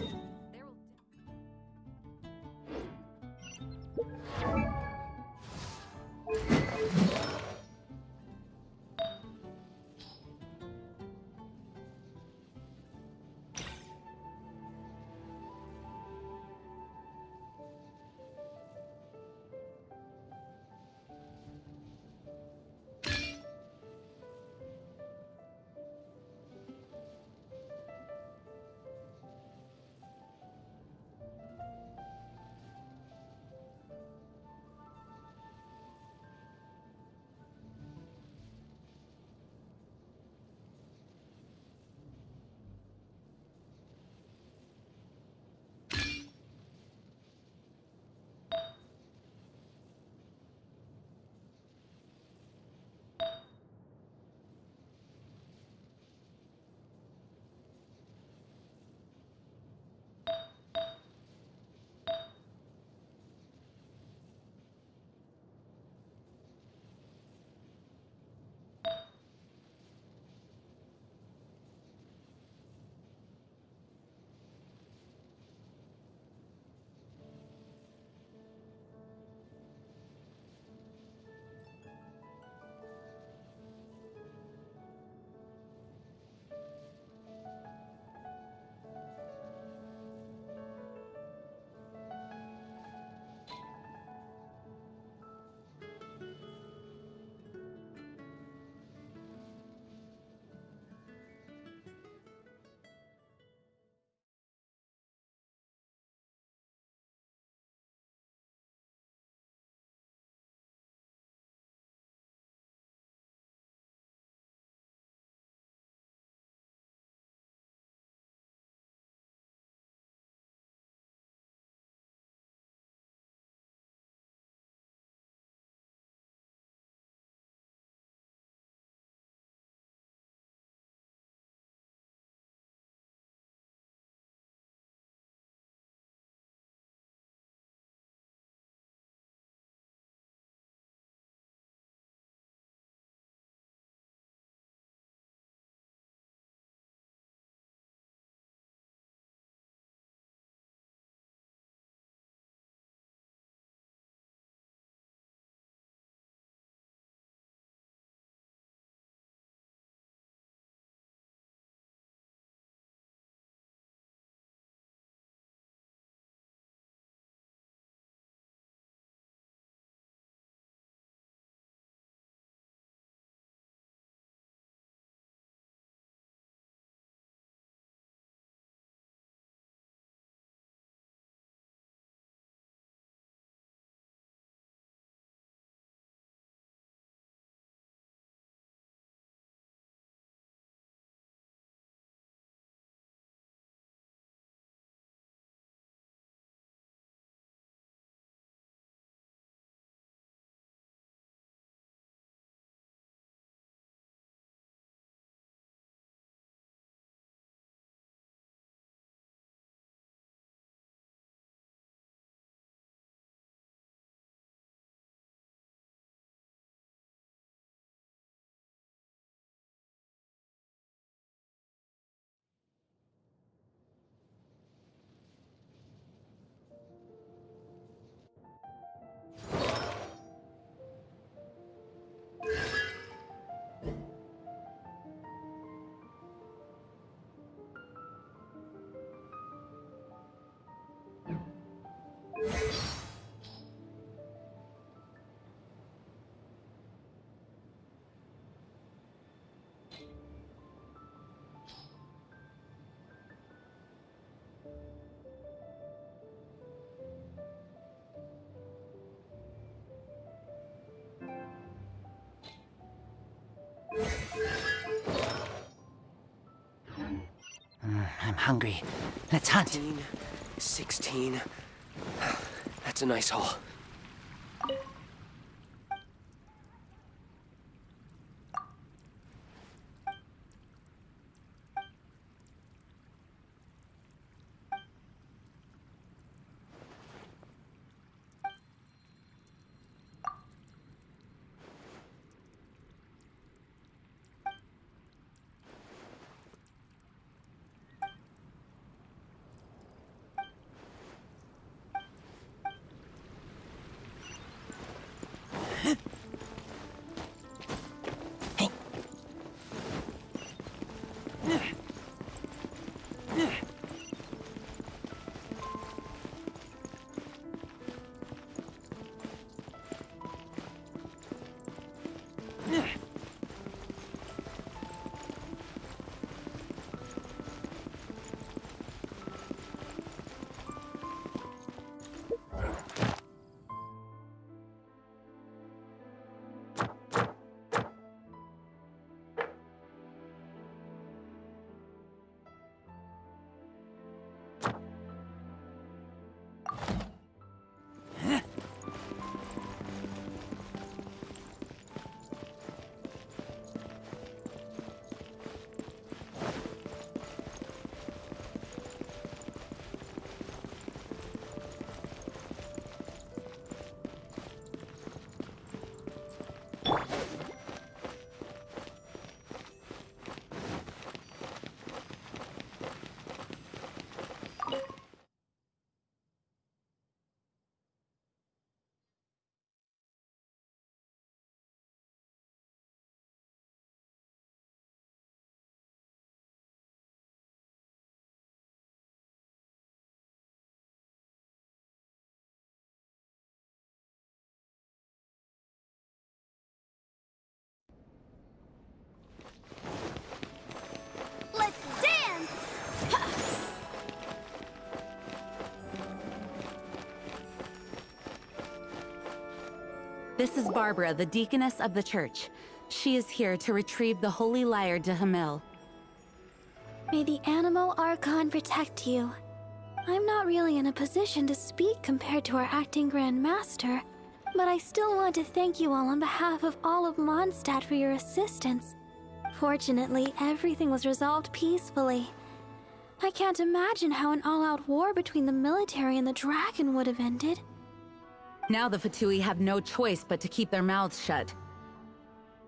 hungry. Let's hunt. 15, 16. That's a nice haul. Let's dance! This is Barbara, the deaconess of the church. She is here to retrieve the holy lyre de Hamil. May the Animo Archon protect you. I'm not really in a position to speak compared to our acting Grand Master, but I still want to thank you all on behalf of all of Mondstadt for your assistance. Fortunately, everything was resolved peacefully. I can't imagine how an all-out war between the military and the dragon would have ended. Now the Fatui have no choice but to keep their mouths shut.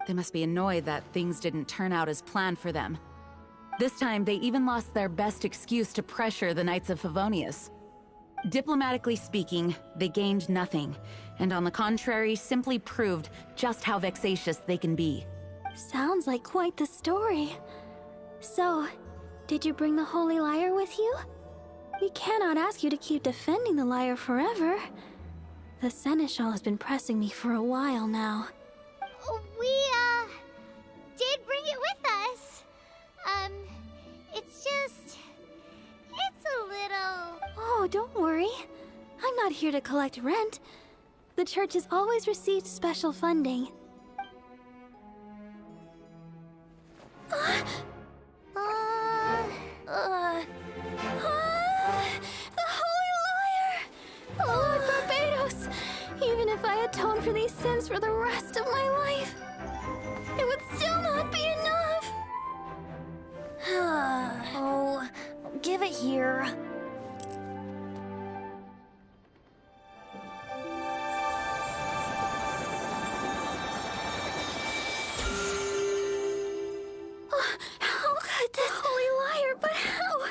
They must be annoyed that things didn't turn out as planned for them. This time, they even lost their best excuse to pressure the Knights of Favonius. Diplomatically speaking, they gained nothing, and on the contrary, simply proved just how vexatious they can be. Sounds like quite the story. So, did you bring the Holy Lyre with you? We cannot ask you to keep defending the lyre forever. The Seneschal has been pressing me for a while now. We, did bring it with us. It's a little... Oh, don't worry. I'm not here to collect rent. The church has always received special funding. The Holy Lyre! Lord Barbados! Even if I atone for these sins for the rest of my life, it would still not be enough! Oh, give it here. How could this Holy Lyre, but how?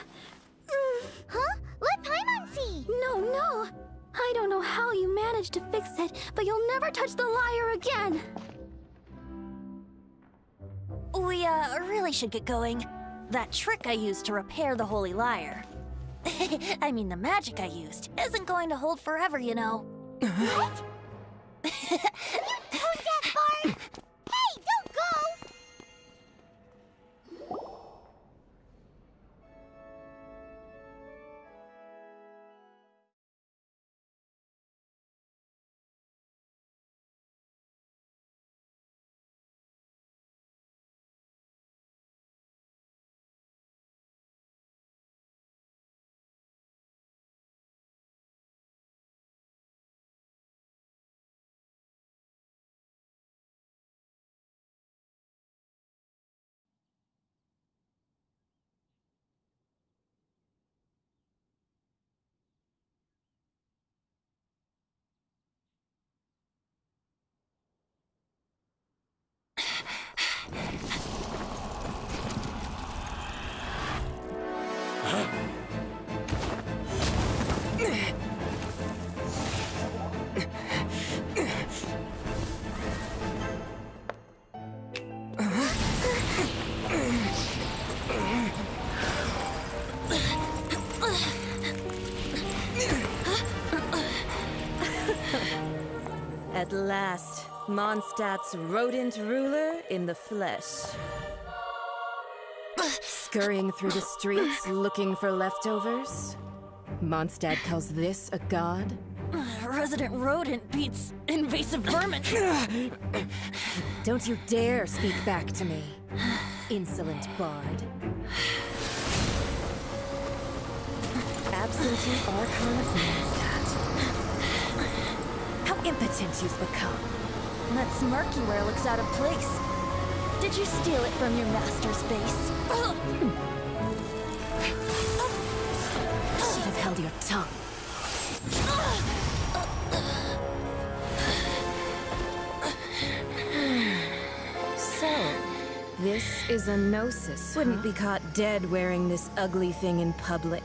Huh? Let Paimon see! No. I don't know how you managed to fix it, but you'll never touch the lyre again! We, really should get going. That trick I used to repair the Holy Lyre. I mean, the magic I used isn't going to hold forever, you know. What? You tone-deaf bard! Hey, don't go! At last, Mondstadt's rodent ruler in the flesh. Scurrying through the streets looking for leftovers? Mondstadt calls this a god? Resident rodent beats invasive vermin. Don't you dare speak back to me, insolent bard. Absentee Archon of Mondstadt. How impotent you've become. That smirk you wear looks out of place. Did you steal it from your master's face? Should have held your tongue. So, this is a gnosis. Wouldn't be caught dead wearing this ugly thing in public.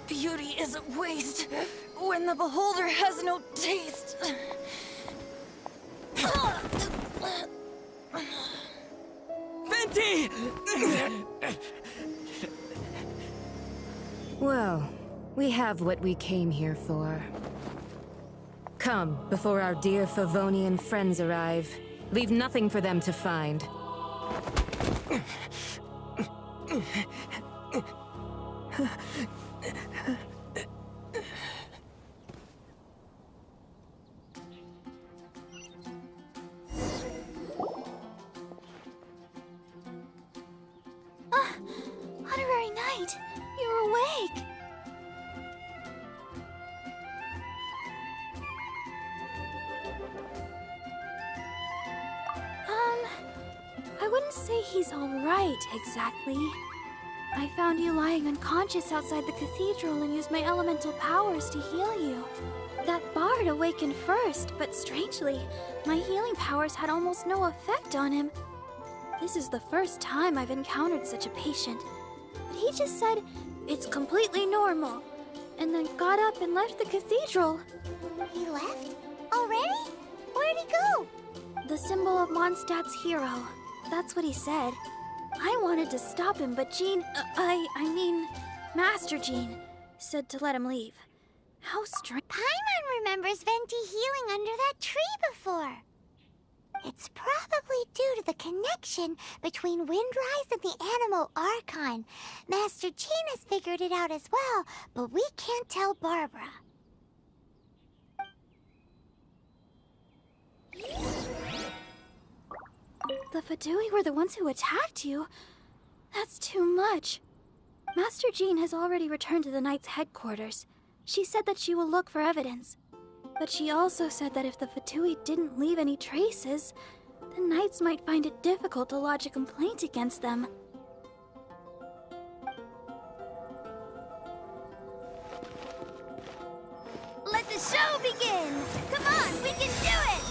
Beauty is a waste when the beholder has no taste. Venti! Well, we have what we came here for. Come, before our dear Favonian friends arrive. Leave nothing for them to find. Honorary Knight, you're awake. I wouldn't say he's all right, exactly. I found you lying unconscious outside the cathedral and used my elemental powers to heal you. That bard awakened first, but strangely, my healing powers had almost no effect on him. This is the first time I've encountered such a patient. But he just said, it's completely normal, and then got up and left the cathedral. He left? Already? Where'd he go? The symbol of Mondstadt's hero. That's what he said. I wanted to stop him, but I mean, Master Jean, said to let him leave. How strange. Paimon remembers Venti healing under that tree before. It's probably due to the connection between Windrise and the Animal Archon. Master Jean has figured it out as well, but we can't tell Barbara. The Fatui were the ones who attacked you? That's too much. Master Jean has already returned to the Knight's headquarters. She said that she will look for evidence. But she also said that if the Fatui didn't leave any traces, the Knights might find it difficult to lodge a complaint against them. Let the show begin! Come on, we can do it!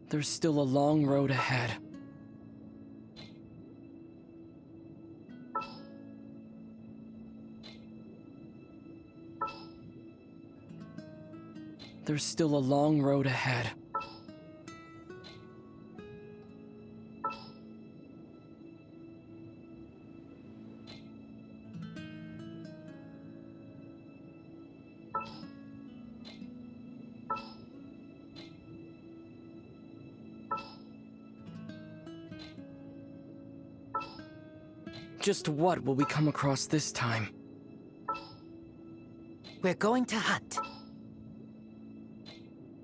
There's still a long road ahead. There's still a long road ahead. Just what will we come across this time? We're going to hunt.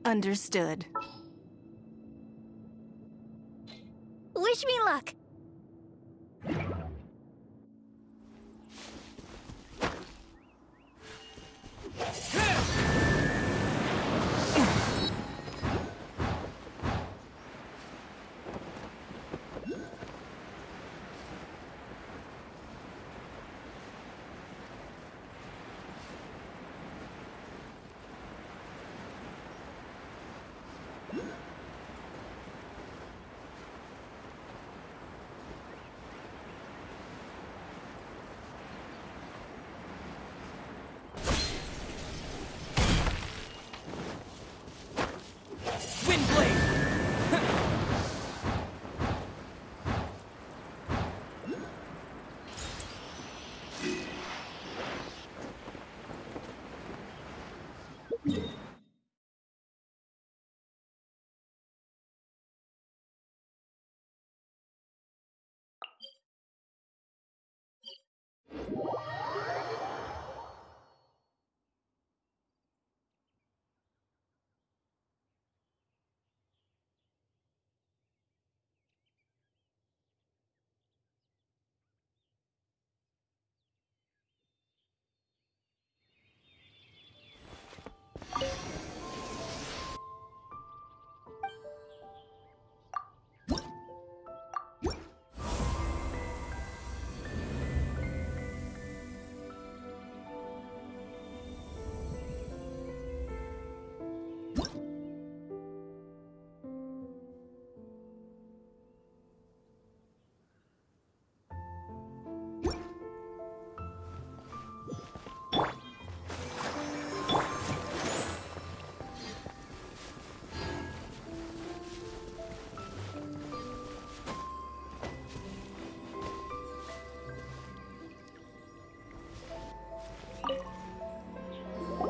Understood. Wish me luck.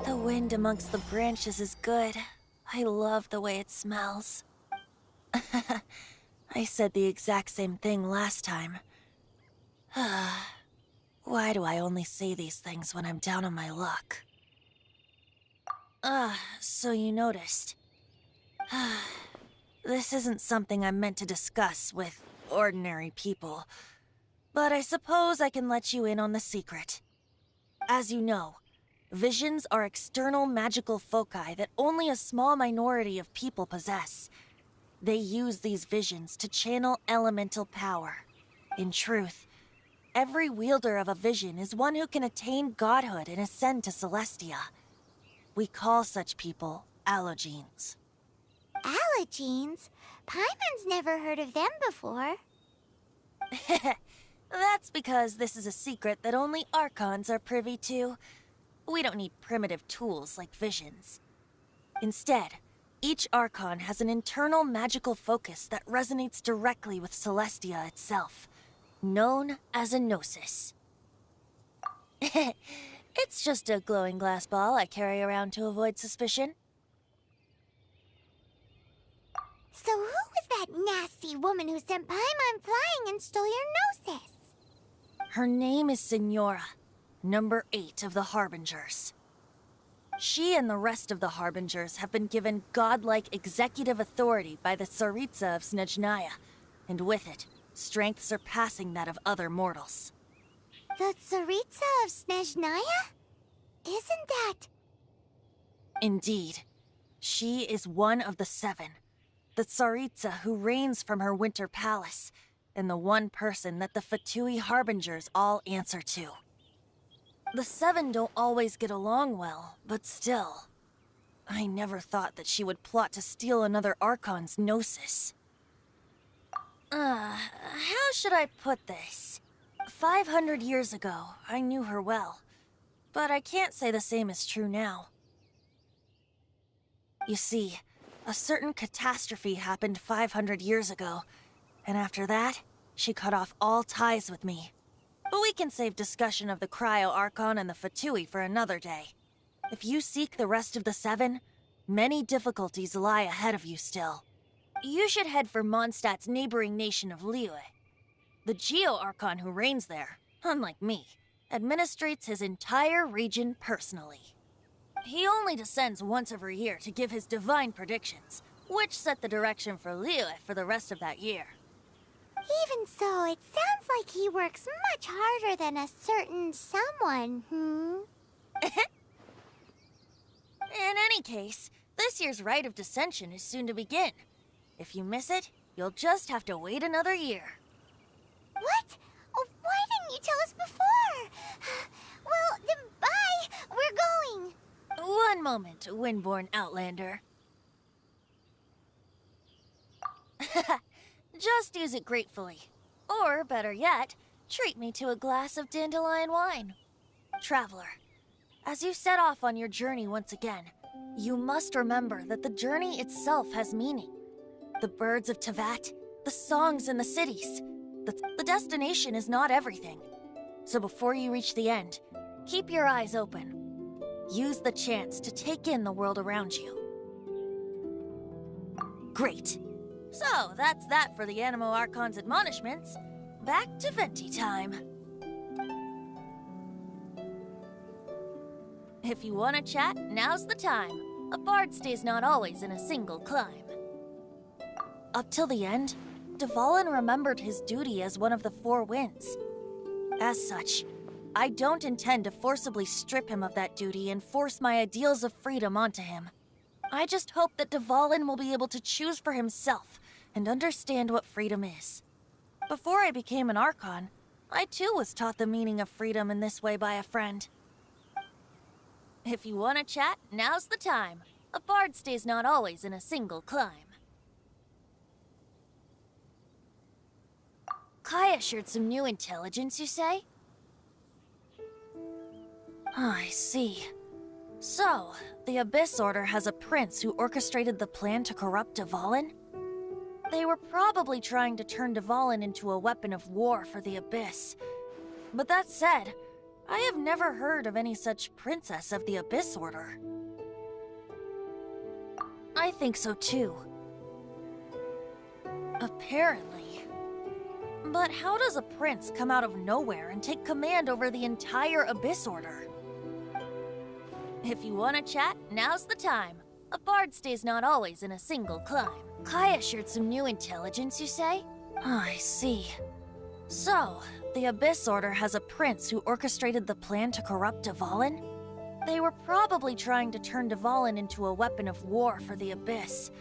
The wind amongst the branches is good. I love the way it smells. I said the exact same thing last time. Why do I only say these things when I'm down on my luck? So you noticed. This isn't something I'm meant to discuss with ordinary people, but I suppose I can let you in on the secret. As you know, visions are external magical foci that only a small minority of people possess. They use these visions to channel elemental power. In truth, every wielder of a vision is one who can attain godhood and ascend to Celestia. We call such people allogenes. Allogenes? Paimon's never heard of them before. That's because this is a secret that only Archons are privy to. We don't need primitive tools like visions. Instead, each Archon has an internal magical focus that resonates directly with Celestia itself, known as a gnosis. It's just a glowing glass ball I carry around to avoid suspicion. So who was that nasty woman who sent Paimon flying and stole your gnosis? Her name is Signora, number 8 of the Harbingers. She and the rest of the Harbingers have been given godlike executive authority by the Tsaritsa of Snezhnaya, and with it, strength surpassing that of other mortals. The Tsaritsa of Snezhnaya? Isn't that... Indeed. She is one of the 7, the Tsaritsa who reigns from her winter palace, and the one person that the Fatui Harbingers all answer to. The seven don't always get along well, but still. I never thought that she would plot to steal another Archon's Gnosis. How should I put this? 500 years ago, I knew her well, but I can't say the same is true now. You see, a certain catastrophe happened 500 years ago, and after that, she cut off all ties with me. But we can save discussion of the Cryo Archon and the Fatui for another day. If you seek the rest of the seven, many difficulties lie ahead of you still. You should head for Mondstadt's neighboring nation of Liyue. The Geo Archon who reigns there, unlike me, administrates his entire region personally. He only descends once every year to give his divine predictions, which set the direction for Liyue for the rest of that year. Even so, it sounds like he works much harder than a certain someone, In any case, this year's Rite of Descension is soon to begin. If you miss it, you'll just have to wait another year. What? Oh, why didn't you tell us before? Well, then bye! We're going! One moment, Windborn Outlander. Just use it gratefully. Or, better yet, treat me to a glass of dandelion wine. Traveler, as you set off on your journey once again, you must remember that the journey itself has meaning. The birds of Tevat, the songs in the cities. The destination is not everything. So before you reach the end, keep your eyes open. Use the chance to take in the world around you. Great. So, that's that for the Animo Archon's admonishments. Back to Venti time. If you want to chat, now's the time. A bard stays not always in a single climb. Up till the end, Dvalin remembered his duty as one of the Four Winds. As such, I don't intend to forcibly strip him of that duty and force my ideals of freedom onto him. I just hope that Dvalin will be able to choose for himself and understand what freedom is. Before I became an Archon, I too was taught the meaning of freedom in this way by a friend. If you want to chat, now's the time. A bard stays not always in a single climb. Kaya shared some new intelligence, you say? I see. So, the Abyss Order has a prince who orchestrated the plan to corrupt Dvalin? They were probably trying to turn Dvalin into a weapon of war for the Abyss. But that said, I have never heard of any such princess of the Abyss Order. I think so too. Apparently. But how does a prince come out of nowhere and take command over the entire Abyss Order? If you want to chat, now's the time. A bard stays not always in a single climb. Kaya shared some new intelligence, you say? I see. So, the Abyss Order has a prince who orchestrated the plan to corrupt Dvalin? They were probably trying to turn Dvalin into a weapon of war for the Abyss.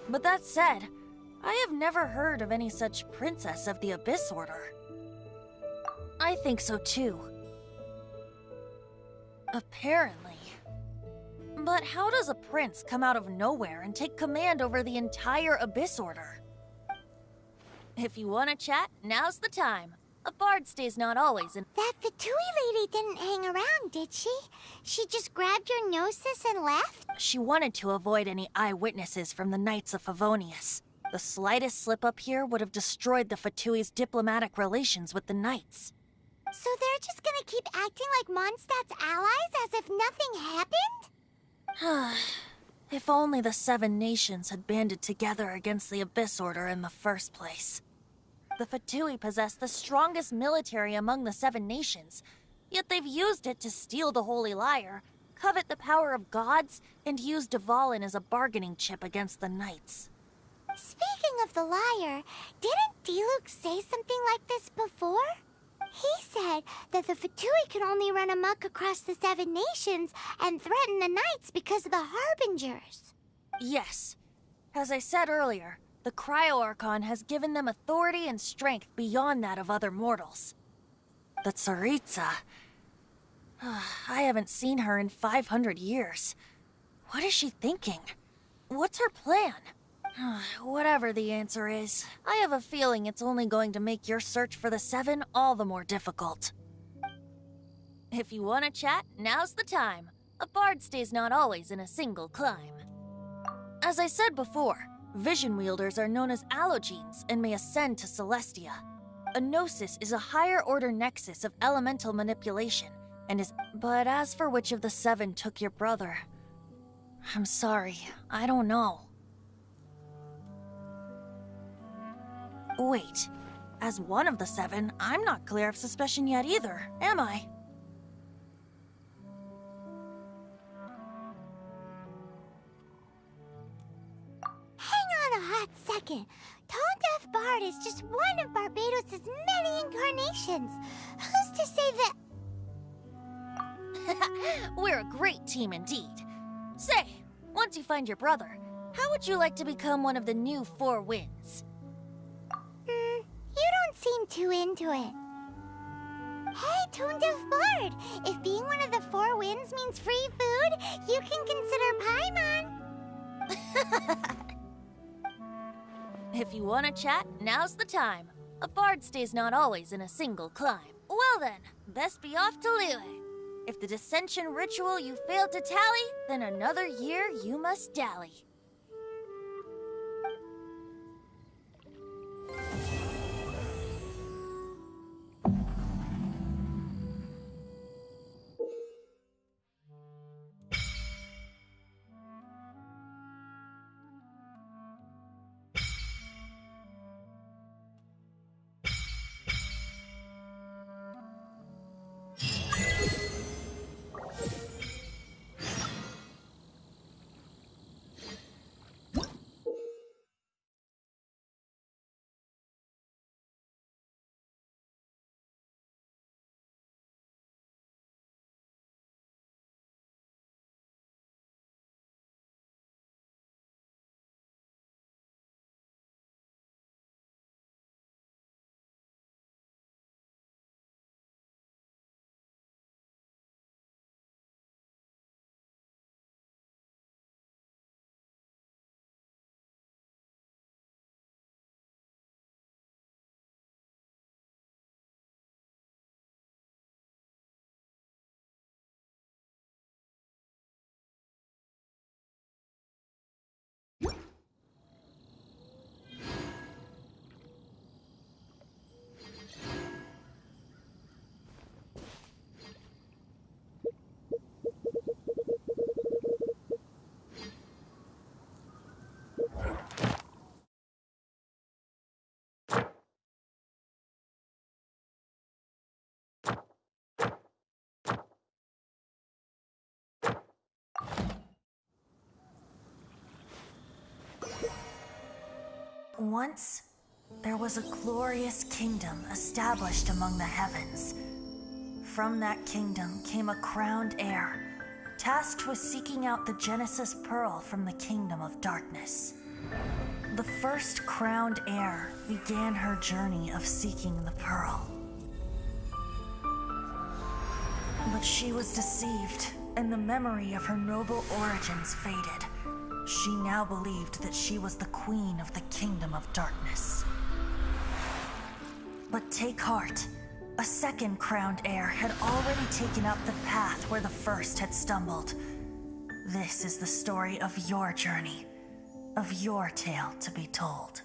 But that said, I have never heard of any such princess of the Abyss Order. I think so too. Apparently. But how does a prince come out of nowhere and take command over the entire Abyss Order? If you want to chat, now's the time. A bard stays not always in— That Fatui lady didn't hang around, did she? She just grabbed your gnosis and left? She wanted to avoid any eyewitnesses from the Knights of Favonius. The slightest slip-up here would have destroyed the Fatui's diplomatic relations with the Knights. So they're just gonna keep acting like Mondstadt's allies as if nothing happened? If only the Seven Nations had banded together against the Abyss Order in the first place. The Fatui possess the strongest military among the Seven Nations, yet they've used it to steal the Holy Lyre, covet the power of gods, and use Dvalin as a bargaining chip against the Knights. Speaking of the lyre, didn't Diluc say something like this before? He said that the Fatui could only run amok across the Seven Nations and threaten the Knights because of the Harbingers. Yes. As I said earlier, the Cryo-Archon has given them authority and strength beyond that of other mortals. The Tsaritsa... I haven't seen her in 500 years. What is she thinking? What's her plan? Whatever the answer is, I have a feeling it's only going to make your search for the Seven all the more difficult. If you want to chat, now's the time. A bard stays not always in a single climb. As I said before, vision wielders are known as allogenes and may ascend to Celestia. A gnosis is a higher-order nexus of elemental manipulation, and is... But as for which of the seven took your brother... I'm sorry, I don't know. Wait, as one of the seven, I'm not clear of suspicion yet either, am I? Hang on a hot second. Tone Deaf Bard is just one of Barbados' many incarnations. Who's to say that... We're a great team indeed. Say, once you find your brother, how would you like to become one of the new Four Winds? You don't seem too into it. Hey, Tone Deaf Bard! If being one of the Four Winds means free food, you can consider Paimon. If you want to chat, now's the time. A bard stays not always in a single climb. Well then, best be off to Liyue. If the dissension ritual you failed to tally, then another year you must dally. Once, there was a glorious kingdom established among the heavens. From that kingdom came a crowned heir, tasked with seeking out the Genesis Pearl from the Kingdom of Darkness. The first crowned heir began her journey of seeking the Pearl. But she was deceived, and the memory of her noble origins faded. She now believed that she was the queen of the Kingdom of Darkness. But take heart. A second crowned heir had already taken up the path where the first had stumbled. This is the story of your journey, of your tale to be told.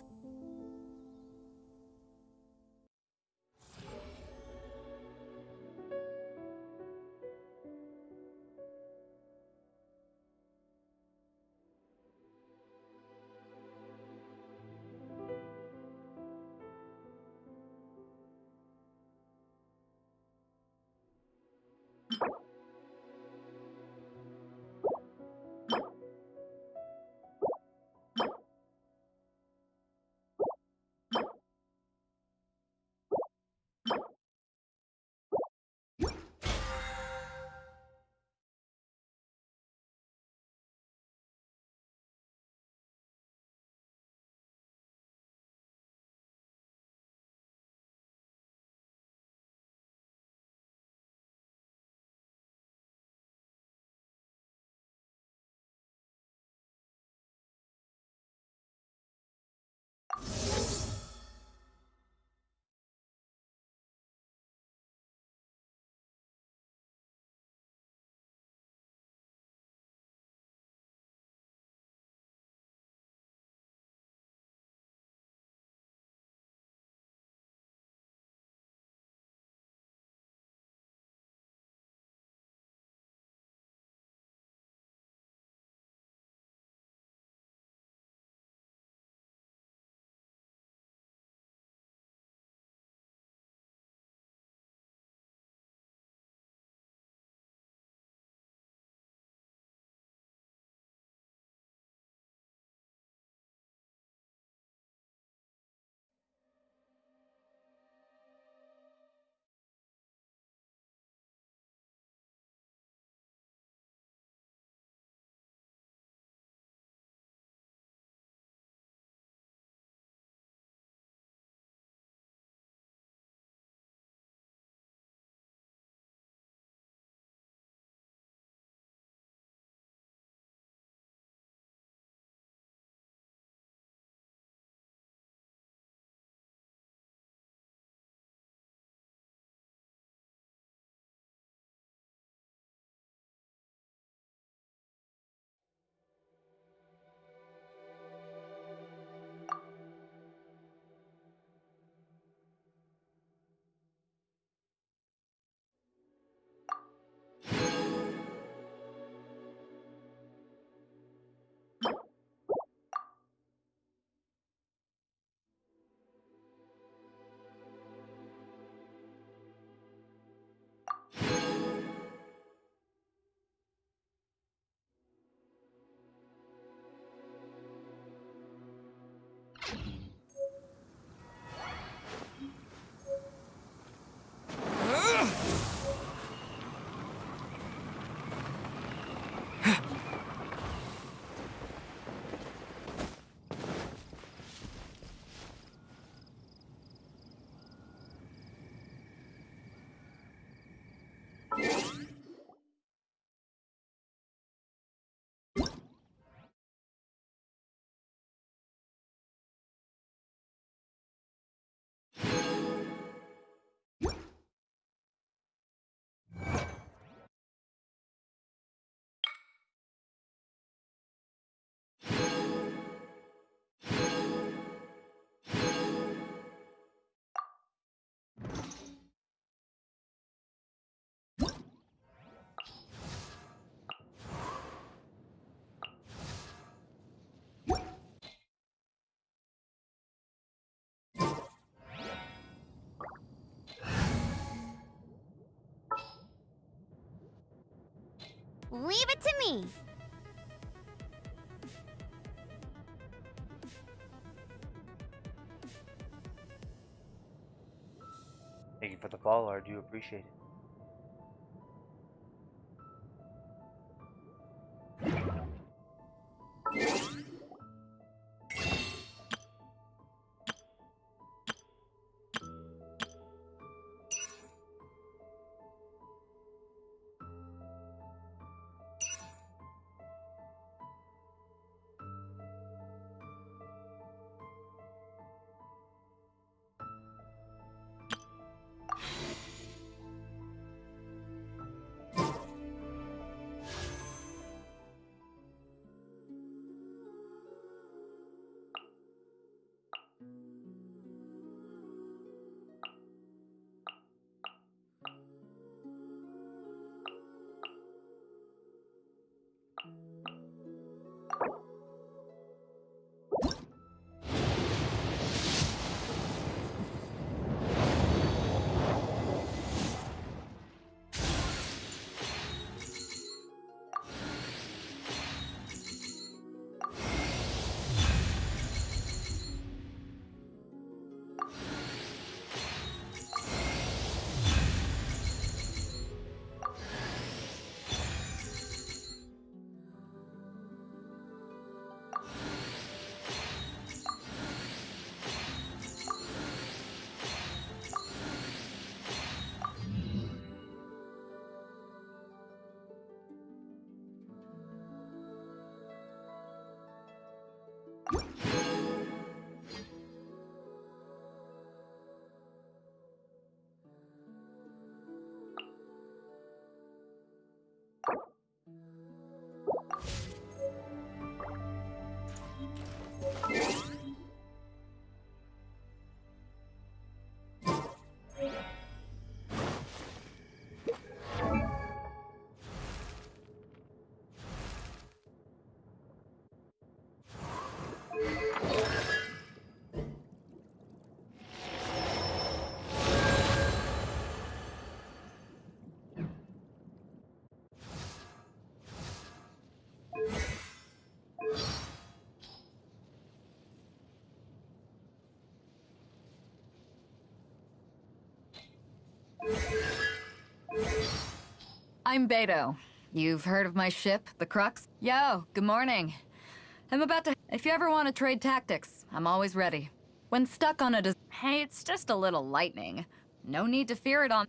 Leave it to me. Thank you for the follow. I do appreciate it. I'm Beto. You've heard of my ship, the Crux? Yo, good morning. I'm about to... If you ever want to trade tactics, I'm always ready. When stuck on a hey, it's just a little lightning. No need to fear it on...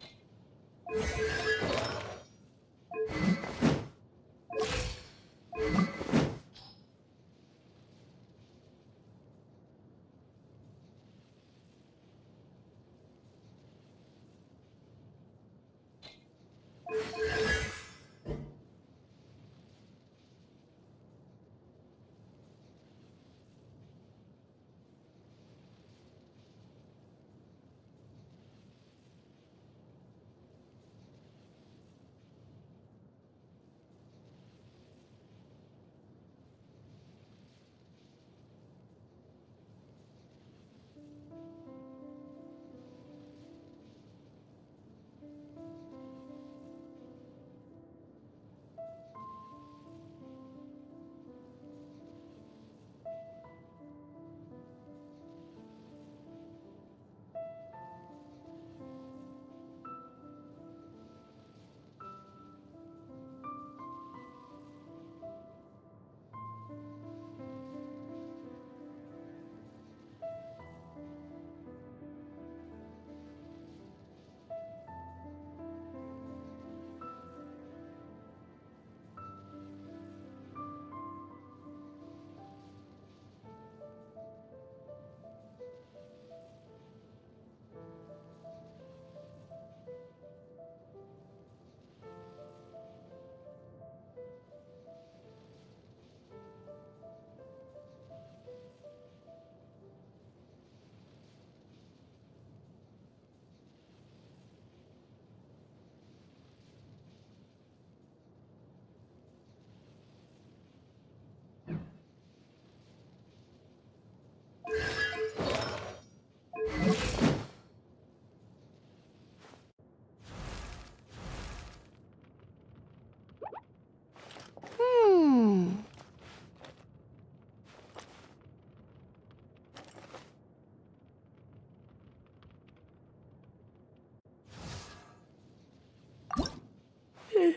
I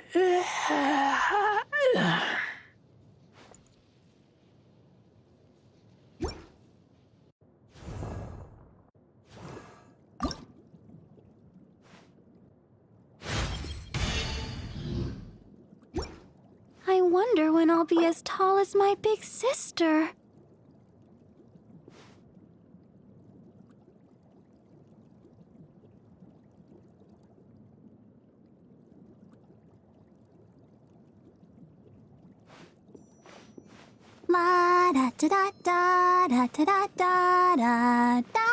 wonder when I'll be as tall as my big sister. La da da da da da da da da da.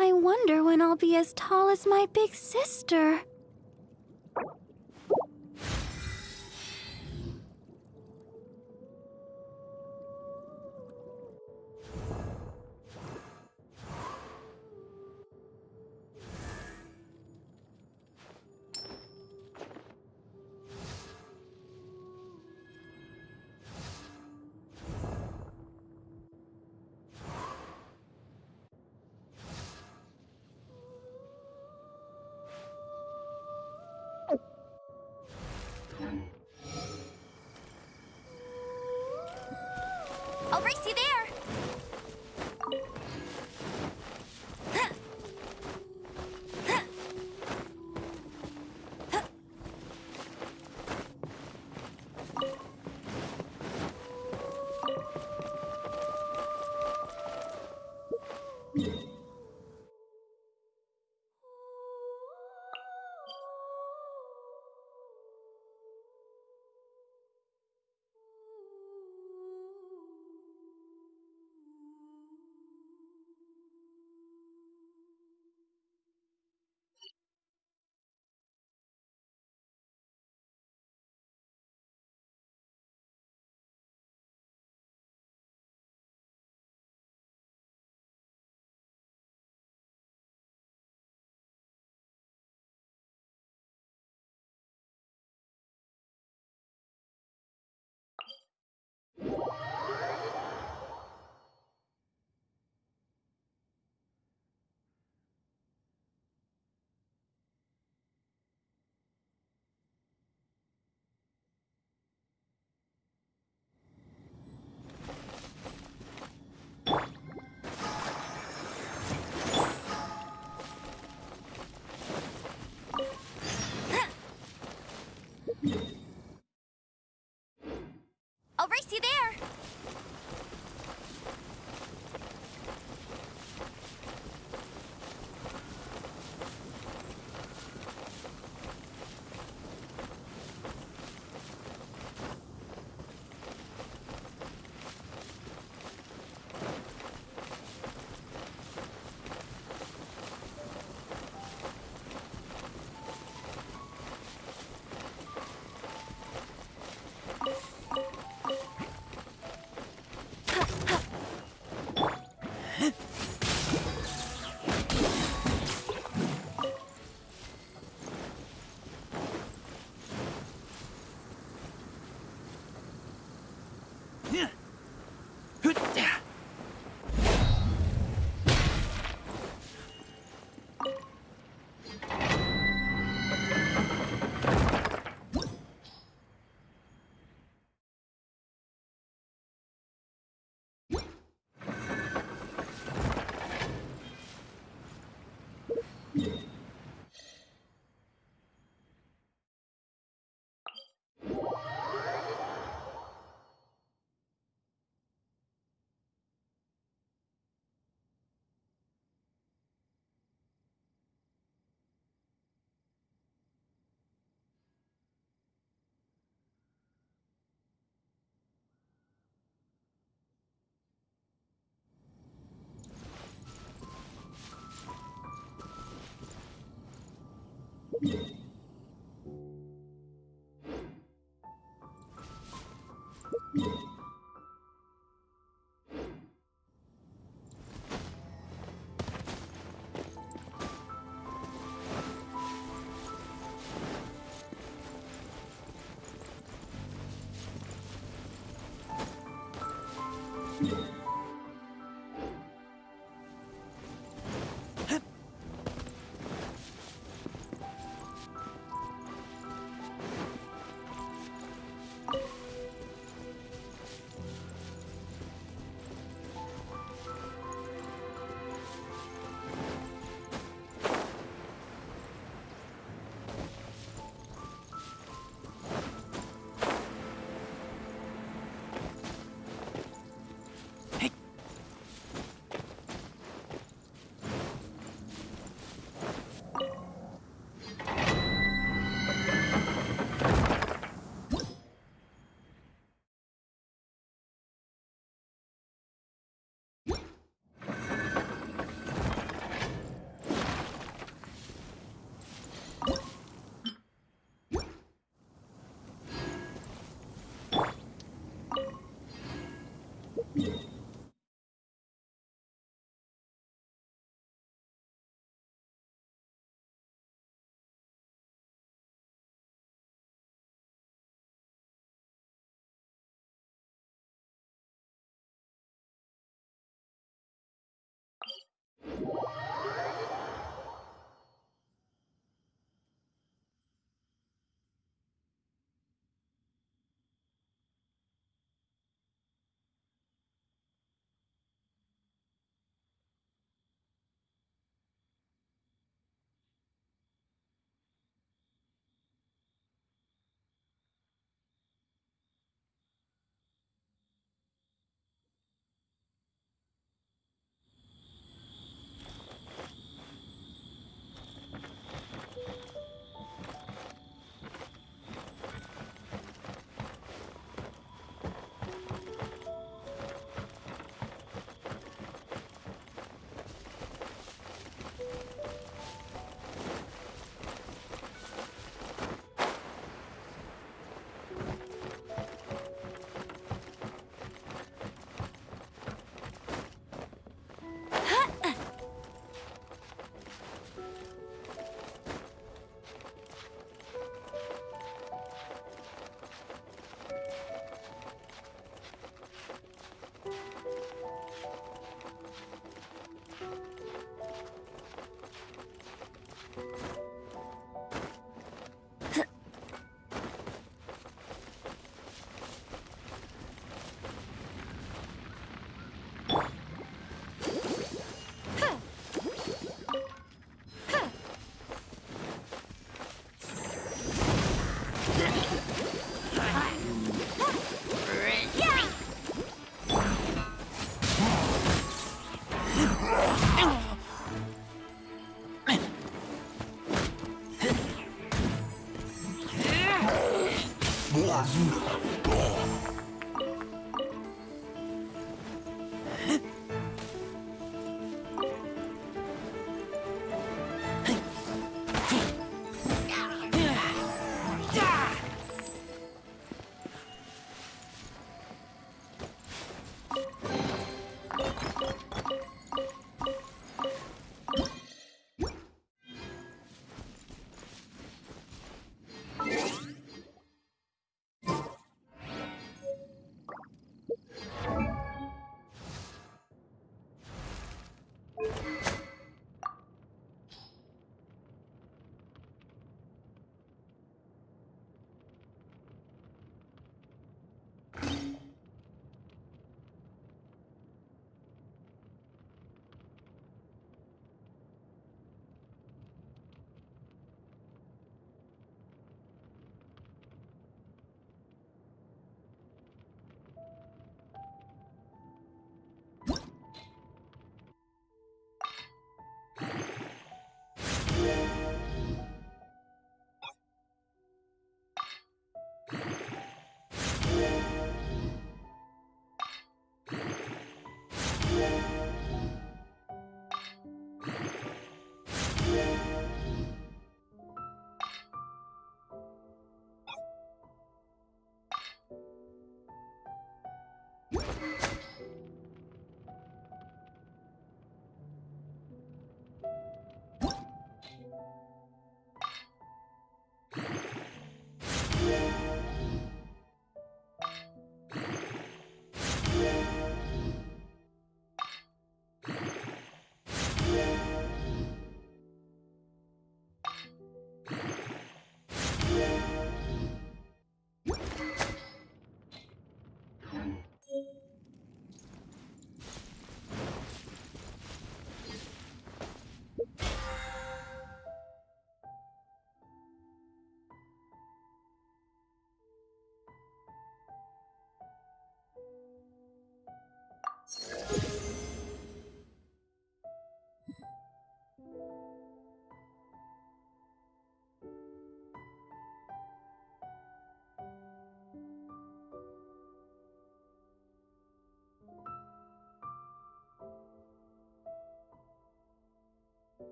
I wonder when I'll be as tall as my big sister. I'll race you there. I'll race you there.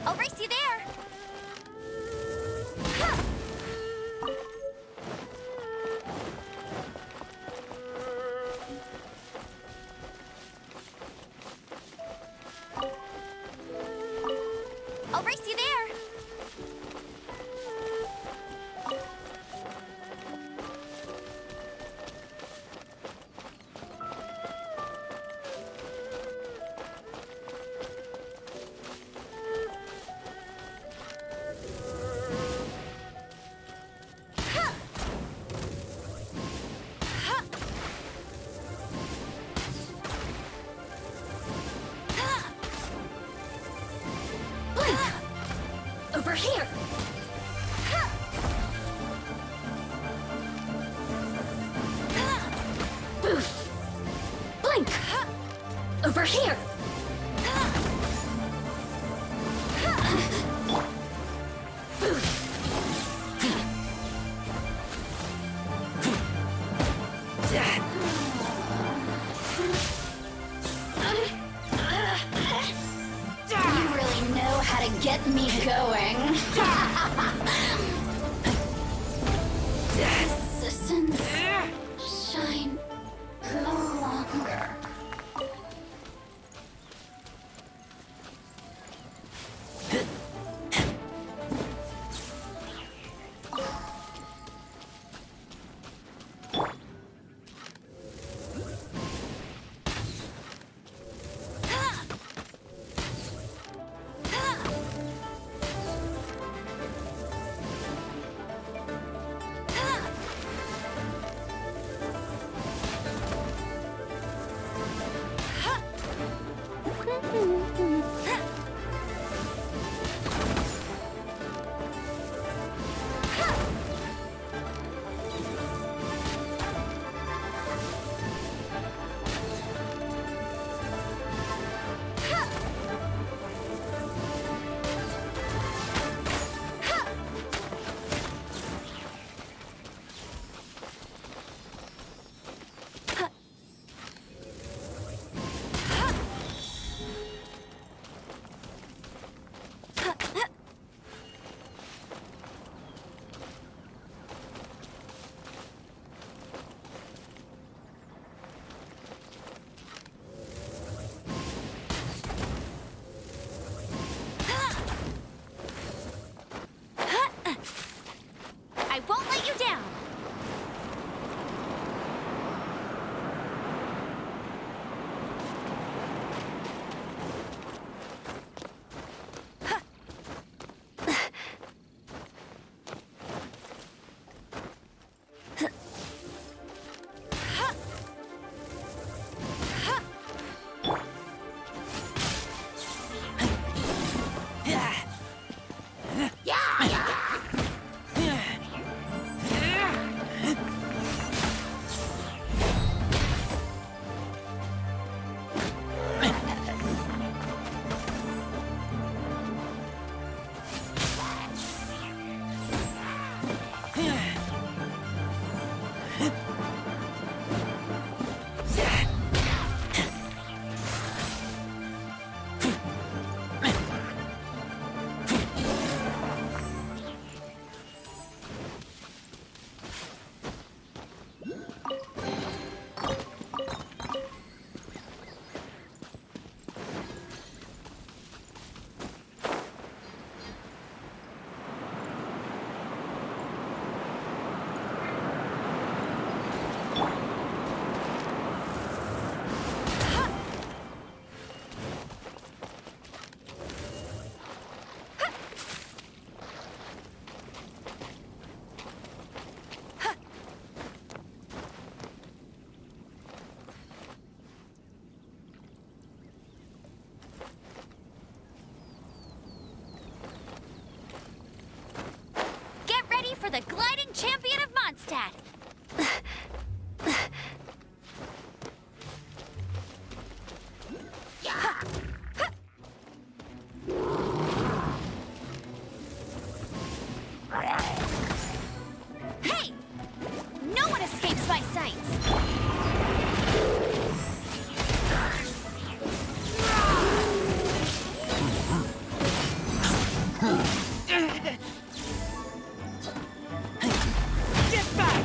I'll race you there! I'll race you there! Over here! Boof! Blink! Over here! You really know how to get me going. Resistance shine no longer. champion of Mondstadt! Hey! No one escapes my sights! Get back!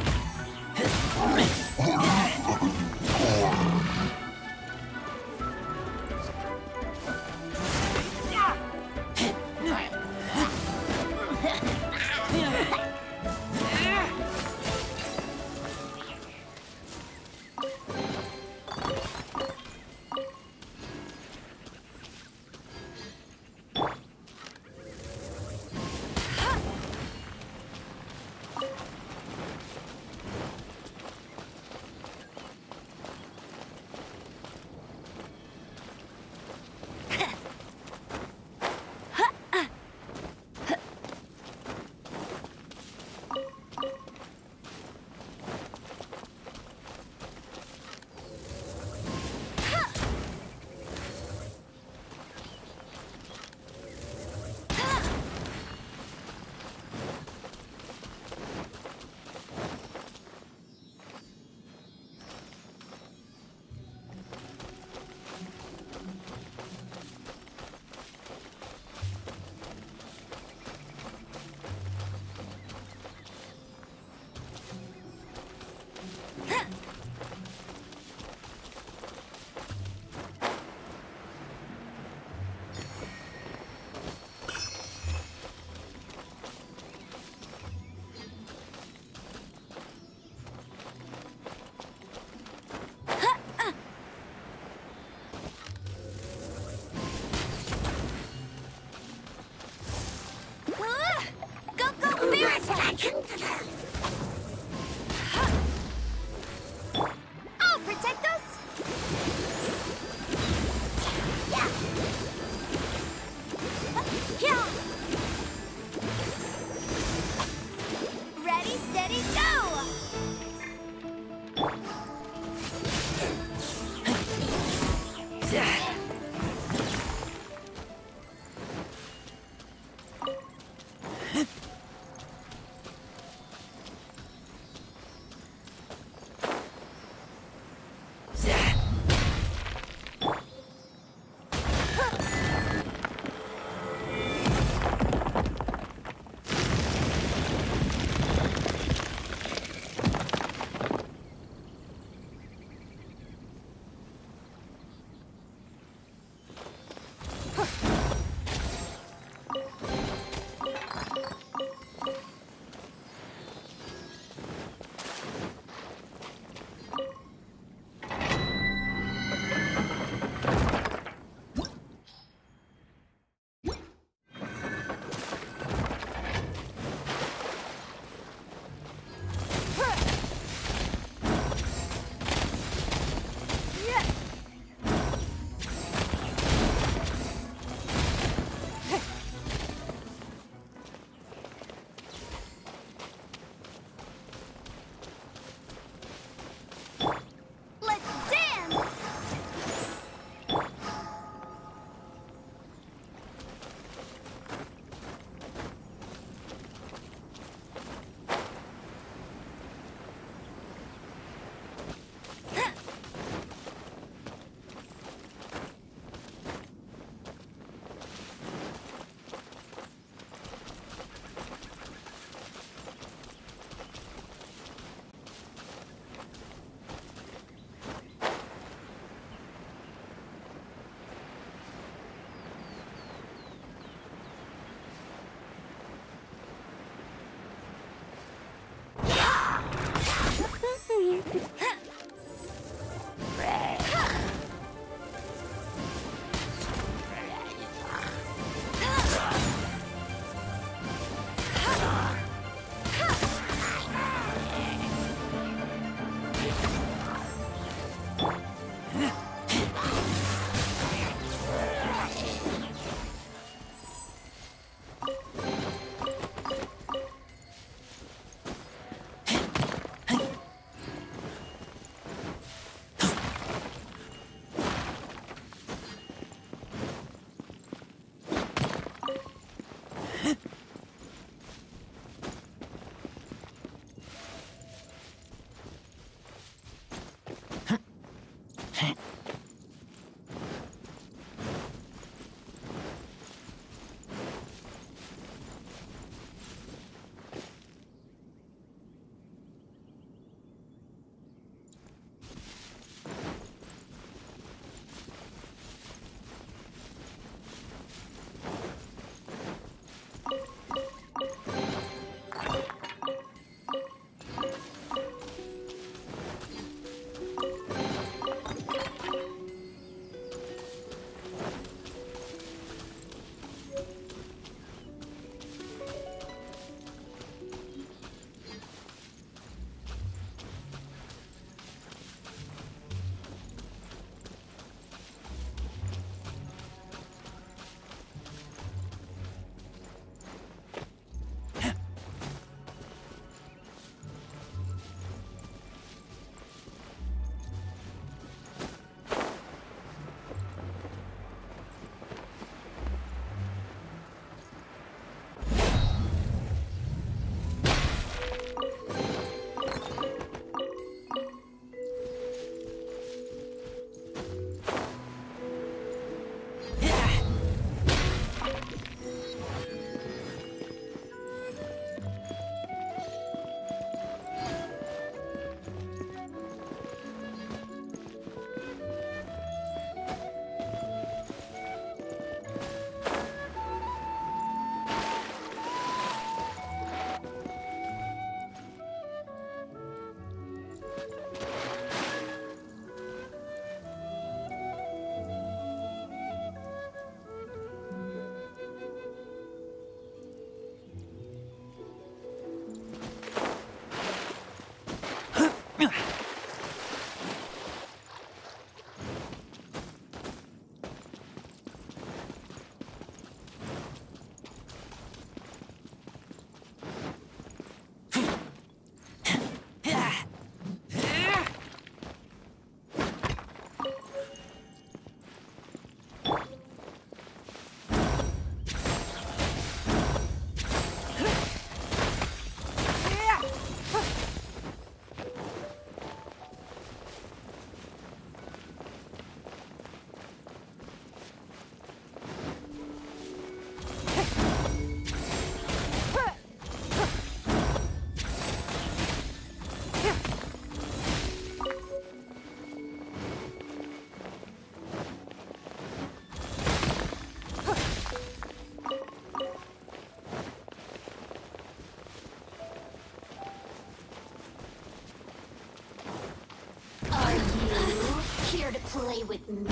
Here to play with me?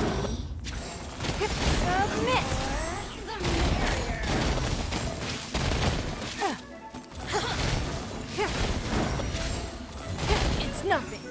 Submit! It's nothing.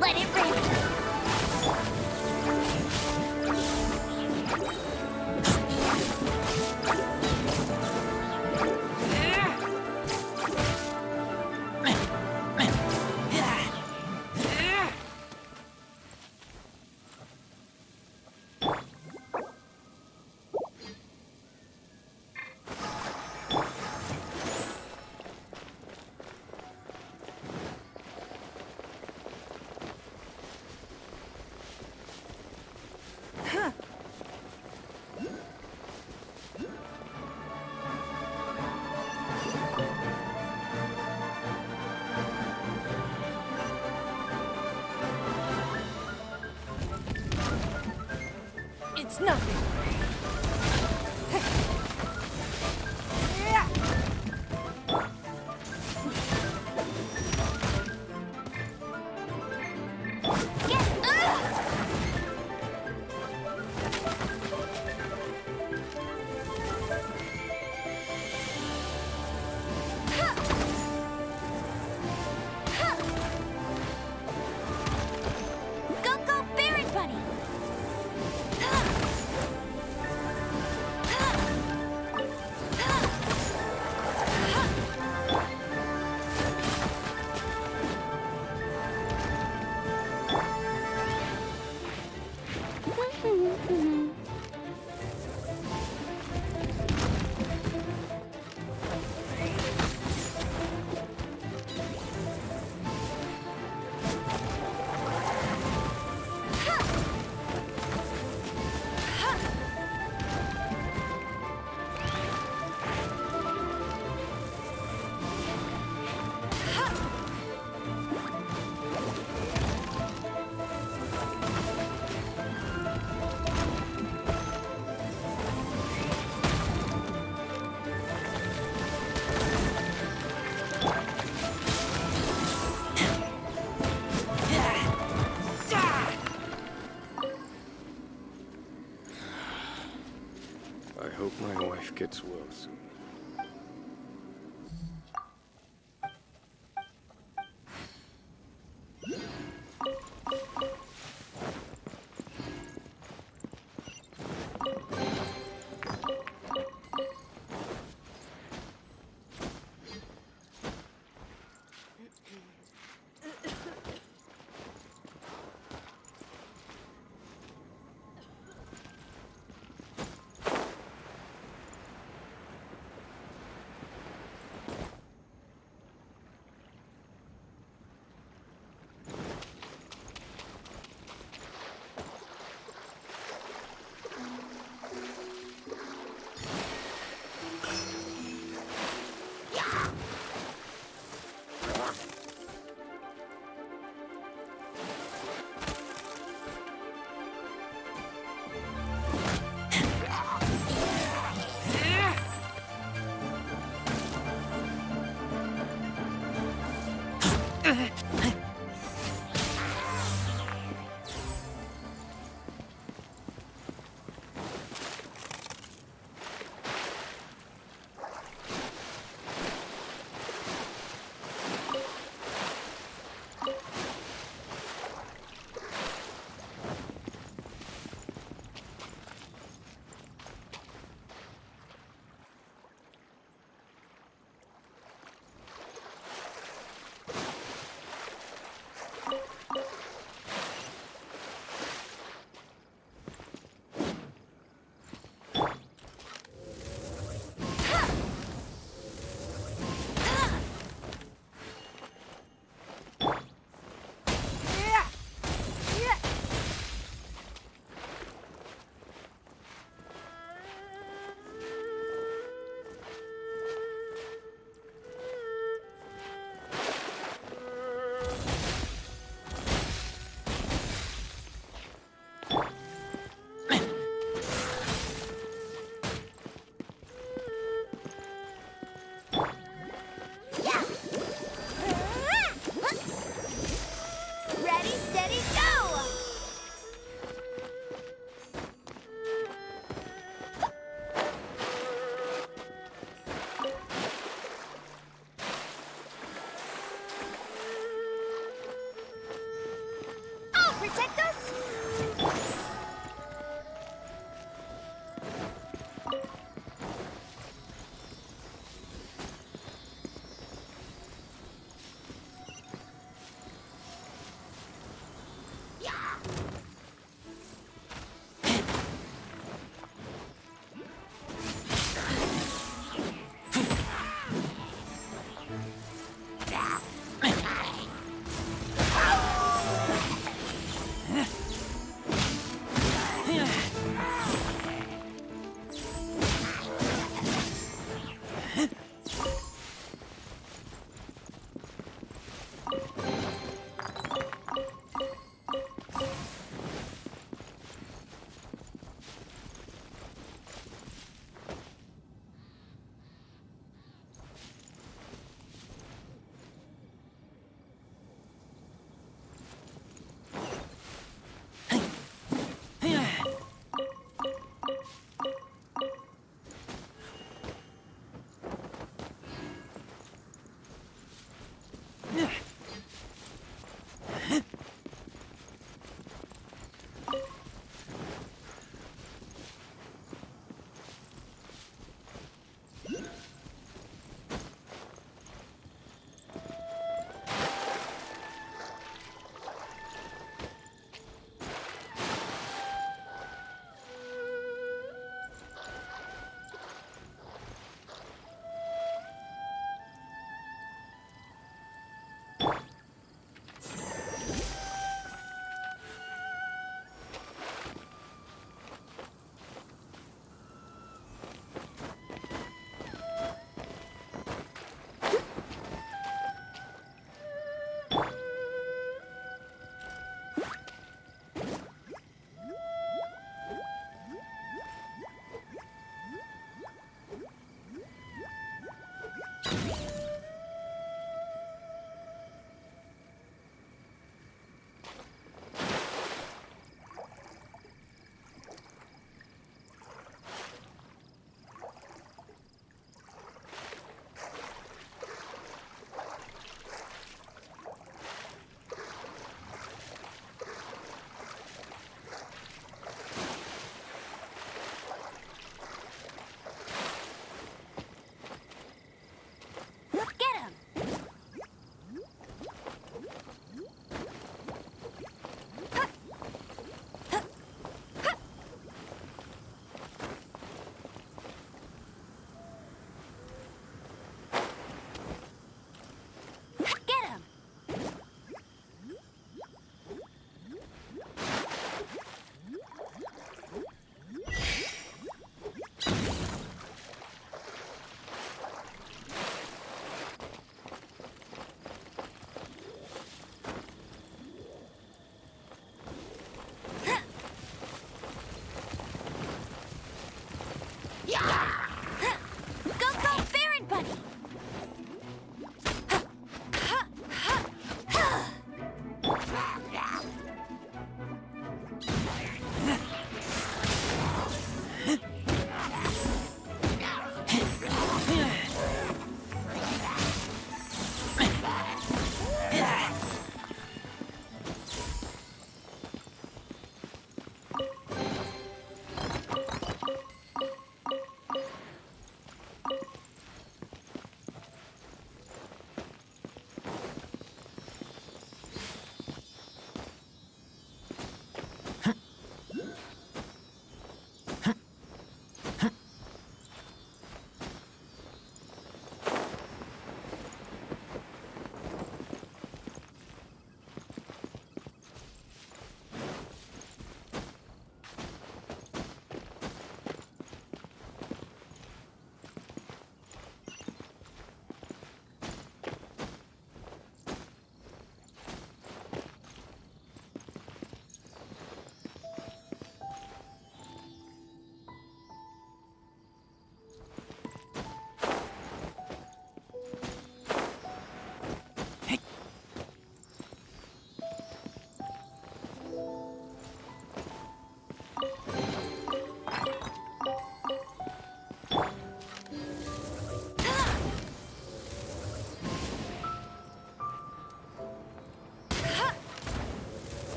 Let it rip! It's nothing. gets well soon.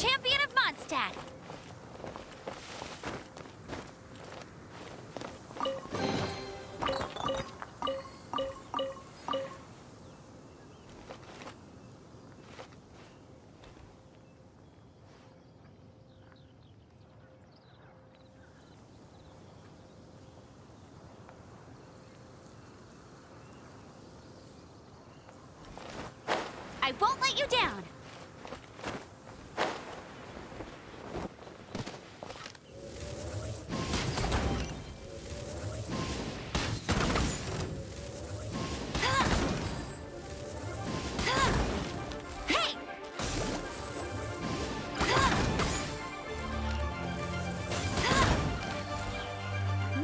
champion of Mondstadt! I won't let you down! Hey!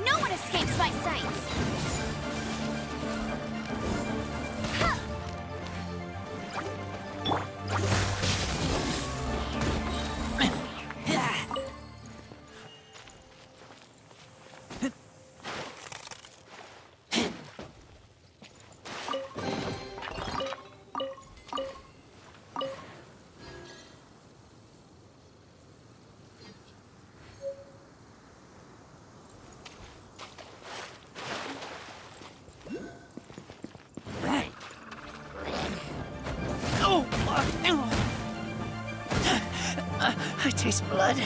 No one escapes my sights! I taste blood.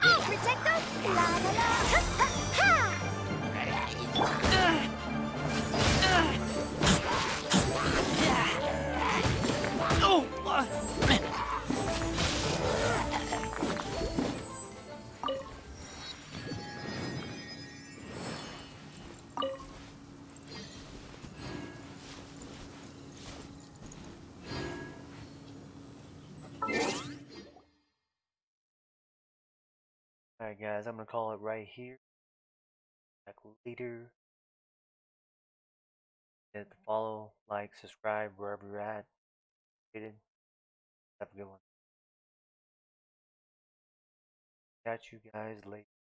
I'll protect us! La la la! Ha ha Alright guys, I'm gonna call it right here. Back later. Hit the follow, like, subscribe wherever you're at. Have a good one. Catch you guys later.